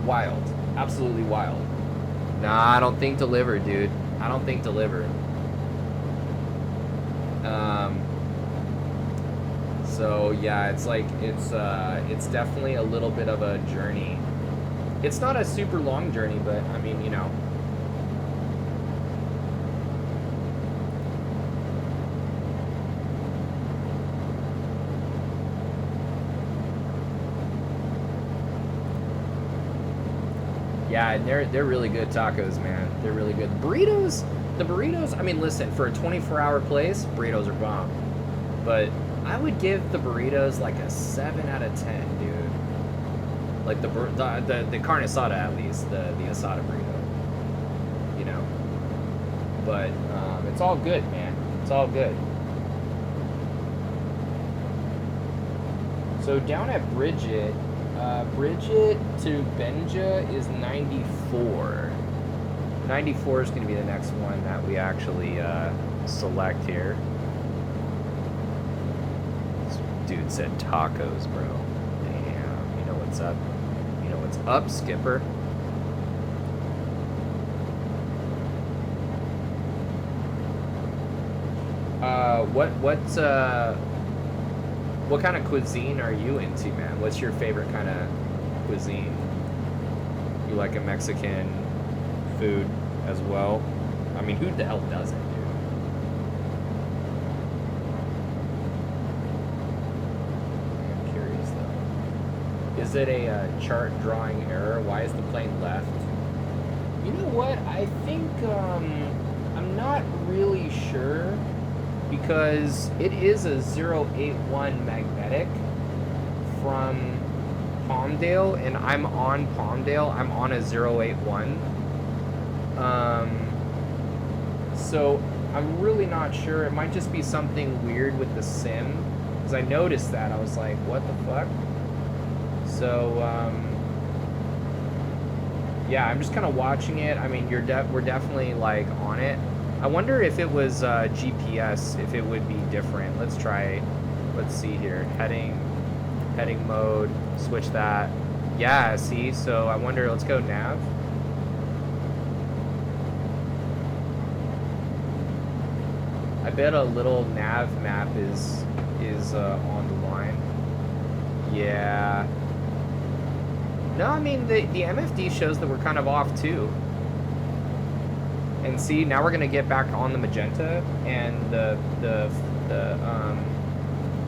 Wild. Absolutely wild. Nah, I don't think deliver, dude. I don't think deliver. So yeah, it's like it's definitely a little bit of a journey. It's not a super long journey, but I mean, you know. Yeah, and they're really good tacos, man. They're really good. Burritos, the burritos, I mean, listen, for a 24-hour place, burritos are bomb. But I would give the burritos like a 7 out of 10, dude. Like the carne asada, at least, the asada burrito. You know. But it's all good, man. It's all good. So down at Bridget, Bridget to Benja is 94. 94 is going to be the next one that we actually select here. This dude said tacos, bro. Damn, you know what's up. You know what's up, Skipper. What kind of cuisine are you into, man? What's your favorite kind of cuisine? You like a Mexican food as well? I mean, who the hell doesn't, dude? I'm curious, though. Is it a chart drawing error? Why is the plane left? You know what? I think, I'm not really sure. Because it is a 081 magnetic from Palmdale, and I'm on Palmdale. I'm on a 081. So I'm really not sure. It might just be something weird with the sim. Because I noticed that. I was like, what the fuck? So, yeah, I'm just kind of watching it. I mean, we're definitely, like, on it. I wonder if it was GPS, if it would be different. Let's try, let's see here. Heading mode, switch that. Yeah, see, so I wonder, let's go nav. I bet a little nav map is on the line. Yeah. No, I mean, the MFD shows that we're kind of off too. And see, now we're gonna get back on the magenta, and the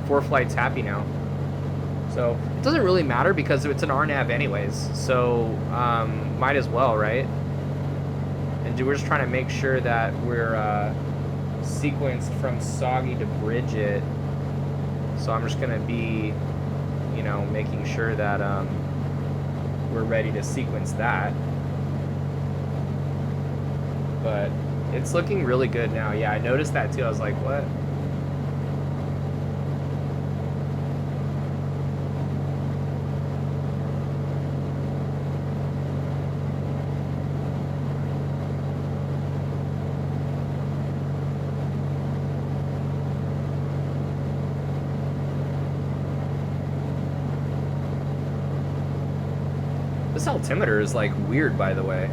4 flight's happy now. So it doesn't really matter because it's an RNAV anyways. So might as well, right? And we're just trying to make sure that we're sequenced from Soggy to Bridget. So I'm just gonna be, you know, making sure that we're ready to sequence that. But it's looking really good now. Yeah, I noticed that too. I was like, what? This altimeter is like weird, by the way.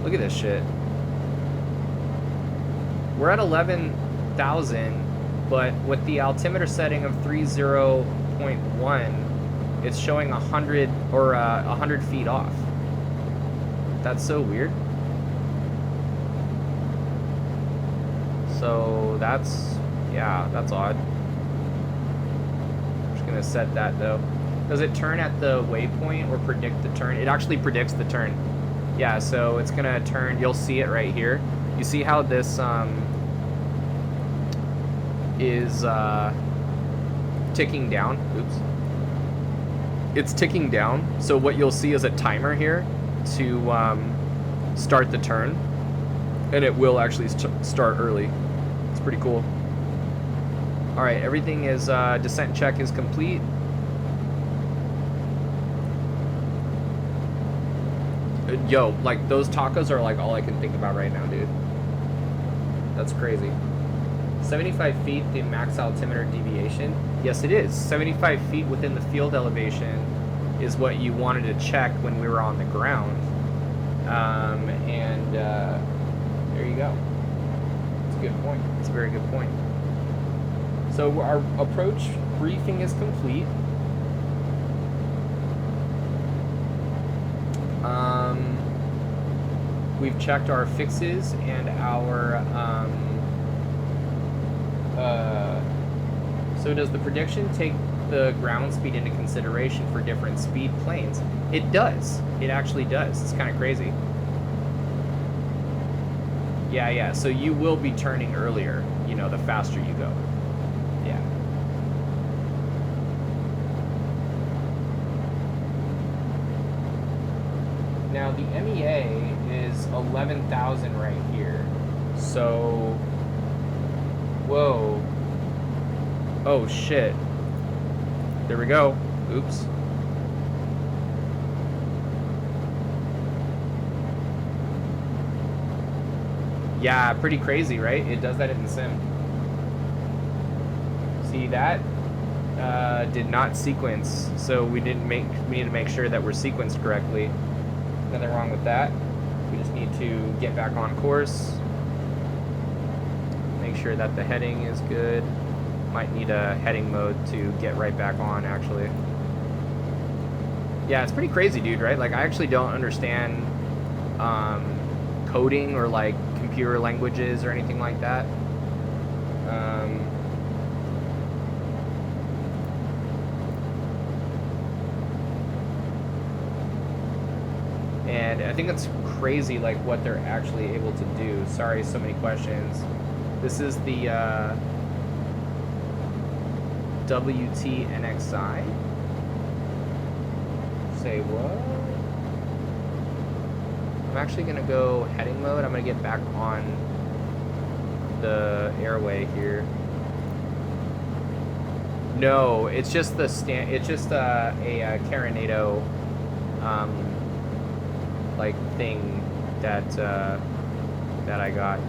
Look at this shit. We're at 11,000, but with the altimeter setting of 30.1, it's showing 100 or 100 feet off. That's so weird. So that's, yeah, that's odd. I'm just gonna set that though. Does it turn at the waypoint or predict the turn? It actually predicts the turn. Yeah, so it's gonna turn, you'll see it right here. You see how this is ticking down? Oops. It's ticking down. So what you'll see is a timer here to start the turn, and it will actually start early. It's pretty cool. All right, everything is descent check is complete. Yo, like those tacos are like all I can think about right now, dude. That's crazy. 75 feet, the max altimeter deviation. Yes, it is. 75 feet within the field elevation is what you wanted to check when we were on the ground. There you go. It's a good point. It's a very good point. So our approach briefing is complete. We've checked our fixes and our so does the prediction take the ground speed into consideration for different speed planes? It does. It actually does. It's kind of crazy. Yeah, so you will be turning earlier, you know, the faster you go. Yeah. Now the MEA is 11,000 right here. So, whoa. Oh shit. There we go. Oops. Yeah, pretty crazy, right? It does that in the sim. See that? Did not sequence, so we need to make sure that we're sequenced correctly. Nothing wrong with that. We just need to get back on course. Make sure that the heading is good. Might need a heading mode to get right back on, actually. Yeah, it's pretty crazy, dude, right? Like, I actually don't understand coding or, like, computer languages or anything like that. And I think it's crazy, like, what they're actually able to do. Sorry, so many questions. This is the WTNXI. Say what? I'm actually gonna go heading mode. I'm gonna get back on the airway here. No, it's just the it's just a Carinado like thing that that I got.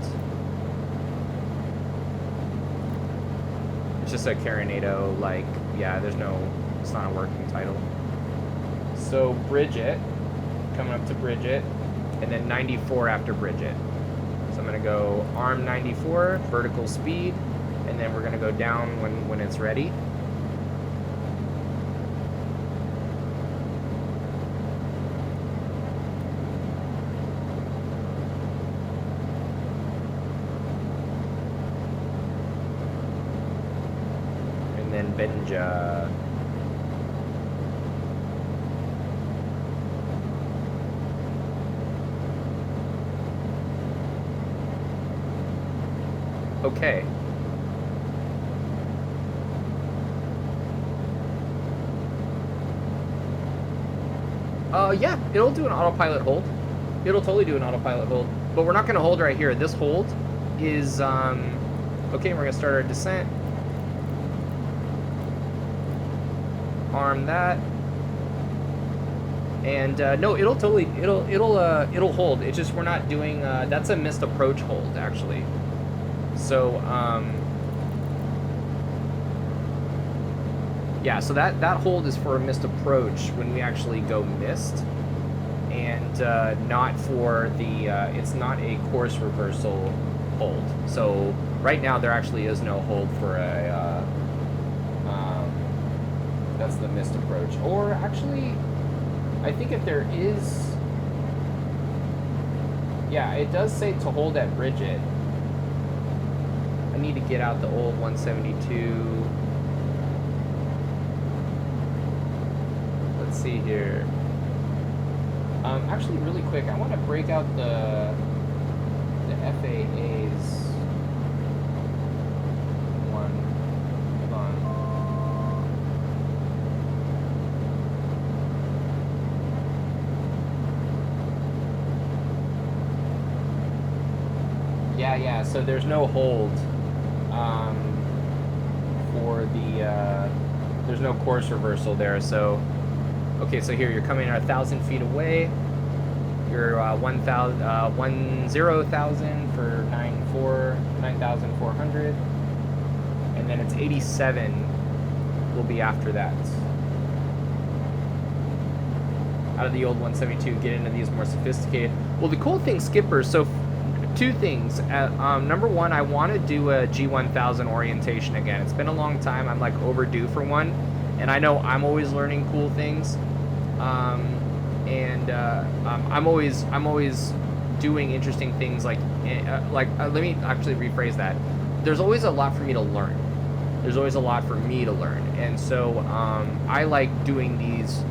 It's just a Carinado, like, yeah, there's no, it's not a working title. So Bridget, coming up to Bridget, and then 94 after Bridget. So I'm gonna go arm 94, vertical speed, and then we're gonna go down when it's ready. And then Benja. Okay. Yeah, it'll do an autopilot hold. It'll totally do an autopilot hold. But we're not gonna hold right here. This hold is, okay, we're gonna start our descent. Arm that. And, no, it'll totally, it'll hold. It's just we're not doing, that's a missed approach hold, actually. So, yeah, so that hold is for a missed approach when we actually go missed, and not for the, it's not a course reversal hold. So right now there actually is no hold for a, that's the missed approach. Or actually, I think if there is, yeah, it does say to hold at Bridget. I need to get out the old 172. Let's see here. Actually, really quick, I want to break out the FAA's one. Hold on. Yeah. So there's no hold for the. There's no course reversal there. So, okay. So here you're coming at 1,000 feet away. You're 10,000 for 9,400, and then it's 87 will be after that. Out of the old 172, get into these more sophisticated. Well, the cool thing, Skipper, so two things. Number one, I want to do a G1000 orientation again. It's been a long time. I'm like overdue for one, and I know I'm always learning cool things. I'm always doing interesting things like let me actually rephrase that. There's always a lot for me to learn. There's always a lot for me to learn, and so I like doing these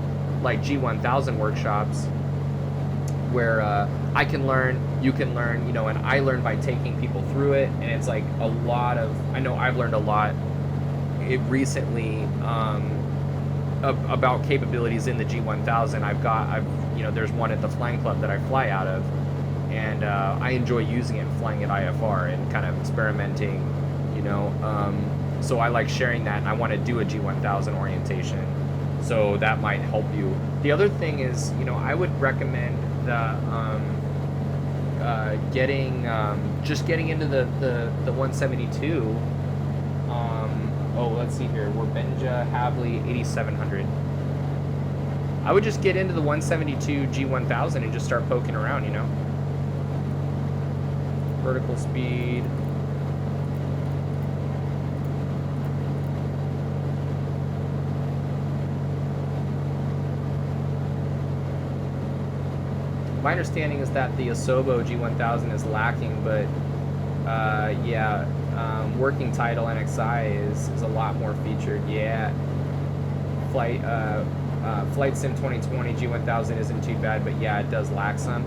like G1000 workshops where I can learn, you can learn, you know, and I learn by taking people through it, and it's like a lot of, I know I've learned a lot recently about capabilities in the G1000. I've you know, there's one at the flying club that I fly out of, and I enjoy using it and flying at IFR and kind of experimenting, you know, so I like sharing that, and I want to do a G1000 orientation, so that might help you. The other thing is, you know, I would recommend the just getting into the 172. Oh, let's see here. We're Benja Havley 8700. I would just get into the 172 G1000 and just start poking around, you know. Vertical speed. My understanding is that the Asobo G1000 is lacking, but yeah, working title NXI is a lot more featured. Yeah, Flight Sim 2020 G1000 isn't too bad, but yeah, it does lack some.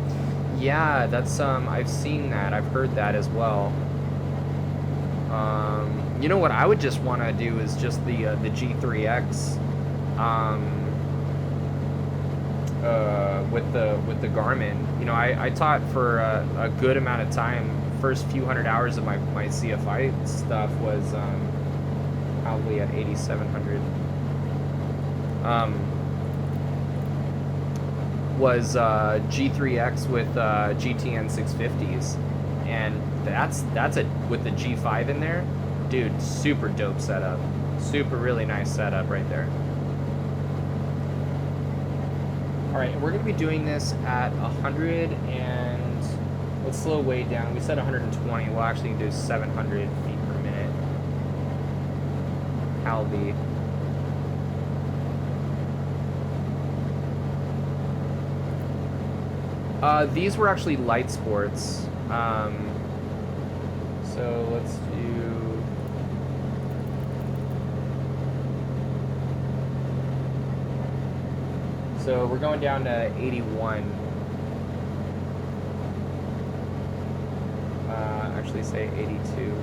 Yeah, that's I've seen that. I've heard that as well. You know what I would just want to do is just the G3X. With the Garmin, you know, I taught for a good amount of time. First few hundred hours of my CFI stuff was probably at 8700. Was G3X with GTN 650s, and that's with the G5 in there, dude. Super dope setup, super really nice setup right there. All right, and we're going to be doing this at 100 and, let's slow way down. We said 120. We'll actually do 700 feet per minute. Halby. These were actually light sports. So let's do... So we're going down to 81. Actually say 82.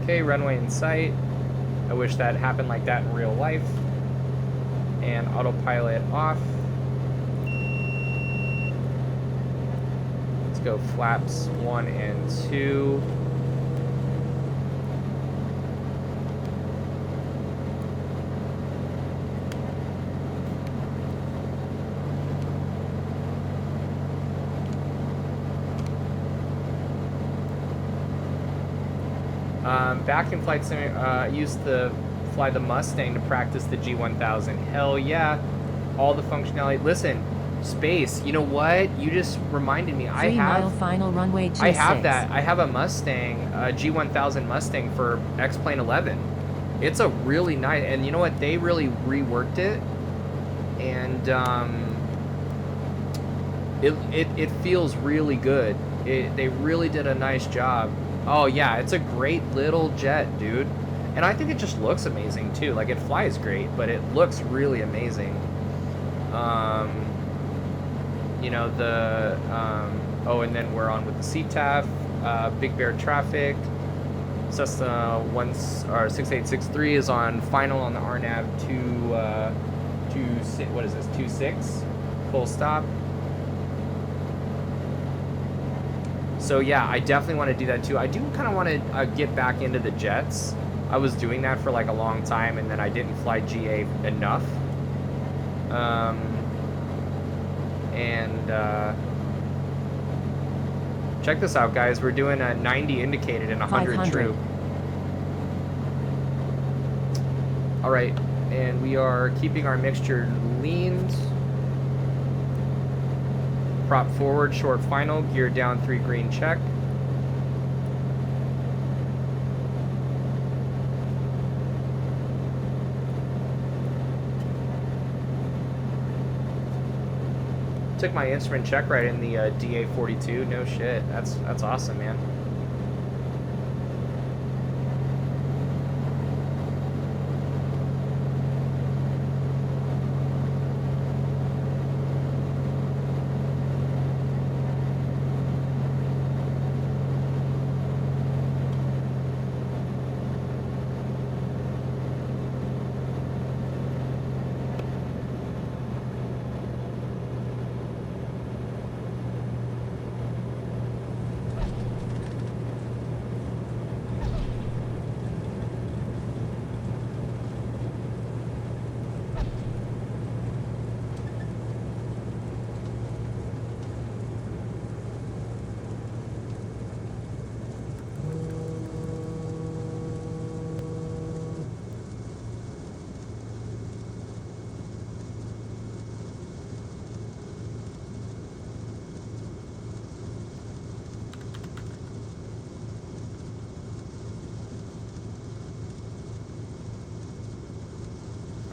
Okay, runway in sight. I wish that happened like that in real life. And autopilot off. Let's go flaps 1 and 2. Back in Flight Sim, used to fly the Mustang to practice the G1000. Hell yeah, all the functionality. Listen, Space, you know what? You just reminded me. I have final runway 26. I have that. I have a Mustang, a G1000 Mustang for X-Plane 11. It's a really nice, and you know what? They really reworked it, and it feels really good. They really did a nice job. Oh yeah, it's a great little jet, dude. And I think it just looks amazing too. Like, it flies great, but it looks really amazing. You know, oh, and then we're on with the CTAF, Big Bear traffic. Cessna 6863 is on final on the RNAV 26, full stop. So yeah, I definitely want to do that too. I do kind of want to get back into the jets. I was doing that for like a long time, and then I didn't fly GA enough. Check this out, guys. We're doing a 90 indicated and 100 true. All right, and we are keeping our mixture leaned. Prop forward, short final, gear down 3 green check. Took my instrument check right in the DA42. No shit. That's awesome, man.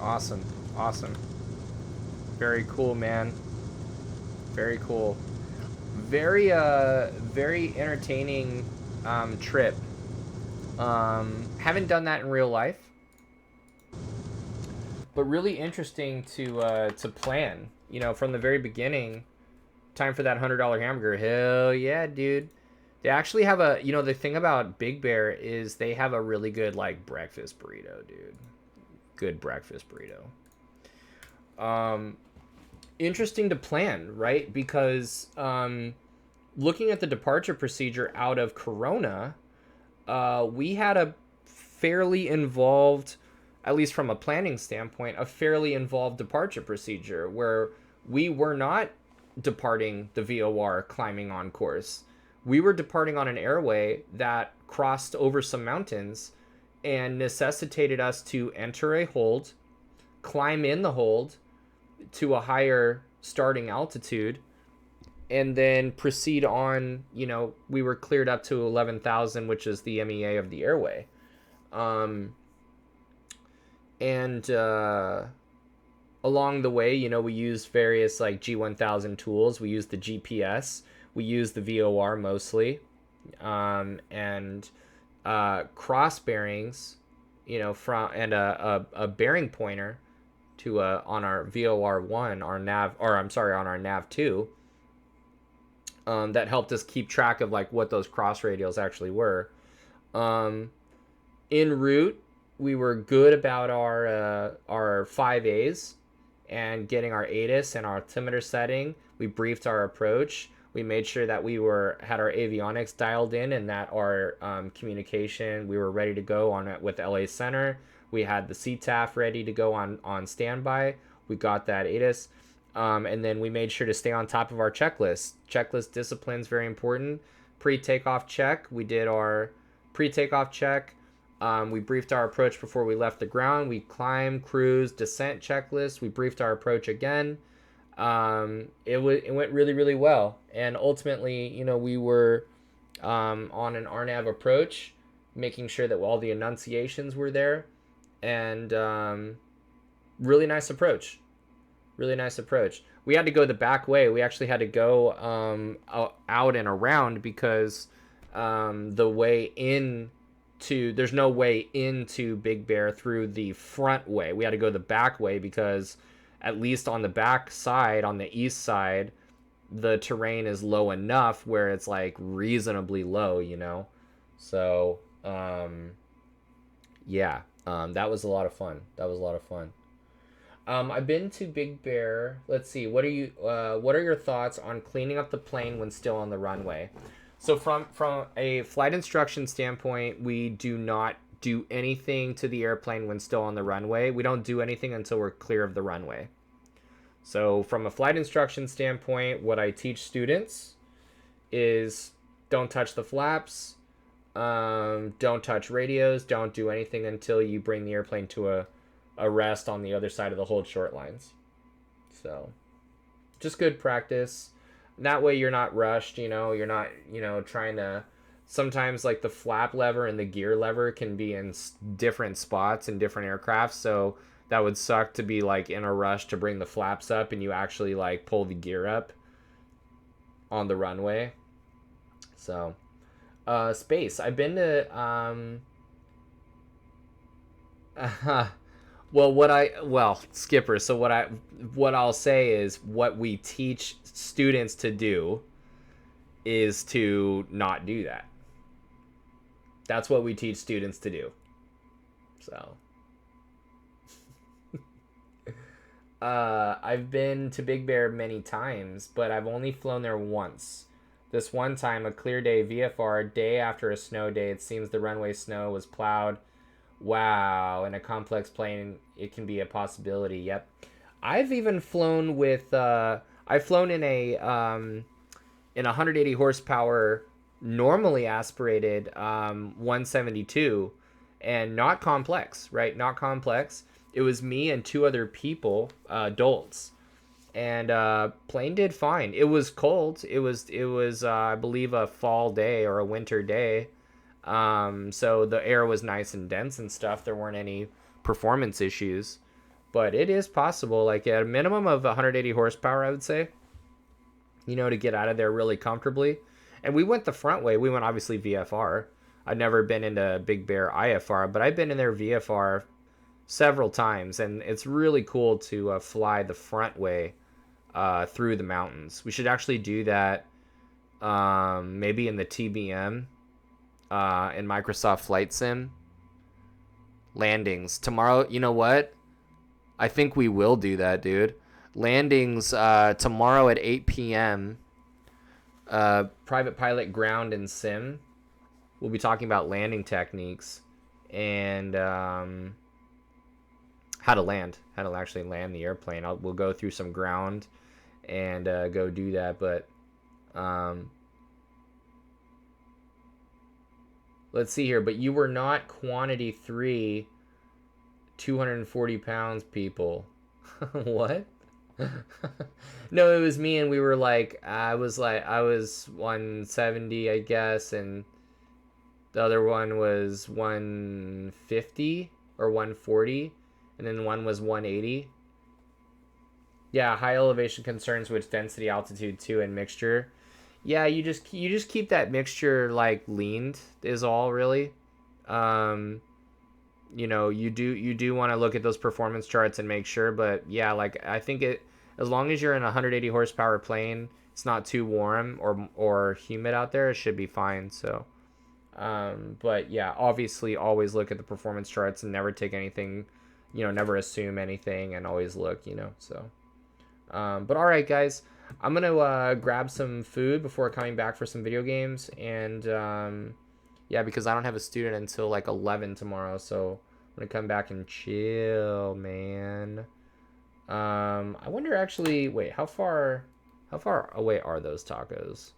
Awesome. Awesome. Very cool, man. Very cool. Very very entertaining trip. Haven't done that in real life, but really interesting to plan. You know, from the very beginning. Time for that $100 hamburger. Hell yeah, dude. They actually have a, you know, the thing about Big Bear is they have a really good like breakfast burrito, dude. Good breakfast burrito. Interesting to plan, right? Because looking at the departure procedure out of Corona, we had a fairly involved, at least from a planning standpoint, a fairly involved departure procedure where we were not departing the VOR climbing on course. We were departing on an airway that crossed over some mountains and necessitated us to enter a hold, climb in the hold to a higher starting altitude, and then proceed on. You know, we were cleared up to 11,000, which is the MEA of the airway. Along the way, you know, we used various like G1000 tools. We used the GPS. We used the VOR mostly. Cross bearings, you know, from and a bearing pointer to on our VOR1, our nav, or I'm sorry, on our nav2. That helped us keep track of like what those cross radials actually were. En route, we were good about our 5As and getting our ATIS and our altimeter setting. We briefed our approach. We made sure that we had our avionics dialed in and that our communication, we were ready to go on it with LA Center. We had the CTAF ready to go on standby. We got that ATIS. And then we made sure to stay on top of our checklist. Checklist discipline is very important. Pre-takeoff check. We did our pre-takeoff check. We briefed our approach before we left the ground. We climbed, cruise, descent checklist. We briefed our approach again. It went really, really well. And ultimately, you know, we were on an RNAV approach, making sure that all the enunciations were there. And really nice approach. Really nice approach. We had to go the back way. We actually had to go out and around because the way in there's no way into Big Bear through the front way. We had to go the back way because at least on the back side, on the east side, the terrain is low enough where it's like reasonably low, you know? So, yeah, that was a lot of fun. I've been to Big Bear. Let's see. What are your thoughts on cleaning up the plane when still on the runway? So from a flight instruction standpoint, we do not do anything to the airplane when still on the runway. We don't do anything until we're clear of the runway. So from a flight instruction standpoint, what I teach students is don't touch the flaps, don't touch radios, don't do anything until you bring the airplane to a rest on the other side of the hold short lines. So just good practice. That way you're not rushed, you know, you're not, you know, trying to, sometimes like the flap lever and the gear lever can be in different spots in different aircraft. So that would suck to be like in a rush to bring the flaps up and you actually like pull the gear up on the runway. So, space. I've been to, Skipper. So what I'll say is what we teach students to do is to not do that. That's what we teach students to do. So, I've been to Big Bear many times, but I've only flown there once. This one time, a clear day VFR, day after a snow day, it seems the runway snow was plowed. Wow, in a complex plane, it can be a possibility. Yep. I've even flown with, I've flown in a 180 horsepower, normally aspirated 172, and not complex, right? Not complex. It was me and two other people, adults, and plane did fine. It was cold. It was I believe a fall day or a winter day. So the air was nice and dense and stuff. There weren't any performance issues, but it is possible, like at a minimum of 180 horsepower, I would say, you know, to get out of there really comfortably. And we went the front way. We went obviously VFR. I've never been into Big Bear IFR, but I've been in their VFR several times, and it's really cool to fly the front way through the mountains. We should actually do that maybe in the TBM. In Microsoft Flight Sim landings tomorrow. You know what? I think we will do that, dude. Landings tomorrow at 8 p.m. Private pilot ground and sim. We'll be talking about landing techniques and how to actually land the airplane. We'll go through some ground and go do that, but let's see here. But you were not quantity 3, 240 pounds people. What? No, it was me, and we were like, I was 170, I guess, and the other one was 150 or 140, and then one was 180. Yeah, high elevation concerns with density, altitude too, and mixture. Yeah, you just keep that mixture like leaned is all really. You know, you do want to look at those performance charts and make sure, but yeah, like I think as long as you're in a 180 horsepower plane, it's not too warm or humid out there, it should be fine. So, but yeah, obviously always look at the performance charts and never take anything, you know, never assume anything and always look, you know. So, but all right, guys. I'm going to grab some food before coming back for some video games. And, yeah, because I don't have a student until, like, 11 tomorrow. So I'm going to come back and chill, man. I wonder, actually, wait, how far away are those tacos?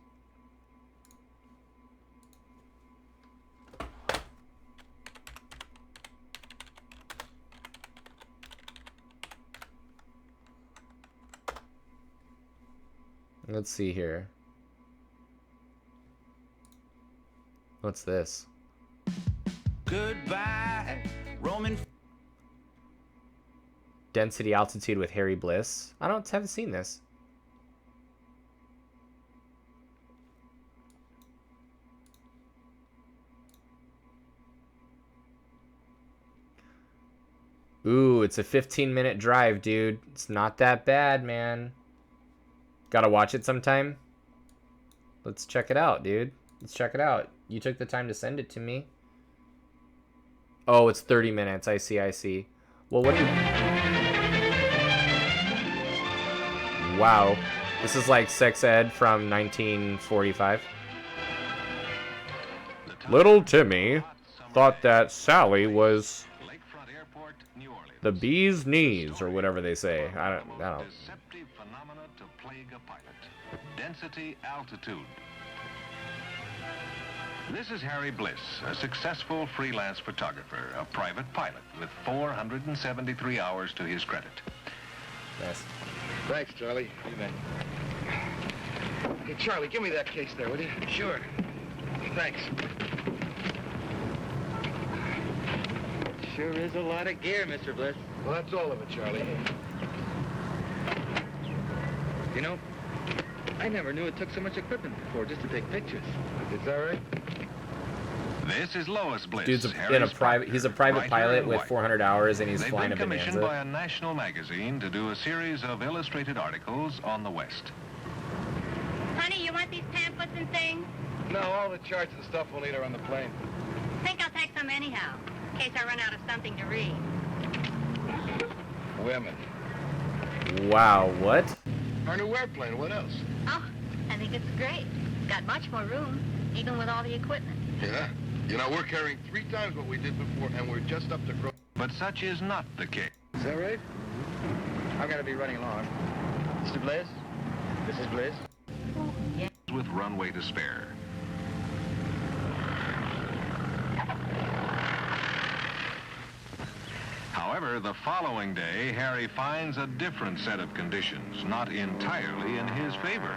Let's see here. What's this? Goodbye, Roman. Density altitude with Harry Bliss. I haven't seen this. Ooh, it's a 15-minute drive, dude. It's not that bad, man. Gotta watch it sometime. Let's check it out, dude. Let's check it out. You took the time to send it to me. Oh, it's 30 minutes. I see, I see. Well, what do you... Wow. This is like sex ed from 1945. Little Timmy thought that Sally was the bee's knees, or whatever they say. I don't know. Deceptive phenomena to plague a pilot. Density, altitude. This is Harry Bliss, a successful freelance photographer, a private pilot with 473 hours to his credit. Yes. Thanks, Charlie. You bet. Hey, Charlie, give me that case there, will you? Sure. Thanks. Sure is a lot of gear, Mr. Bliss. Well, that's all of it, Charlie. You know, I never knew it took so much equipment before just to take pictures. Is that right? This is Lois Bliss. Dude's he's a private pilot with 400 hours, and he's They've flying been a commissioned Bonanza. by a national magazine to do a series of illustrated articles on the West. Honey, you want these pamphlets and things? No, all the charts and stuff we'll need are on the plane. Think I'll take some anyhow, in case I run out of something to read. Women. Wow, what? Our new airplane, what else? Oh, I think it's great. It's got much more room, even with all the equipment. Yeah. You know, we're carrying 3 times what we did before, and we're just up to grow. But such is not the case. Is that right? I've got to be running along. Mr. Bliss? Mrs. Bliss? Yeah. With runway to spare. However, the following day, Harry finds a different set of conditions, not entirely in his favor.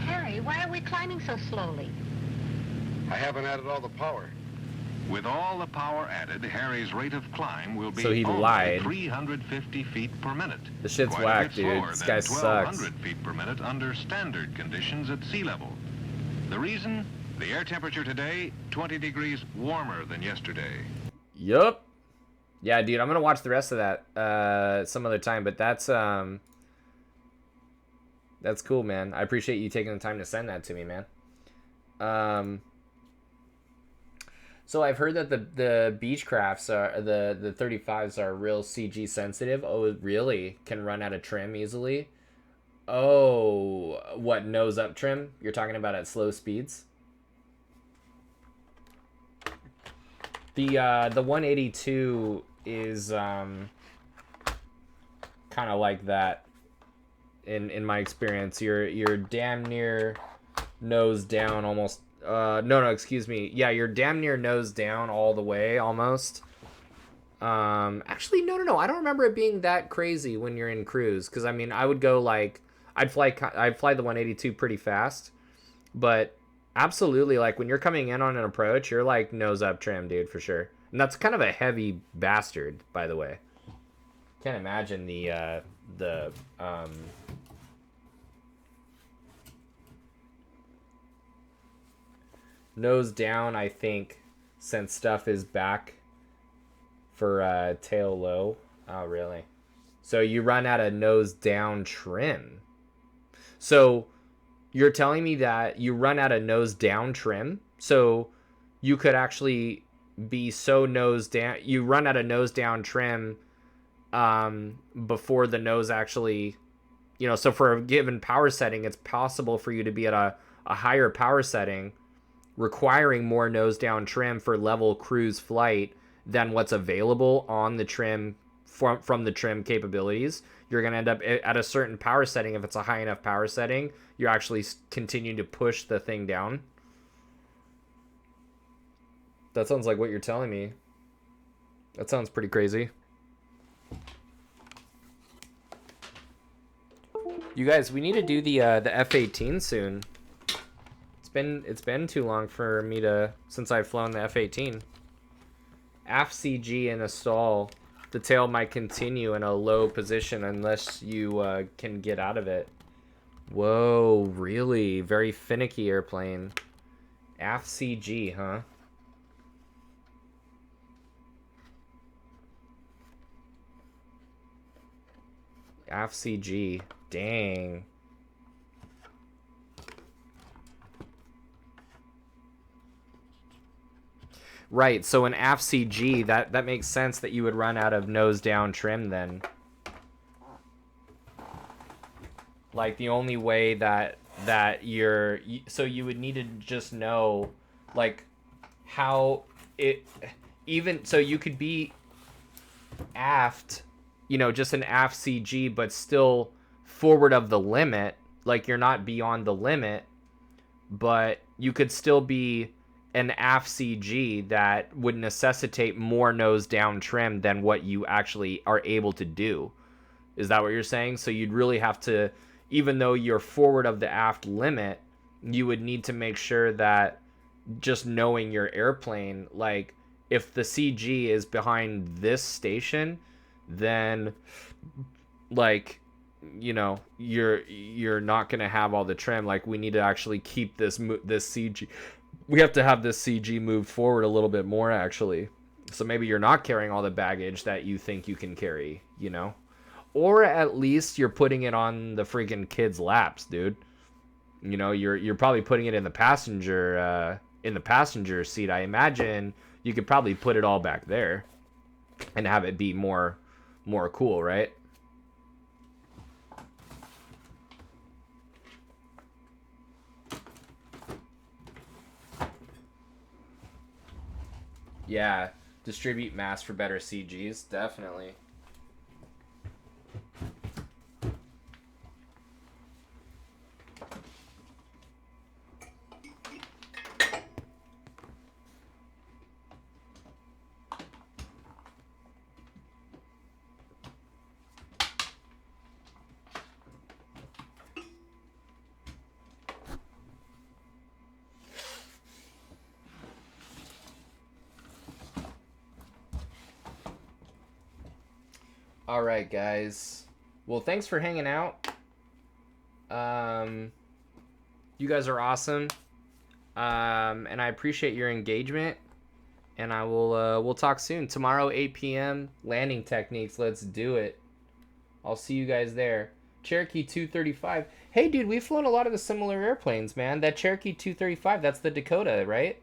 Harry, why are we climbing so slowly? I haven't added all the power. With all the power added, Harry's rate of climb will be So he only lied. 350 feet per minute. The shit's Quite a whack, bit dude. slower This than guy sucks. 1,200 feet per minute under standard conditions at sea level. The reason? The air temperature today, 20 degrees warmer than yesterday. Yup. Yeah, dude, I'm gonna watch the rest of that some other time, but that's cool, man. I appreciate you taking the time to send that to me, man. So I've heard that the Beechcrafts are the 35s are real CG sensitive. Oh, really? Can run out of trim easily? Oh, what, nose up trim? You're talking about at slow speeds? The 182 is kind of like that in my experience. You're damn near nose down almost. No, excuse me. Yeah, you're damn near nose down all the way almost. Actually, no. I don't remember it being that crazy when you're in cruise, because I mean, I would go like I'd fly the 182 pretty fast, but absolutely, like when you're coming in on an approach, you're like nose up trim, dude, for sure. And that's kind of a heavy bastard, by the way. Can't imagine the nose down, I think, since stuff is back for tail low. Oh, really? So you run out of nose down trim. So you're telling me that you run out of nose down trim? So you could actually be so nose down, you run out of nose down trim before the nose actually, so for a given power setting, it's possible for you to be at a higher power setting, requiring more nose down trim for level cruise flight than what's available on the trim from the trim capabilities. You're going to end up at a certain power setting. If it's a high enough power setting, you're actually continuing to push the thing down. That sounds like what you're telling me. That sounds pretty crazy. You guys, we need to do the F-18 soon. It's been too long for me since I've flown the F-18. Aft CG in a stall, the tail might continue in a low position unless you can get out of it. Whoa, really? Very finicky airplane. Aft CG, huh? Aft CG. Dang. Right, so an aft CG, that makes sense that you would run out of nose down trim then. Like the only way that so you would need to just know like how it, even so you could be aft, you know, just an aft CG, but still forward of the limit, like you're not beyond the limit, but you could still be an aft CG that would necessitate more nose down trim than what you actually are able to do. Is that what you're saying? So you'd really have to, even though you're forward of the aft limit, you would need to make sure that just knowing your airplane, like if the CG is behind this station, then like, you know, you're not going to have all the trim. Like we need to actually keep this CG. We have to have this CG move forward a little bit more actually. So maybe you're not carrying all the baggage that you think you can carry, you know? Or at least you're putting it on the freaking kid's laps, dude. You know, you're probably putting it in the passenger seat. I imagine you could probably put it all back there and have it be more cool, right? Yeah, distribute mass for better CGs, definitely. All right, guys. Well, thanks for hanging out. You guys are awesome. And I appreciate your engagement. And I will we'll talk soon. Tomorrow, 8 p.m. landing techniques. Let's do it. I'll see you guys there. Cherokee 235. Hey, dude, we've flown a lot of the similar airplanes, man. That Cherokee 235, that's the Dakota, right?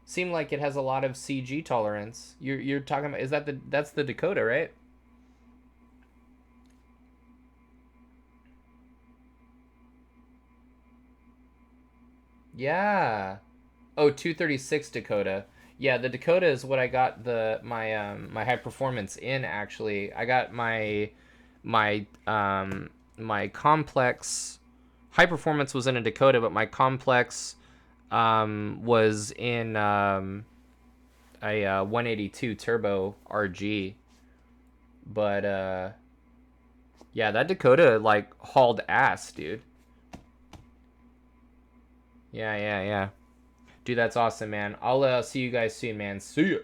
Seemed like it has a lot of CG tolerance. You're talking about, that's the Dakota, right? Yeah. Oh, 236 Dakota. Yeah, the Dakota is what I got my high performance in actually. I got my complex high performance was in a Dakota, but my complex was in a 182 turbo RG. But yeah, that Dakota like hauled ass, dude. Yeah. Dude, that's awesome, man. I'll see you guys soon, man. See ya.